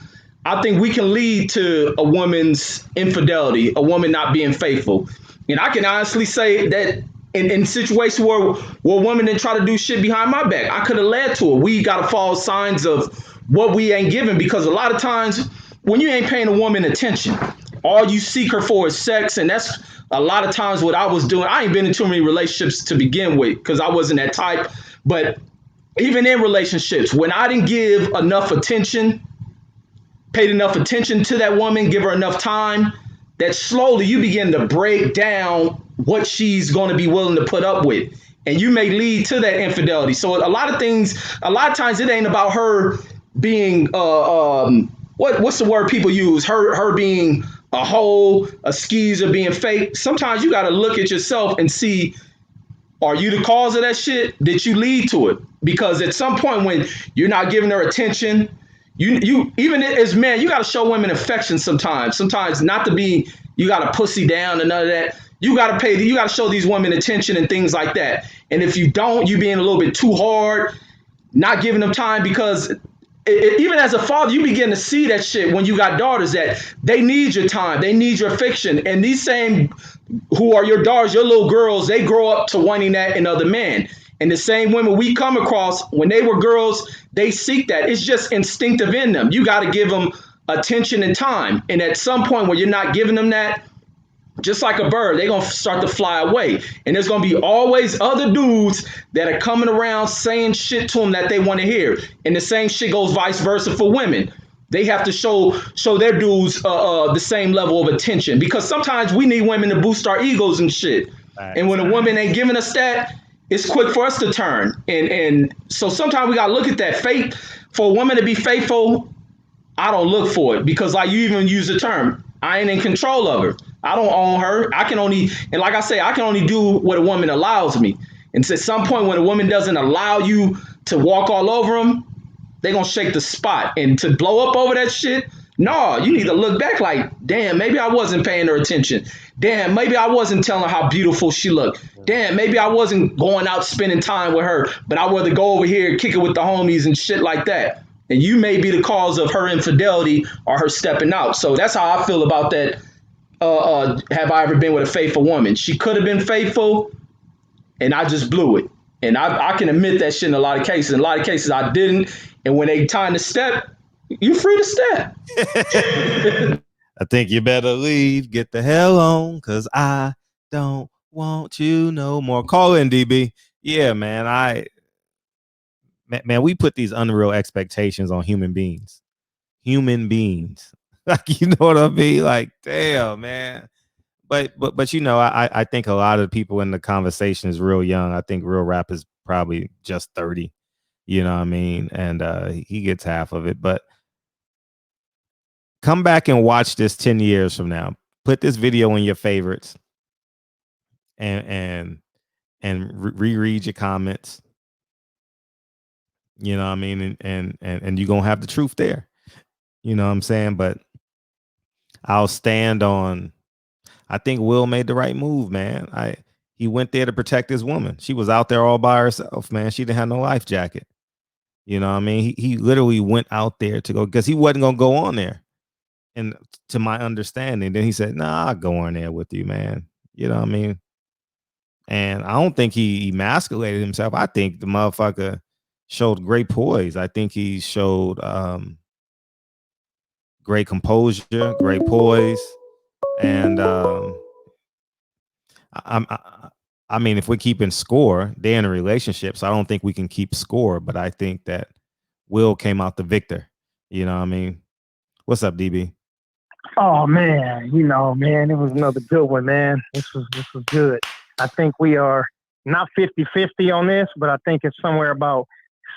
I think we can lead to a woman's infidelity, a woman not being faithful. And I can honestly say that in situations where women didn't try to do shit behind my back, I could have led to it. We got to follow signs of what we ain't giving because a lot of times when you ain't paying a woman attention, all you seek her for is sex. And that's a lot of times what I was doing. I ain't been in too many relationships to begin with because I wasn't that type. But even in relationships, when I didn't give enough attention, paid enough attention to that woman, give her enough time, that slowly you begin to break down what she's going to be willing to put up with. And you may lead to that infidelity. So a lot of times it ain't about her being, what's the word people use? Her being a hoe, a skeezer, being fake. Sometimes you got to look at yourself and see, are you the cause of that shit? Did you lead to it? Because at some point when you're not giving her attention, you even as men, you got to show women affection sometimes. Sometimes not to be, you got to pussy down and none of that. You got to show these women attention and things like that. And if you don't, you being a little bit too hard, not giving them time because even as a father, you begin to see that shit when you got daughters that they need your time, they need your affection. And these same who are your daughters, your little girls, they grow up to wanting that in other men. And the same women we come across when they were girls, they seek that. It's just instinctive in them. You got to give them attention and time. And at some point when you're not giving them that, just like a bird, they're going to start to fly away. And there's going to be always other dudes that are coming around saying shit to them that they want to hear. And the same shit goes vice versa for women. They have to show their dudes the same level of attention because sometimes we need women to boost our egos and shit. Right. And when a woman ain't giving us that, it's quick for us to turn. And so sometimes we got to look at that. Faith, for a woman to be faithful, I don't look for it because like you even use the term, I ain't in control of her. I don't own her. I can only do what a woman allows me. And at some point when a woman doesn't allow you to walk all over them, They gonna shake the spot. And to blow up over that shit, no, you need to look back like, damn, maybe I wasn't paying her attention. Damn, maybe I wasn't telling her how beautiful she looked. Damn, maybe I wasn't going out spending time with her, but I rather go over here and kick it with the homies and shit like that. And you may be the cause of her infidelity or her stepping out. So that's how I feel about that. Have I ever been with a faithful woman? She could have been faithful, and I just blew it. And I can admit that shit in a lot of cases. In a lot of cases, I didn't. And when they time to step, you free to step. I think you better leave. Get the hell on, because I don't want you no more. Call in, DB. Yeah, man. Man, we put these unreal expectations on human beings. Like, you know what I mean? Like, damn, man. But you know, I think a lot of people in the conversation is real young. I think real rap is probably just 30. You know what I mean? And he gets half of it. But come back and watch this 10 years from now. Put this video in your favorites and reread your comments. You know what I mean? And you're gonna have the truth there. You know what I'm saying? But I'll stand on, I think Will made the right move, man. He went there to protect his woman. She was out there all by herself, man. She didn't have no life jacket. You know what I mean? He literally went out there to go, because he wasn't gonna go on there. And to my understanding, then he said, nah, I'll go on there with you, man. You know what I mean? And I don't think he emasculated himself. I think the motherfucker showed great poise. I think he showed great composure, great poise. And I mean, if we're keeping score, they're in a relationship, so I don't think we can keep score. But I think that Will came out the victor. You know what I mean? What's up, DB? Oh man, you know, man, it was another good one, man. This was good. I think we are not 50-50 on this, but I think it's somewhere about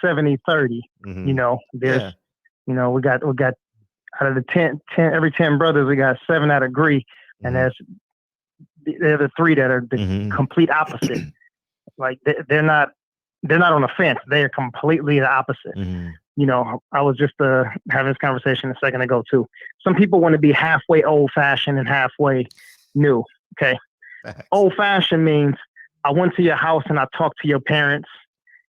70-30. Mm-hmm. You know, there's, you know, we got out of the 10 every 10 brothers, we got 7 that agree, and they're the 3 that are the complete opposite. Like they're not on the fence. They are completely the opposite. You know, I was just having this conversation a second ago too. Some people want to be halfway old fashioned and halfway new. Okay. Old fashioned means I went to your house and I talked to your parents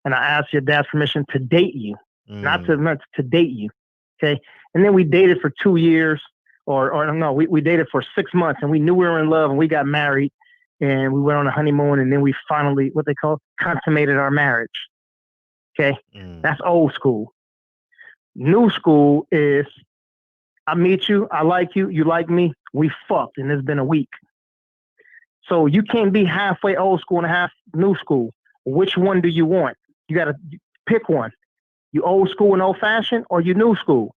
and I asked your dad's permission to date you, not to date you. Okay. And then we dated for 2 years or no, we dated for 6 months and we knew we were in love and we got married and we went on a honeymoon and then we finally, what they call, consummated our marriage. Okay. That's old school. New school is I meet you, I like you, you like me, we fucked and it's been a week. So you can't be halfway old school and half new school. Which one do you want? You got to pick one. You old school and old fashioned or you new school?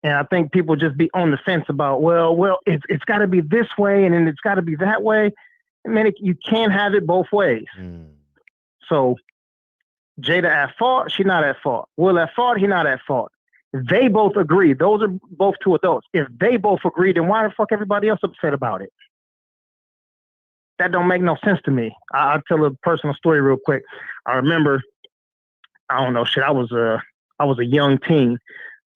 And I think people just be on the fence about, well, it's got to be this way and then it's got to be that way. I mean, you can't have it both ways. So Jada at fault, she not at fault. Will at fault, he not at fault. They both agree. Those are both 2 adults. If they both agree, then why the fuck everybody else upset about it? That don't make no sense to me. I'll tell a personal story real quick. I remember, I don't know, shit. I was a young teen,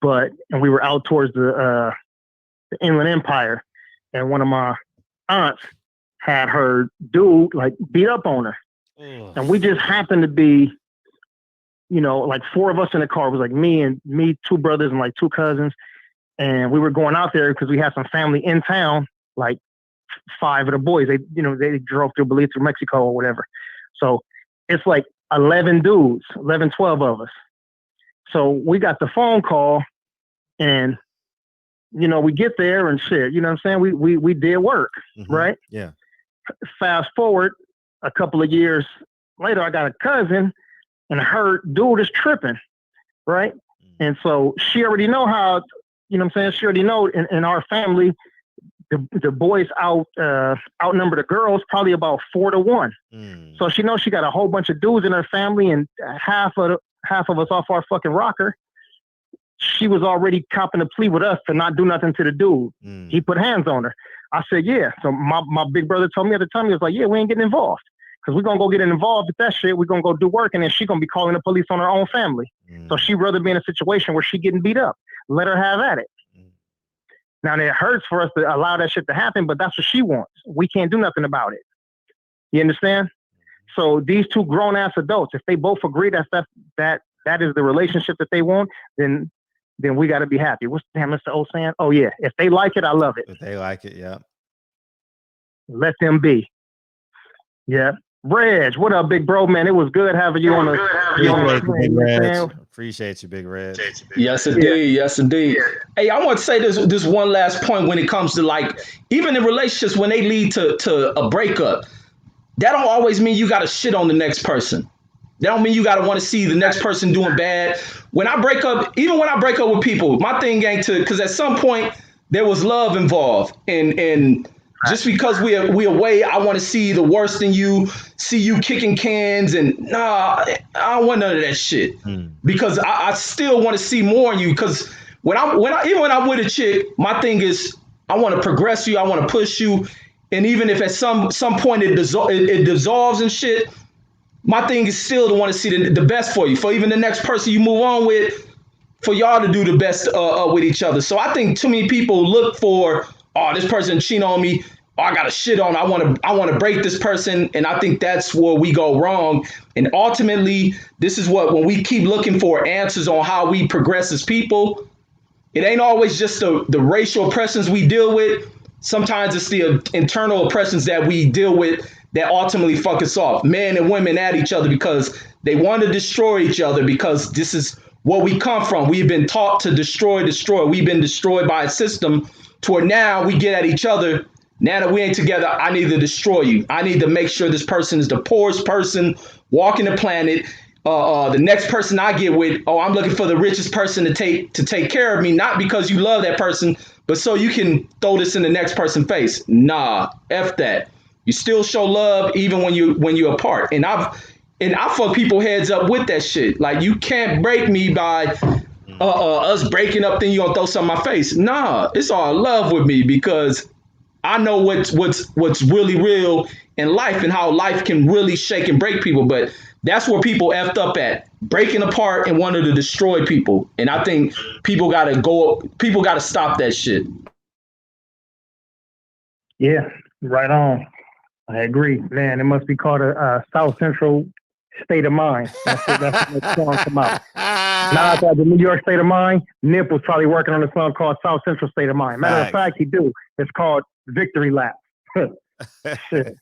and we were out towards the Inland Empire, and one of my aunts had her dude like beat up on her, and we just happened to be, you know, like 4 of us in the car. It was like me, 2 brothers and like 2 cousins, and we were going out there because we had some family in town, like 5 of the boys. They drove through Belize, through Mexico or whatever. So it's like 11 dudes, 11, 12 of us. So we got the phone call and, you know, we get there and shit, you know what I'm saying? We did work, right? Yeah. Fast forward a couple of years later, I got a cousin and her dude is tripping, right? And so she already know how, you know what I'm saying? She already know in our family, the boys outnumber the girls probably about 4 to 1. So she knows she got a whole bunch of dudes in her family and half of us off our fucking rocker. She was already copping a plea with us to not do nothing to the dude. He put hands on her. I said, yeah. So my big brother told me at the time, he was like, yeah, we ain't getting involved. Because we're going to go get involved with that shit. We're going to go do work, and then she's going to be calling the police on her own family. So she'd rather be in a situation where she getting beat up. Let her have at it. Now, it hurts for us to allow that shit to happen, but that's what she wants. We can't do nothing about it. You understand? So these two grown-ass adults, if they both agree that is the relationship that they want, then we got to be happy. What's Mr. O saying? Oh, yeah. If they like it, I love it. If they like it, yeah. Let them be. Yeah. Reg, what up, big bro, man? It was good having you on the Appreciate you, Big Reg. Yes, indeed. Yes, indeed. Hey, I want to say this one last point when it comes to, like, even in relationships when they lead to a breakup, that don't always mean you got to shit on the next person. That don't mean you got to want to see the next person doing bad. When I break up, even when I break up with people, my thing ain't because at some point there was love involved, and just because we away, I want to see the worst in you, see you kicking cans, and nah, I don't want none of that shit. Because I still want to see more in you. Because when I'm with a chick, my thing is I want to progress you, I want to push you, and even if at some point it dissolves and shit, my thing is still to want to see the best for you, for even the next person you move on with, for y'all to do the best with each other. So I think too many people look for, oh, this person cheating on me. Oh, I got to shit on. I want to break this person, and I think that's where we go wrong. And ultimately, this is when we keep looking for answers on how we progress as people. It ain't always just the racial oppressions we deal with. Sometimes it's the internal oppressions that we deal with that ultimately fuck us off. Men and women at each other because they want to destroy each other, because this is where we come from. We've been taught to destroy. We've been destroyed by a system to where now we get at each other. Now that we ain't together, I need to destroy you. I need to make sure this person is the poorest person walking the planet. The next person I get with, I'm looking for the richest person to take care of me, not because you love that person, but so you can throw this in the next person's face. Nah, F that. You still show love even when you're apart. And I fuck people heads up with that shit. Like, you can't break me by us breaking up, then you gonna throw something in my face. Nah, it's all love with me, because I know what's really real in life and how life can really shake and break people. But that's where people effed up at, breaking apart and wanting to destroy people. And I think people gotta stop that shit. Yeah, right on. I agree, man. It must be called a South Central State of Mind. That's what song come out. Now I thought the New York State of Mind. Nip was probably working on a song called South Central State of Mind. Matter of fact, he do. It's called Victory Lap. Shit.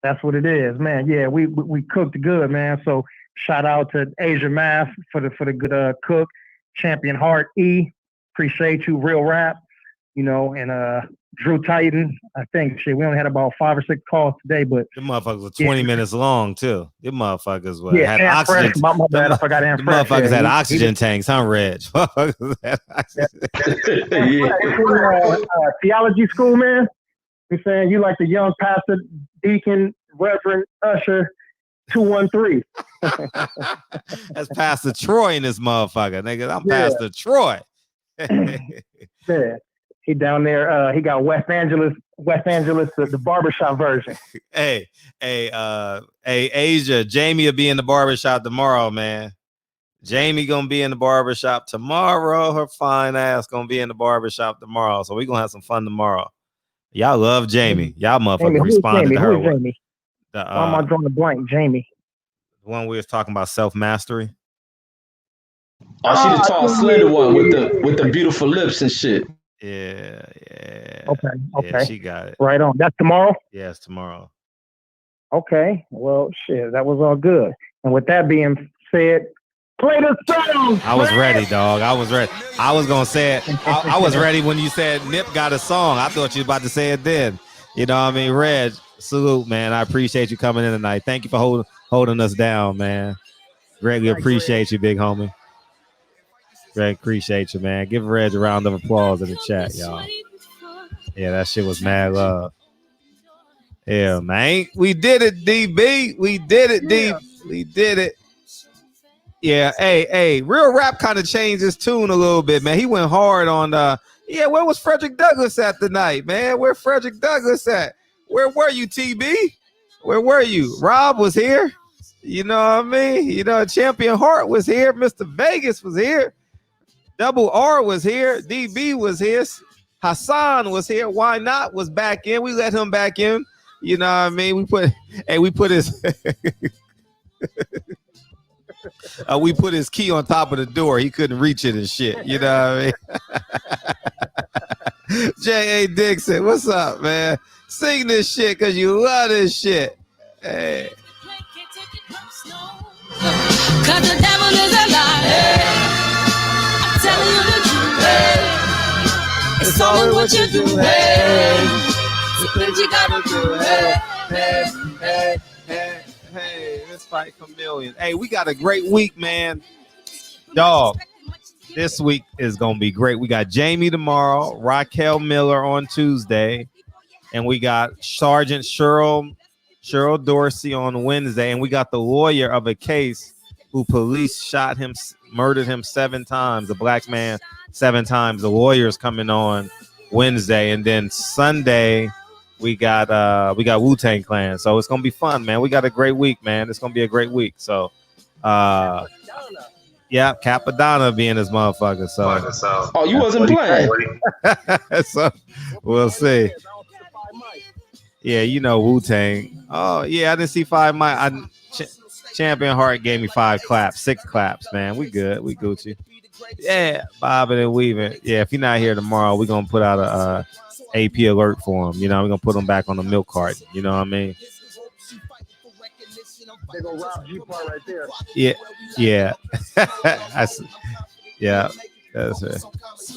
That's what it is, man. Yeah, we cooked good, man. So shout out to Asia Math for the good cook. Champion Heart E. Appreciate you. Real Rap. And Drew Titan. I think we only had about 5 or 6 calls today, but the motherfuckers were 20 minutes long too. The motherfuckers had oxygen. Fresh. My bad, I forgot the motherfuckers had oxygen tanks, huh, Reg? Theology school, man. You're saying you like the young pastor, deacon, reverend, usher, 213. That's Pastor Troy in this motherfucker, nigga. I'm Pastor Troy. Yeah. He down there. He got West Angeles, the barbershop version. Hey, Asia, Jamie will be in the barbershop tomorrow, man. Jamie gonna be in the barbershop tomorrow. Her fine ass gonna be in the barbershop tomorrow. So we gonna have some fun tomorrow. Y'all love Jamie. Y'all motherfuckers responded to her. Who's Jamie? Why am I drawing a blank? Jamie. The one we was talking about self-mastery. Oh, she the tall, slender one with the beautiful lips and shit. Yeah. Okay. Yeah, she got it. Right on. That's tomorrow? Yes, tomorrow. Okay. Well, shit, that was all good. And with that being said, play the song. I was ready, dog. I was ready. I was going to say it. I was ready when you said Nip got a song. I thought you were about to say it then. You know what I mean? Reg, salute, man. I appreciate you coming in tonight. Thank you for holding us down, man. Greatly appreciate you, big homie. Greg, appreciate you, man. Give Reg a round of applause in the chat, y'all. Yeah, that shit was mad love. Yeah, man. We did it, DB. We did it, D. We did it. Yeah, hey. Real Rap kind of changed his tune a little bit, man. He went hard on where was Frederick Douglass at tonight, man? Where Frederick Douglass at? Where were you, TB? Where were you? Rob was here. You know what I mean? You know, Champion Heart was here. Mr. Vegas was here. Double R was here. DB was here. Hassan was here. Why not? Was back in. We let him back in. You know what I mean? We put his we put his key on top of the door. He couldn't reach it and shit. You know what I mean? J.A. Dixon, what's up, man? Sing this shit because you love this shit. Hey. Cause the devil is a lie. Hey. I'm telling you the truth. Hey. It's only what you do. Hey. It's what you gotta do. Hey, let's fight Chameleon. Hey, we got a great week, man. Dog, this week is gonna be great. We got Jamie tomorrow, Raquel Miller on Tuesday, and we got Sergeant Cheryl Dorsey on Wednesday, and we got the lawyer of a case who police shot him, murdered him 7 times, a black man 7 times. The lawyer's coming on Wednesday, and then Sunday we got Wu-Tang Clan. So it's gonna be fun, man. We got a great week, man. It's gonna be a great week. So yeah, Capadonna being this motherfucker. So oh, you wasn't playing. So we'll see. Yeah, you know Wu-Tang. Oh yeah, I didn't see 5 Mike. Champion Heart gave me 5 claps, 6 claps, man. We good. We Gucci. Yeah, bobbing and weaving. Yeah, if you're not here tomorrow, we're gonna put out a AP alert for him. You know, we're gonna put him back on the milk cart. You know what I mean? They gonna rob G-Part right there. Yeah. Yeah, that's it.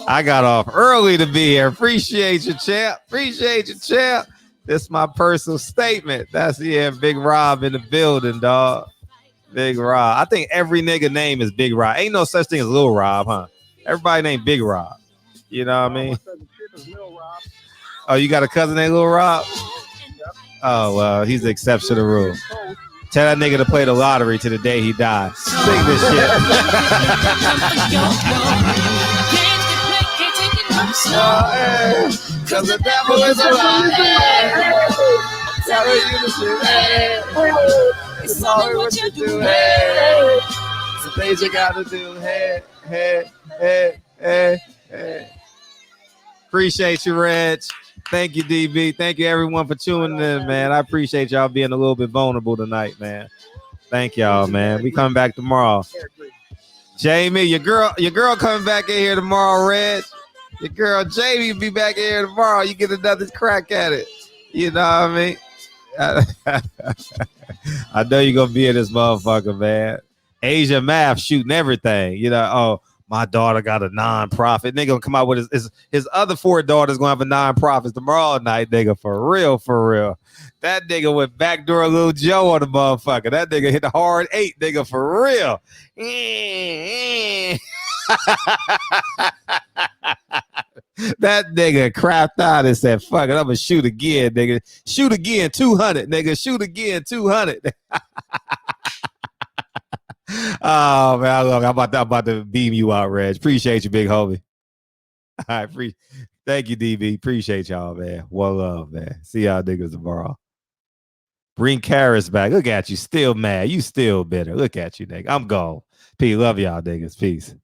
I got off early to be here. Appreciate you, champ. This is my personal statement. That's Big Rob in the building, dog. Big Rob. I think every nigga name is Big Rob. Ain't no such thing as Lil Rob, huh? Everybody named Big Rob. You know what I mean? Oh, you got a cousin named Lil Rob? Oh, well, he's the exception to the rule. Tell that nigga to play the lottery to the day he dies. Sing this shit. Cause the devil is alive. Telling you the truth. It's only what you do. It's the things you gotta do. Hey. Appreciate you, Reg. Thank you, DB. Thank you, everyone, for tuning in, man. I appreciate y'all being a little bit vulnerable tonight, man. Thank y'all, man. We coming back tomorrow. Jamie, your girl coming back in here tomorrow, Reg. Your girl Jamie will be back in here tomorrow. You get another crack at it. You know what I mean? I know you're gonna be in this motherfucker, man. Asia Math shooting everything. You know, oh, my daughter got a non-profit. Nigga gonna come out with his other 4 daughters gonna have a non-profit tomorrow night, nigga. For real. That nigga went backdoor Lil Joe on the motherfucker. That nigga hit the hard 8, nigga, for real. That nigga crapped out and said, fuck it, I'm gonna shoot again, nigga. Shoot again, 200, nigga. Shoot again, 200. Oh, man, look, I'm about to beam you out, Reg. Appreciate you, big homie. All right, thank you, DB. Appreciate y'all, man. One love, man. See y'all niggas tomorrow. Bring Karis back. Look at you, still mad. You still bitter. Look at you, nigga. I'm gone. P, love y'all niggas. Peace.